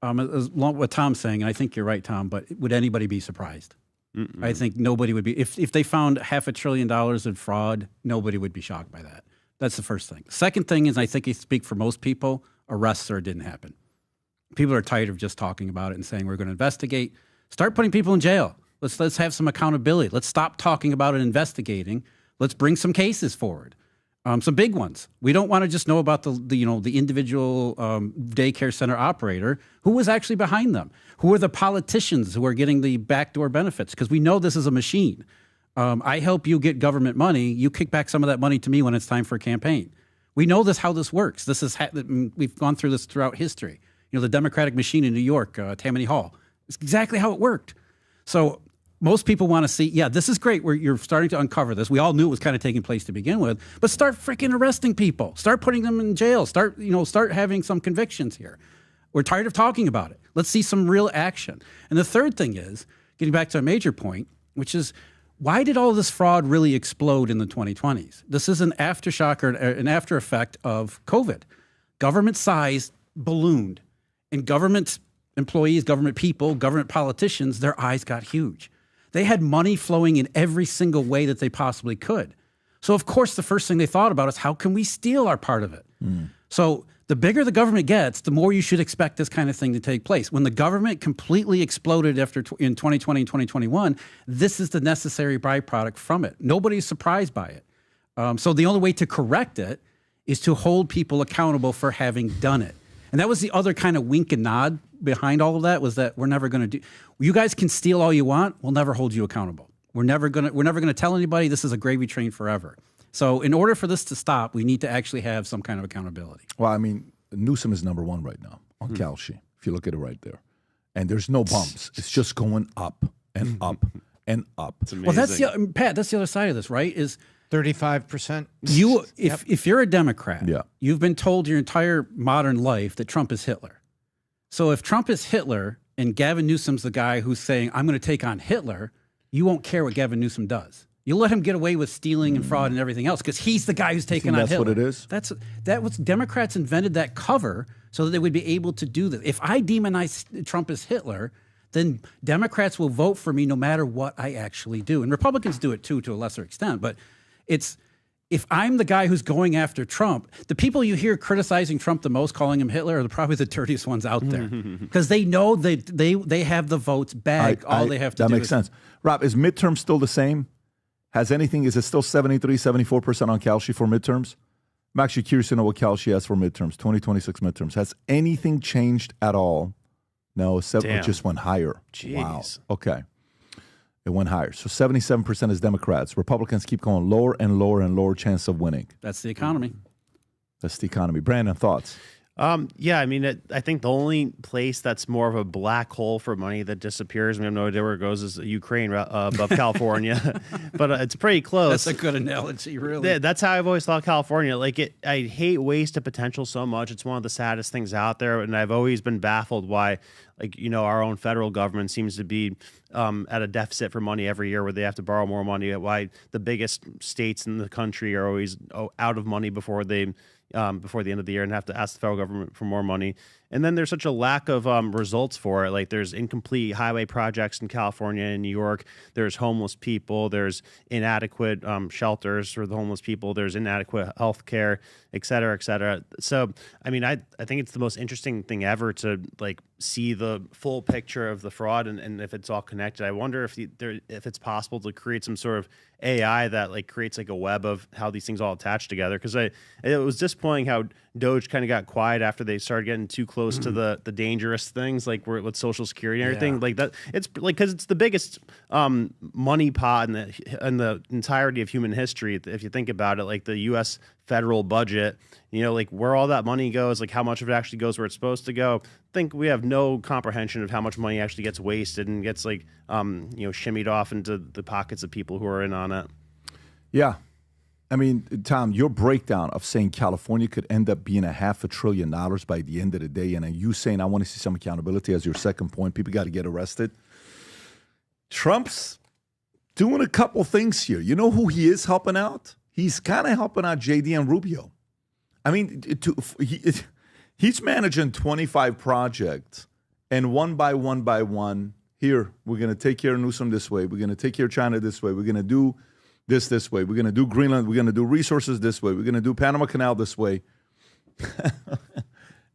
along what Tom's saying, and I think you're right, Tom, but would anybody be surprised? I think nobody would be. If they found $500 billion in fraud, nobody would be shocked by that. That's the first thing. Second thing is, I think I speak for most people, arrests or it didn't happen. People are tired of just talking about it and saying we're going to investigate. Start putting people in jail. Let's have some accountability. Let's stop talking about it and investigating. Let's bring some cases forward. Some big ones. We don't want to just know about the individual daycare center operator. Who was actually behind them? Who are the politicians who are getting the backdoor benefits? Because we know this is a machine. I help you get government money. You kick back some of that money to me when it's time for a campaign. We know how this works. This is we've gone through this throughout history. The Democratic machine in New York, Tammany Hall. It's exactly how it worked. So most people want to see, this is great where you're starting to uncover this. We all knew it was kind of taking place to begin with, but start freaking arresting people. Start putting them in jail. Start having some convictions here. We're tired of talking about it. Let's see some real action. And the third thing is, getting back to a major point, which is, why did all this fraud really explode in the 2020s? This is an aftershock or an after effect of COVID. Government size ballooned, and government employees, government people, government politicians, their eyes got huge. They had money flowing in every single way that they possibly could. So, of course, the first thing they thought about is how can we steal our part of it? So The bigger the government gets, the more you should expect this kind of thing to take place. When the government completely exploded in 2020 and 2021, this is the necessary byproduct from it. Nobody's surprised by it. So the only way to correct it is to hold people accountable for having done it. And that was the other kind of wink and nod behind all of that, was that we're never going to do. You guys can steal all you want. We'll never hold you accountable. We're never going to tell anybody this is a gravy train forever. So in order for this to stop, we need to actually have some kind of accountability. Well, I mean, Newsom is number one right now on Kalshi, if you look at it right there. And there's no bumps. It's just going up and up and up. It's amazing. Well, that's the other side of this, right? Is 35%. If you're a Democrat, you've been told your entire modern life that Trump is Hitler. So if Trump is Hitler and Gavin Newsom's the guy who's saying, I'm going to take on Hitler, you won't care what Gavin Newsom does. You'll let him get away with stealing and fraud and everything else because he's the guy who's taking on Hitler. That's what it is? That was Democrats invented that cover so that they would be able to do this. If I demonize Trump as Hitler, then Democrats will vote for me no matter what I actually do. And Republicans do it too, to a lesser extent. But if I'm the guy who's going after Trump, the people you hear criticizing Trump the most, calling him Hitler, are probably the dirtiest ones out there because they know they have the votes back. All they have to do. That makes sense. Rob, is midterm still the same? Is it still 73, 74% on Kalshi for midterms? I'm actually curious to know what Kalshi has for midterms, 2026 midterms. Has anything changed at all? No, it just went higher. Jeez. Wow. Okay. It went higher. So 77% is Democrats. Republicans keep going lower and lower and lower chance of winning. That's the economy. That's the economy. Brandon, thoughts? Yeah, I mean, I think the only place that's more of a black hole for money that disappears, we have no idea where it goes, is Ukraine above California. But it's pretty close. That's a good analogy, really. That's how I've always thought California. I hate wasted potential so much. It's one of the saddest things out there. And I've always been baffled why, our own federal government seems to be at a deficit for money every year where they have to borrow more money. Why the biggest states in the country are always out of money before the end of the year and have to ask the federal government for more money. And then there's such a lack of results for it. Like there's incomplete highway projects in California and New York. There's homeless people. There's inadequate shelters for the homeless people. There's inadequate health care, et cetera, et cetera. So, I mean, I think it's the most interesting thing ever to see the full picture of the fraud and if it's all connected. I wonder if it's possible to create some sort of AI that creates a web of how these things all attach together. Because it was disappointing how Doge kind of got quiet after they started getting too close to the dangerous things with Social Security and everything like that. It's because it's the biggest money pot in the entirety of human history. If you think about it, the U.S. federal budget, where all that money goes, how much of it actually goes where it's supposed to go. I think we have no comprehension of how much money actually gets wasted and gets shimmied off into the pockets of people who are in on it. Yeah. I mean, Tom, your breakdown of saying California could end up being $500 billion by the end of the day, and then you saying I want to see some accountability as your second point, people got to get arrested. Trump's doing a couple things here. You know who he is helping out? He's kind of helping out JD and Rubio. I mean, he's managing 25 projects, and one by one, here, we're going to take care of Newsom this way. We're going to take care of China this way. We're going to do this way. We're going to do Greenland. We're going to do resources this way. We're going to do Panama Canal this way.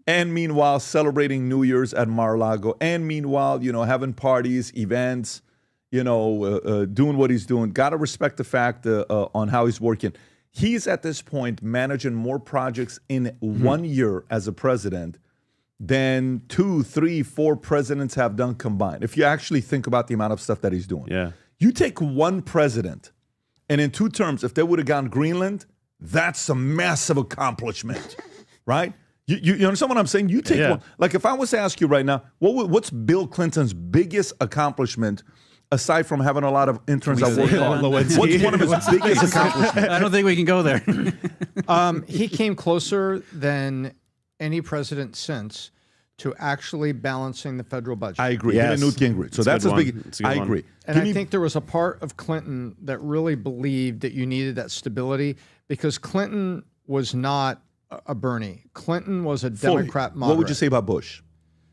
And meanwhile, celebrating New Year's at Mar-a-Lago. And meanwhile, having parties, events, doing what he's doing. Got to respect the fact on how he's working. He's at this point managing more projects in 1 year as a president than 2, 3, 4 presidents have done combined. If you actually think about the amount of stuff that he's doing. Yeah. You take one president, and in 2 terms, if they would have gone Greenland, that's a massive accomplishment, right? You understand what I'm saying? You take one. If I was to ask you right now, what's Bill Clinton's biggest accomplishment aside from having a lot of interns that work on? What's one of his biggest accomplishments? I don't think we can go there. He came closer than any president since to actually balancing the federal budget. I agree. Yes. Him and Newt Gingrich. So that's his big. I agree. And I think there was a part of Clinton that really believed that you needed that stability because Clinton was not a Bernie. Clinton was a Democrat moderate. What would you say about Bush?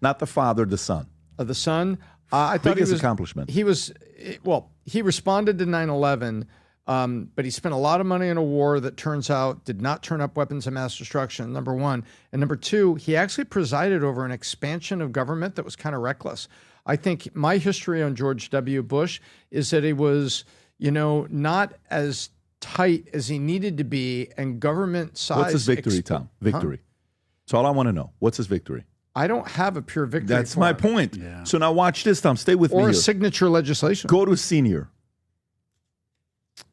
Not the father, the son. The son? I thought biggest accomplishment. He responded to 9/11 But he spent a lot of money in a war that turns out did not turn up weapons of mass destruction, number one. And number two, he actually presided over an expansion of government that was kind of reckless. I think my history on George W. Bush is that he was, not as tight as he needed to be, and government size. What's his victory, Tom? Victory. That's all I want to know. What's his victory? I don't have a pure victory. That's my point. Yeah. So now watch this, Tom. Stay with me Or here. a signature legislation. Go to senior.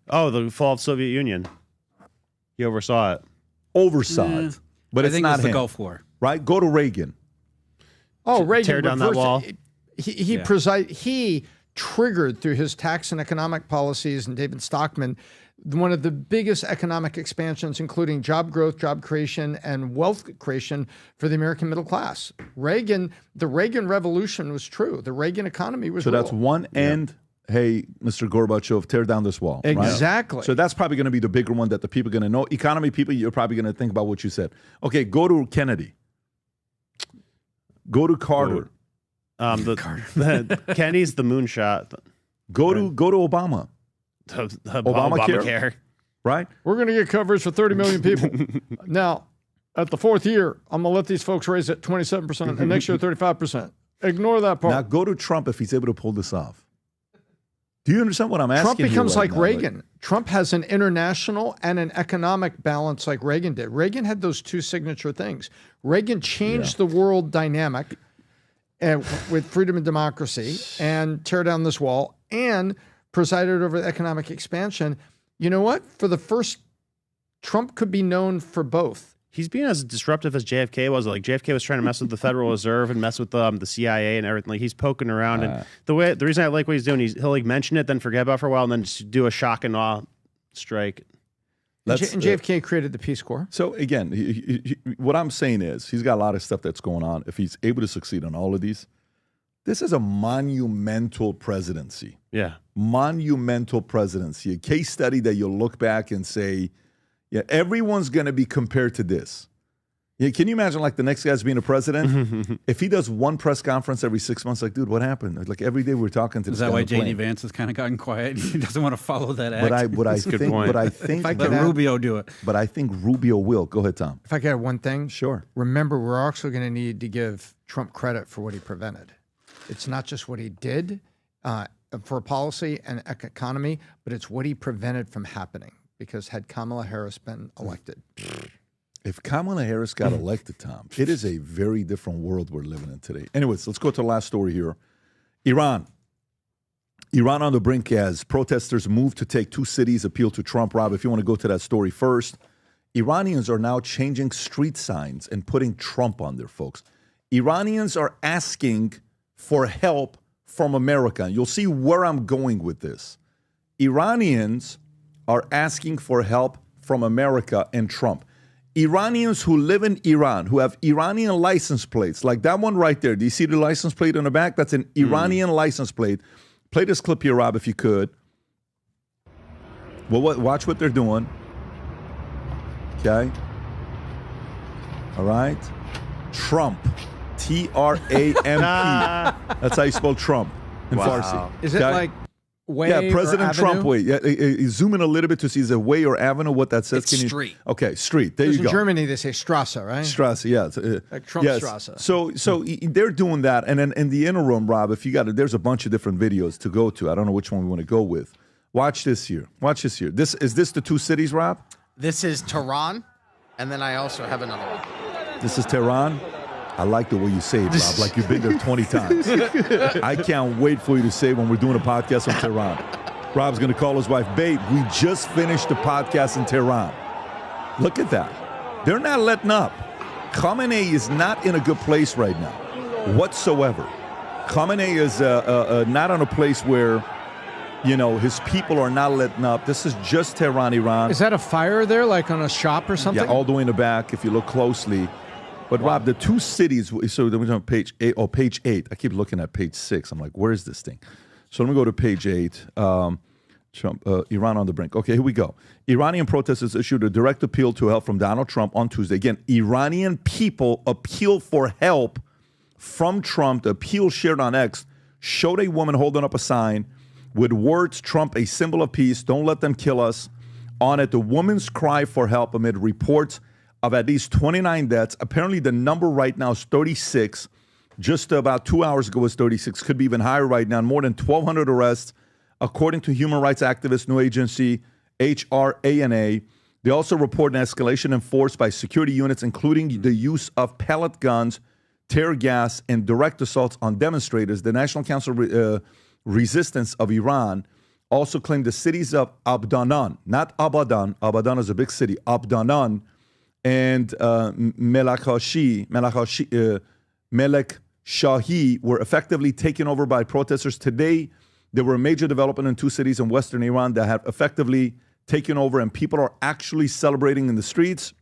Oh, the fall of the Soviet Union. He oversaw it. Oversaw it. But I it's think not it was him. the Gulf War. Right? Go to Reagan. Oh, Reagan tear down that reversed wall. it. He triggered through his tax and economic policies, and David Stockman, one of the biggest economic expansions, including job growth, job creation, and wealth creation for the American middle class. The Reagan Revolution was true. The Reagan economy was So real. that's one end. Hey, Mr. Gorbachev, tear down this wall. right? Exactly. So that's probably going to be the bigger one that the people are going to know. Economy people, you're probably going to think about what you said. Okay, go to Kennedy. Go to Carter. Kennedy's the moonshot. Go to Obama. Obamacare. Right? We're going to get coverage for 30 million people. Now, at the fourth year, I'm going to let these folks raise it 27%, and next year 35%. Ignore that part. Now go to Trump if he's able to pull this off. Do you understand what I'm asking? Trump becomes here right like now? Reagan. Trump has an international and an economic balance like Reagan did. Reagan had those two signature things. Reagan changed the world dynamic with freedom and democracy and tear down this wall and presided over the economic expansion. You know what? Trump could be known for both. He's being as disruptive as JFK was. Like JFK was trying to mess with the Federal Reserve and mess with the CIA and everything. Like he's poking around, and the reason I like what he's doing, he'll like mention it, then forget about it for a while, and then just do a shock and awe strike. And JFK created the Peace Corps. So again, what I'm saying is he's got a lot of stuff that's going on. If he's able to succeed on all of these, this is a monumental presidency. Yeah, monumental presidency. A case study that you'll look back and say, yeah, everyone's going to be compared to this. Yeah, can you imagine like the next guy's being a president? If he does one press conference every 6 months, like, dude, what happened? Like every day we're talking to this guy. Is that why on the plane. J.D. Vance has kind of gotten quiet? He doesn't want to follow that act. But I think let Rubio do it. But I think Rubio will. Go ahead, Tom. If I could add one thing. Sure. Remember, we're also going to need to give Trump credit for what he prevented. It's not just what he did for policy and economy, but it's what he prevented from happening. Because had Kamala Harris been elected. If Kamala Harris got elected, Tom, it is a very different world we're living in today. Anyways, let's go to the last story here. Iran. Iran on the brink as protesters move to take two cities, appeal to Trump. Rob, if you want to go to that story first. Iranians are now changing street signs and putting Trump on there, folks. Iranians are asking for help from America. You'll see where I'm going with this. Iranians are asking for help from America and Trump. Iranians who live in Iran, who have Iranian license plates, like that one right there. Do you see the license plate on the back? That's an Iranian license plate. Play this clip here, Rob, if you could. Well, watch what they're doing. Okay. All right. Trump. T-R-A-M-P. That's how you spell Trump in Farsi. Is it like way President or Trump avenue? way. Yeah, zoom in a little bit to see is it way or avenue, what that says. It's street. Okay, street. There Because you in go. Germany, they say Strasse, right? Strasse, yeah. Like Trumpstrasse. So they're doing that. And then in the interim, Rob, if you got it, there's a bunch of different videos to go to. I don't know which one we want to go with. Watch this here. Watch this here. Is this the two cities, Rob? This is Tehran, and then I also have another one. This is Tehran. I like the way you say it, Rob, like you've been there 20 times. I can't wait for you to say when we're doing a podcast on Tehran. Rob's going to call his wife, babe, we just finished the podcast in Tehran. Look at that. They're not letting up. Khamenei is not in a good place right now, whatsoever. Khamenei is not on a place where, you know, his people are not letting up. This is just Tehran, Iran. Is that a fire there, like on a shop or something? Yeah, all the way in the back, if you look closely. But Rob, the two cities, so we're on page 8. Oh, page 8. I keep looking at page 6. I'm like, where is this thing? So let me go to page 8. Trump, Iran on the brink. Okay, here we go. Iranian protesters issued a direct appeal to help from Donald Trump on Tuesday. Again, Iranian people appeal for help from Trump. The appeal shared on X showed a woman holding up a sign With words, Trump, a symbol of peace, don't let them kill us. On it, the woman's cry for help amid reports of at least 29 deaths. Apparently, the number right now is 36. Just about 2 hours ago was 36. Could be even higher right now. More than 1,200 arrests, according to human rights activist new agency HRANA. They also report an escalation in force by security units, including the use of pellet guns, tear gas, and direct assaults on demonstrators. The National Council Resistance of Iran also claimed the cities of Abdanan, not Abadan. Abadan is a big city. Abdanan and Melek Shahi were effectively taken over by protesters. Today, there were a major development in two cities in western Iran that have effectively taken over, and people are actually celebrating in the streets.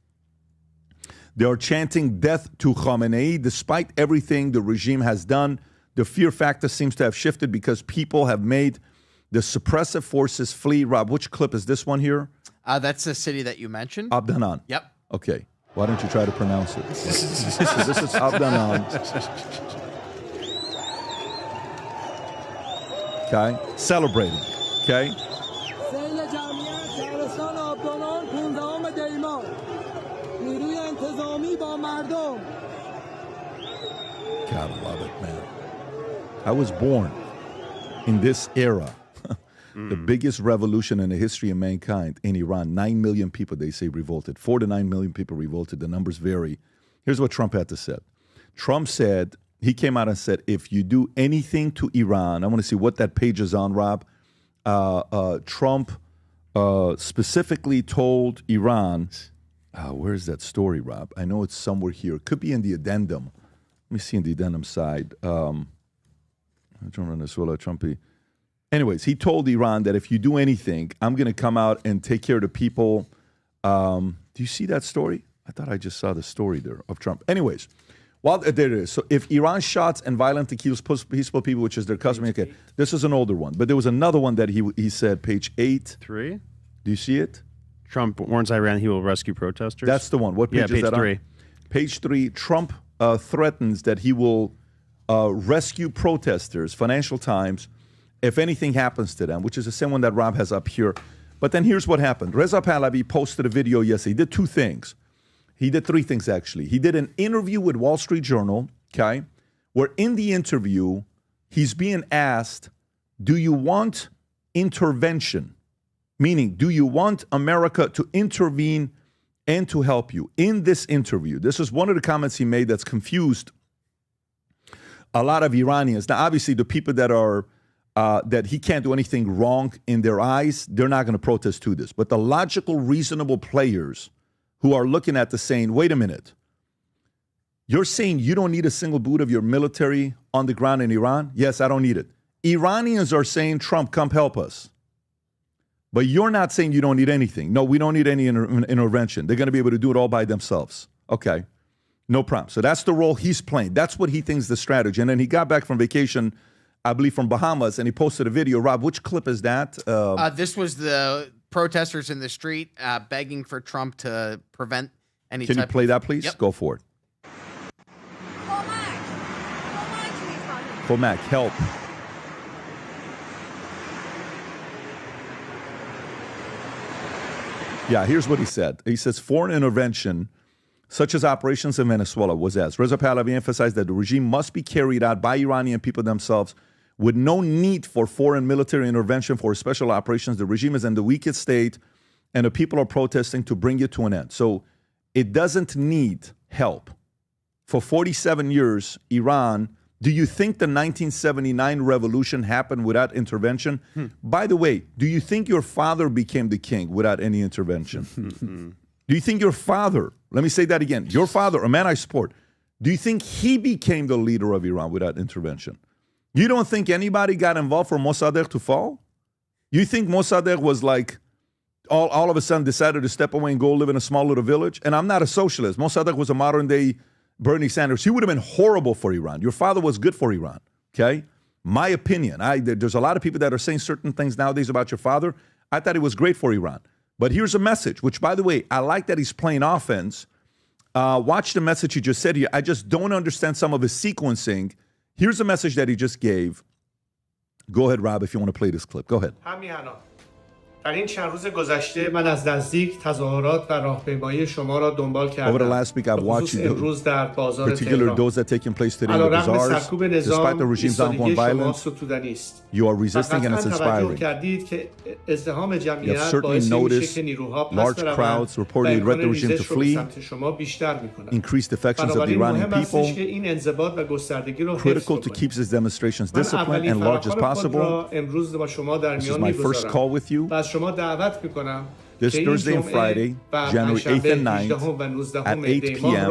They are chanting death to Khamenei. Despite everything the regime has done, the fear factor seems to have shifted because people have made the suppressive forces flee. Rob, which clip is this one here? That's the city that you mentioned. Abdanan. Yep. Okay. Why don't you try to pronounce it? So this is Abdanan. Okay. Celebrating. Okay. Gotta love it, man. I was born in this era. The biggest revolution in the history of mankind in Iran. 9 million people, they say, revolted. 4 to 9 million people revolted. The numbers vary. Here's what Trump had to say. Trump said, he came out and said, if you do anything to Iran, I want to see what that page is on, Rob. Trump specifically told Iran, where's that story, Rob? I know it's somewhere here. It could be in the addendum. Let me see in the addendum side. Venezuela, Trumpy. Anyways, he told Iran that if you do anything, I'm going to come out and take care of the people. Do you see that story? I thought I just saw the story there of Trump. Anyways, well, there it is. So if Iran shots and violently kills peaceful people, which is their custom, okay, this is an older one. But there was another one that he said, page 8. 3? Do you see it? Trump warns Iran he will rescue protesters. That's the one. What page is that 3. on? Page 3, Trump threatens that he will rescue protesters, Financial Times, if anything happens to them, which is the same one that Rob has up here. But then here's what happened. Reza Pahlavi posted a video yesterday. He did 2 things. He did 3 things, actually. He did an interview with Wall Street Journal, okay, where in the interview, he's being asked, do you want intervention? Meaning, do you want America to intervene and to help you? In this interview, this is one of the comments he made that's confused a lot of Iranians. Now, obviously, the people that are that he can't do anything wrong in their eyes, they're not going to protest to this. But the logical, reasonable players who are looking at this saying, wait a minute, you're saying you don't need a single boot of your military on the ground in Iran? Yes, I don't need it. Iranians are saying, Trump, come help us. But you're not saying you don't need anything. No, we don't need any intervention. They're going to be able to do it all by themselves. Okay, no problem. So that's the role he's playing. That's what he thinks the strategy. And then he got back from vacation, I believe from Bahamas, and he posted a video. Rob, which clip is that? This was the protesters in the street begging for Trump to prevent any Can you play that, please? Yep. Go for it. Comac, help. Yeah, here's what he said. He says, foreign intervention, such as operations in Venezuela, was as. Reza Pahlavi emphasized that the regime must be carried out by Iranian people themselves with no need for foreign military intervention for special operations. The regime is in the weakest state, and the people are protesting to bring it to an end. So it doesn't need help. For 47 years, Iran, do you think the 1979 revolution happened without intervention? By the way, do you think your father became the king without any intervention? Do you think your father, let me say that again, your father, a man I support, do you think he became the leader of Iran without intervention? You don't think anybody got involved for Mossadegh to fall? You think Mossadegh was like, all of a sudden decided to step away and go live in a small little village? And I'm not a socialist. Mossadegh was a modern day Bernie Sanders. He would have been horrible for Iran. Your father was good for Iran, okay? My opinion. There's a lot of people that are saying certain things nowadays about your father. I thought it was great for Iran. But here's a message, which, by the way, I like that he's playing offense. Watch the message he just said here. I just don't understand some of his sequencing. Here's a message that he just gave. Go ahead, Rob, if you want to play this clip. Go ahead. همین الان در این چند روز گذشته من از نزدیک تظاهرات و راهپیمایی شما را دنبال کردم. Over the last week, I've watched امروز در بازار particular تهران. those that taking place today in the bazaars. Despite the regime's ongoing violence, you are resisting and it's inspiring. You have certainly noticed large crowds reportedly led the regime to flee, increased defections of the Iranian people, critical to keep these demonstrations disciplined and large as possible. This is my first call with you. This Thursday and Friday, January 8th and 9th at 8 p.m.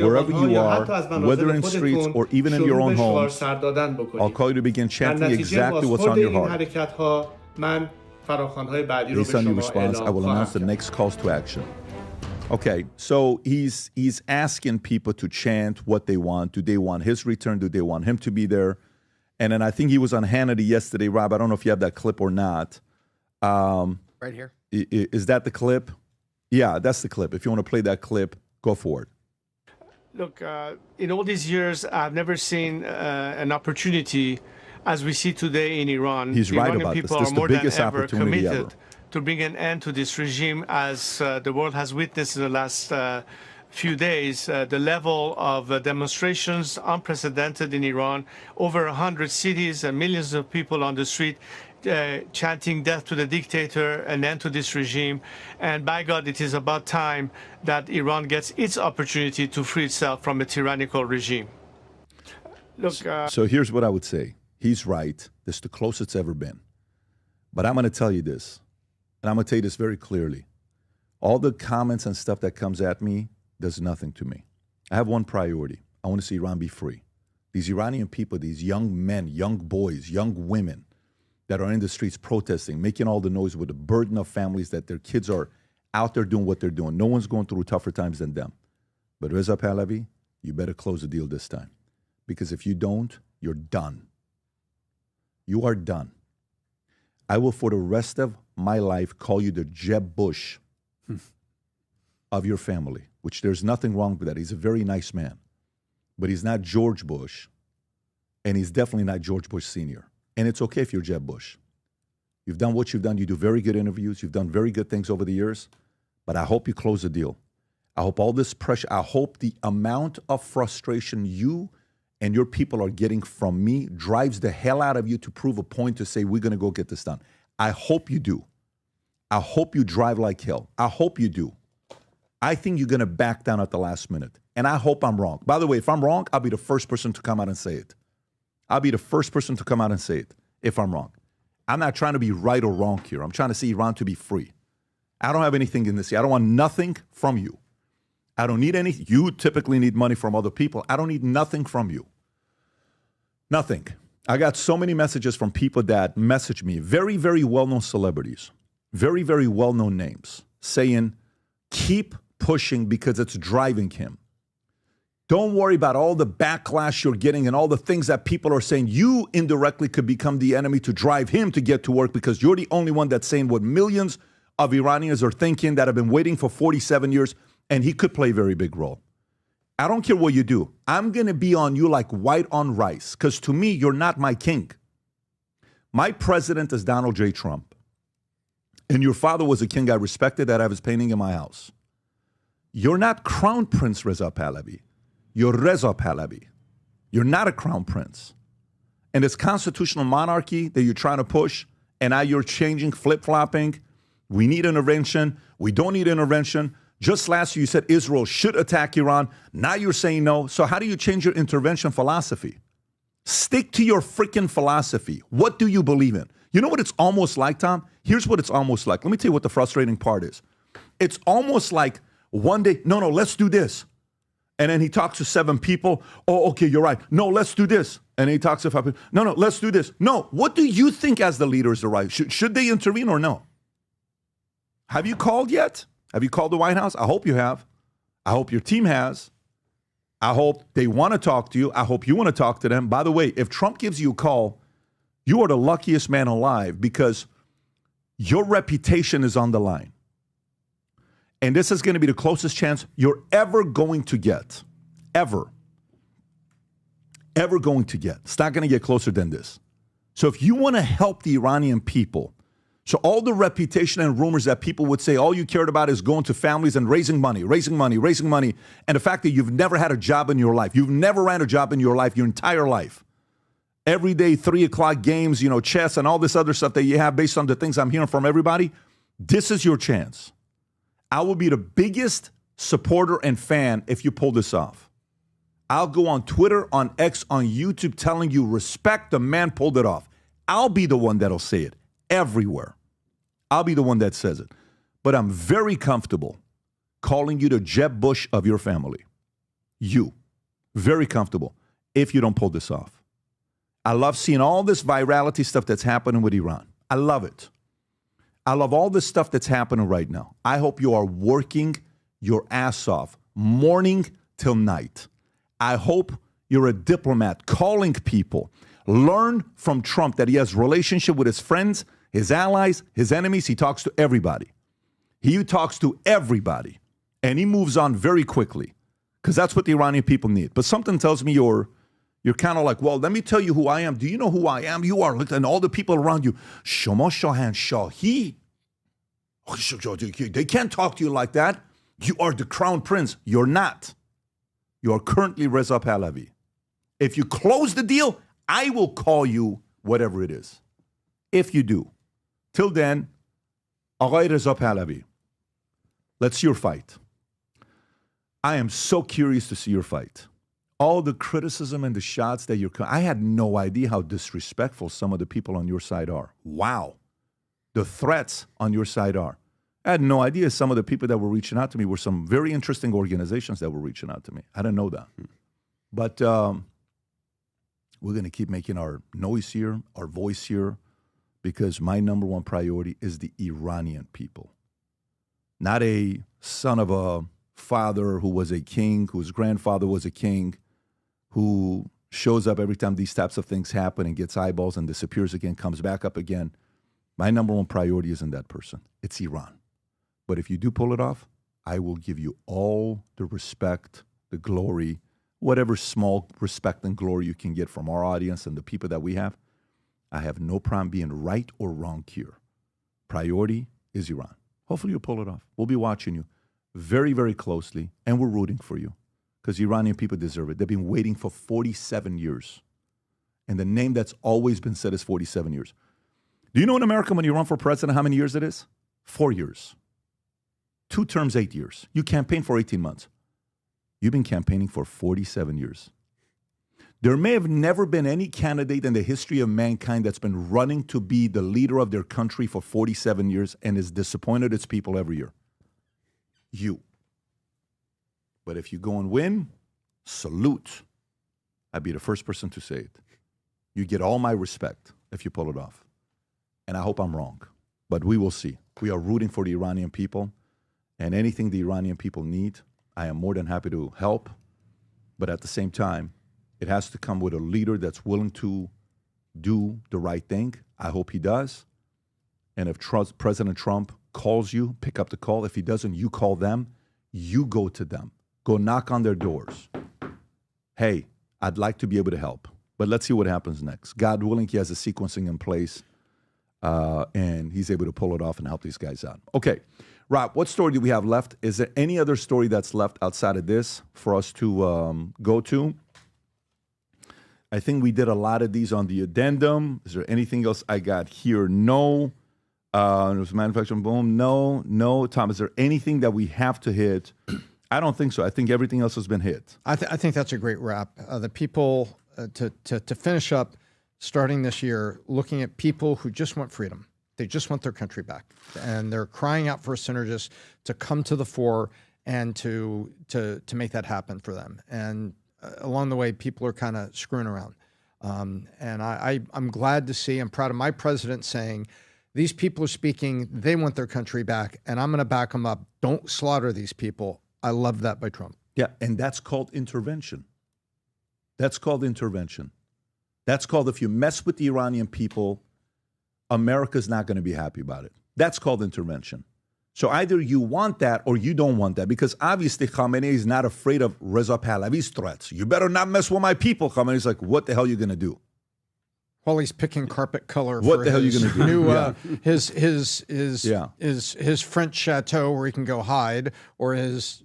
Wherever you are, whether in streets or even in your own homes, I'll call you to begin chanting exactly what's on your heart. Based on your response, I will announce the next calls to action. Okay, so he's asking people to chant what they want. Do they want his return? Do they want him to be there? And then I think he was on Hannity yesterday. Rob, I don't know if you have that clip or not. Right here. Is that the clip? Yeah, that's the clip. If you want to play that clip, go for it. Look, in all these years, I've never seen an opportunity as we see today in Iran. He's right Iranian about this. people This are is the more biggest than ever opportunity committed ever. to bring an end to this regime, as the world has witnessed in the last few days. The level of demonstrations unprecedented in Iran, over 100 cities and millions of people on the street chanting death to the dictator, an end to this regime. And by God, it is about time that Iran gets its opportunity to free itself from a tyrannical regime. Look, so here's what I would say. He's right. This is the closest it's ever been. But I'm going to tell you this, and I'm going to tell you this very clearly. All the comments and stuff that comes at me does nothing to me. I have one priority. I want to see Iran be free. These Iranian people, these young men, young boys, young women that are in the streets protesting, making all the noise with the burden of families that their kids are out there doing what they're doing. No one's going through tougher times than them. But Reza Pahlavi, you better close the deal this time. Because if you don't, you're done. You are done. I will, for the rest of my life, call you the Jeb Bush of your family, which there's nothing wrong with that. He's a very nice man. But he's not George Bush, and he's definitely not George Bush Sr. And it's okay if you're Jeb Bush. You've done what you've done. You do very good interviews. You've done very good things over the years. But I hope you close the deal. I hope all this pressure, I hope the amount of frustration you and your people are getting from me drives the hell out of you to prove a point to say, we're going to go get this done. I hope you do. I hope you drive like hell. I hope you do. I think you're going to back down at the last minute. And I hope I'm wrong. By the way, if I'm wrong, I'll be the first person to come out and say it. I'll be the first person to come out and say it if I'm wrong. I'm not trying to be right or wrong here. I'm trying to see Iran to be free. I don't have anything in this. I don't want nothing from you. I don't need anything. You typically need money from other people. I don't need nothing from you. Nothing. I got so many messages from people that message me, very, very well-known celebrities, very, very well-known names, saying, keep pushing because it's driving him. Don't worry about all the backlash you're getting and all the things that people are saying. You indirectly could become the enemy to drive him to get to work because you're the only one that's saying what millions of Iranians are thinking that have been waiting for 47 years, and he could play a very big role. I don't care what you do. I'm going to be on you like white on rice because to me, you're not my king. My president is Donald J. Trump. And your father was a king I respected that I have his painting in my house. You're not Crown Prince Reza Pahlavi. You're Reza Pahlavi. You're not a crown prince. And this constitutional monarchy that you're trying to push, and now you're changing, flip-flopping. We need intervention. We don't need intervention. Just last year you said Israel should attack Iran. Now you're saying no. So how do you change your intervention philosophy? Stick to your freaking philosophy. What do you believe in? You know what it's almost like, Tom? Here's what it's almost like. Let me tell you what the frustrating part is. It's almost like one day, no, let's do this. And then he talks to 7 people. Oh, okay, you're right. No, let's do this. And then he talks to 5 people. No, let's do this. No, what do you think as the leader is the right? Should they intervene or no? Have you called yet? Have you called the White House? I hope you have. I hope your team has. I hope they want to talk to you. I hope you want to talk to them. By the way, if Trump gives you a call, you are the luckiest man alive because your reputation is on the line. And this is going to be the closest chance you're ever going to get. Ever. ever going to get. It's not going to get closer than this. So if you want to help the Iranian people, so all the reputation and rumors that people would say all you cared about is going to families and raising money, and the fact that you've never had a job in your life, you've never ran a job in your life, your entire life, every day 3 o'clock games, chess and all this other stuff that you have based on the things I'm hearing from everybody, this is your chance. I will be the biggest supporter and fan if you pull this off. I'll go on Twitter, on X, on YouTube telling you, respect, the man pulled it off. I'll be the one that'll say it everywhere. I'll be the one that says it. But I'm very comfortable calling you the Jeb Bush of your family. You. Very comfortable if you don't pull this off. I love seeing all this virality stuff that's happening with Iran. I love it. I love all this stuff that's happening right now. I hope you are working your ass off morning till night. I hope you're a diplomat calling people. Learn from Trump that he has relationship with his friends, his allies, his enemies. He talks to everybody. He talks to everybody. And he moves on very quickly because that's what the Iranian people need. But something tells me you're kind of like, well, let me tell you who I am. Do you know who I am? You are. And all the people around you, Shama Shahan Shahi. They can't talk to you like that. You are the crown prince. You're not. You are currently Reza Pahlavi. If you close the deal, I will call you whatever it is. If you do. Till then, Aghay Reza Pahlavi, let's see your fight. I am so curious to see your fight. All the criticism and the shots that I had no idea how disrespectful some of the people on your side are. Wow. The threats on your side are. I had no idea some of the people that were reaching out to me were some very interesting organizations that were reaching out to me. I didn't know that. But we're going to keep making our noise here, our voice here, because my number one priority is the Iranian people. Not a son of a father who was a king, whose grandfather was a king, who shows up every time these types of things happen and gets eyeballs and disappears again, comes back up again. My number one priority isn't that person. It's Iran. But if you do pull it off, I will give you all the respect, the glory, whatever small respect and glory you can get from our audience and the people that we have. I have no problem being right or wrong here. Priority is Iran. Hopefully you'll pull it off. We'll be watching you very, very closely, and we're rooting for you because Iranian people deserve it. They've been waiting for 47 years. And the name that's always been said is 47 years. Do you know in America when you run for president how many years it is? 4 years. 2 terms, 8 years. You campaign for 18 months. You've been campaigning for 47 years. There may have never been any candidate in the history of mankind that's been running to be the leader of their country for 47 years and has disappointed its people every year. You. But if you go and win, salute. I'd be the first person to say it. You get all my respect if you pull it off. And I hope I'm wrong. But we will see. We are rooting for the Iranian people. And anything the Iranian people need, I am more than happy to help. But at the same time, it has to come with a leader that's willing to do the right thing. I hope he does. And if President Trump calls you, pick up the call. If he doesn't, you call them. You go to them. Go knock on their doors. Hey, I'd like to be able to help. But let's see what happens next. God willing, he has a sequencing in place. And he's able to pull it off and help these guys out. Okay. Rob, what story do we have left? Is there any other story that's left outside of this for us to go to? I think we did a lot of these on the addendum. Is there anything else I got here? No. There's manufacturing boom. No. Tom, is there anything that we have to hit? I don't think so. I think everything else has been hit. I think that's a great wrap. The people, to finish up, starting this year, looking at people who just want freedom. They just want their country back. And they're crying out for a synergist to come to the fore and to make that happen for them. And along the way, people are kind of screwing around. And I'm glad to see, I'm proud of my president saying, these people are speaking, they want their country back, and I'm going to back them up. Don't slaughter these people. I love that by Trump. Yeah, and that's called intervention. That's called intervention. That's called, if you mess with the Iranian people, America's not going to be happy about it. That's called intervention. So either you want that or you don't want that, because obviously Khamenei is not afraid of Reza Pahlavi's threats. You better not mess with my people. Khamenei's like, what the hell are you going to do? While he's picking carpet color What for the hell are you his gonna do? new Yeah. his French chateau where he can go hide, or his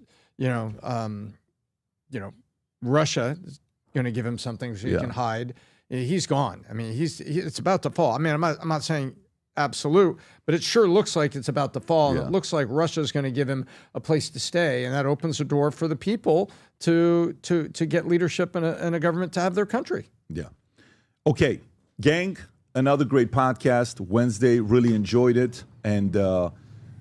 Russia is going to give him something so he can hide. He's gone. I mean, it's about to fall. I mean, I'm not saying absolute, but it sure looks like it's about to fall. And it looks like Russia's going to give him a place to stay, and that opens the door for the people to get leadership in a government to have their country. Yeah. Okay, gang, another great podcast. Wednesday, really enjoyed it. And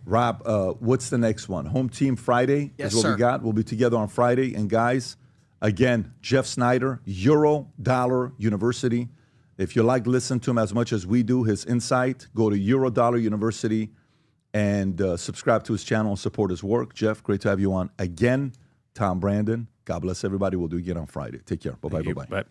Rob, what's the next one? Home Team Friday Yes, is what sir. we got. We'll be together on Friday. And guys, again, Jeff Snyder, Euro Dollar University. If you like listening to him as much as we do, his insight, go to Euro Dollar University and subscribe to his channel and support his work. Jeff, great to have you on again. Tom Brandon, God bless everybody. We'll do it again on Friday. Take care. Bye-bye. Bye-bye. Bye.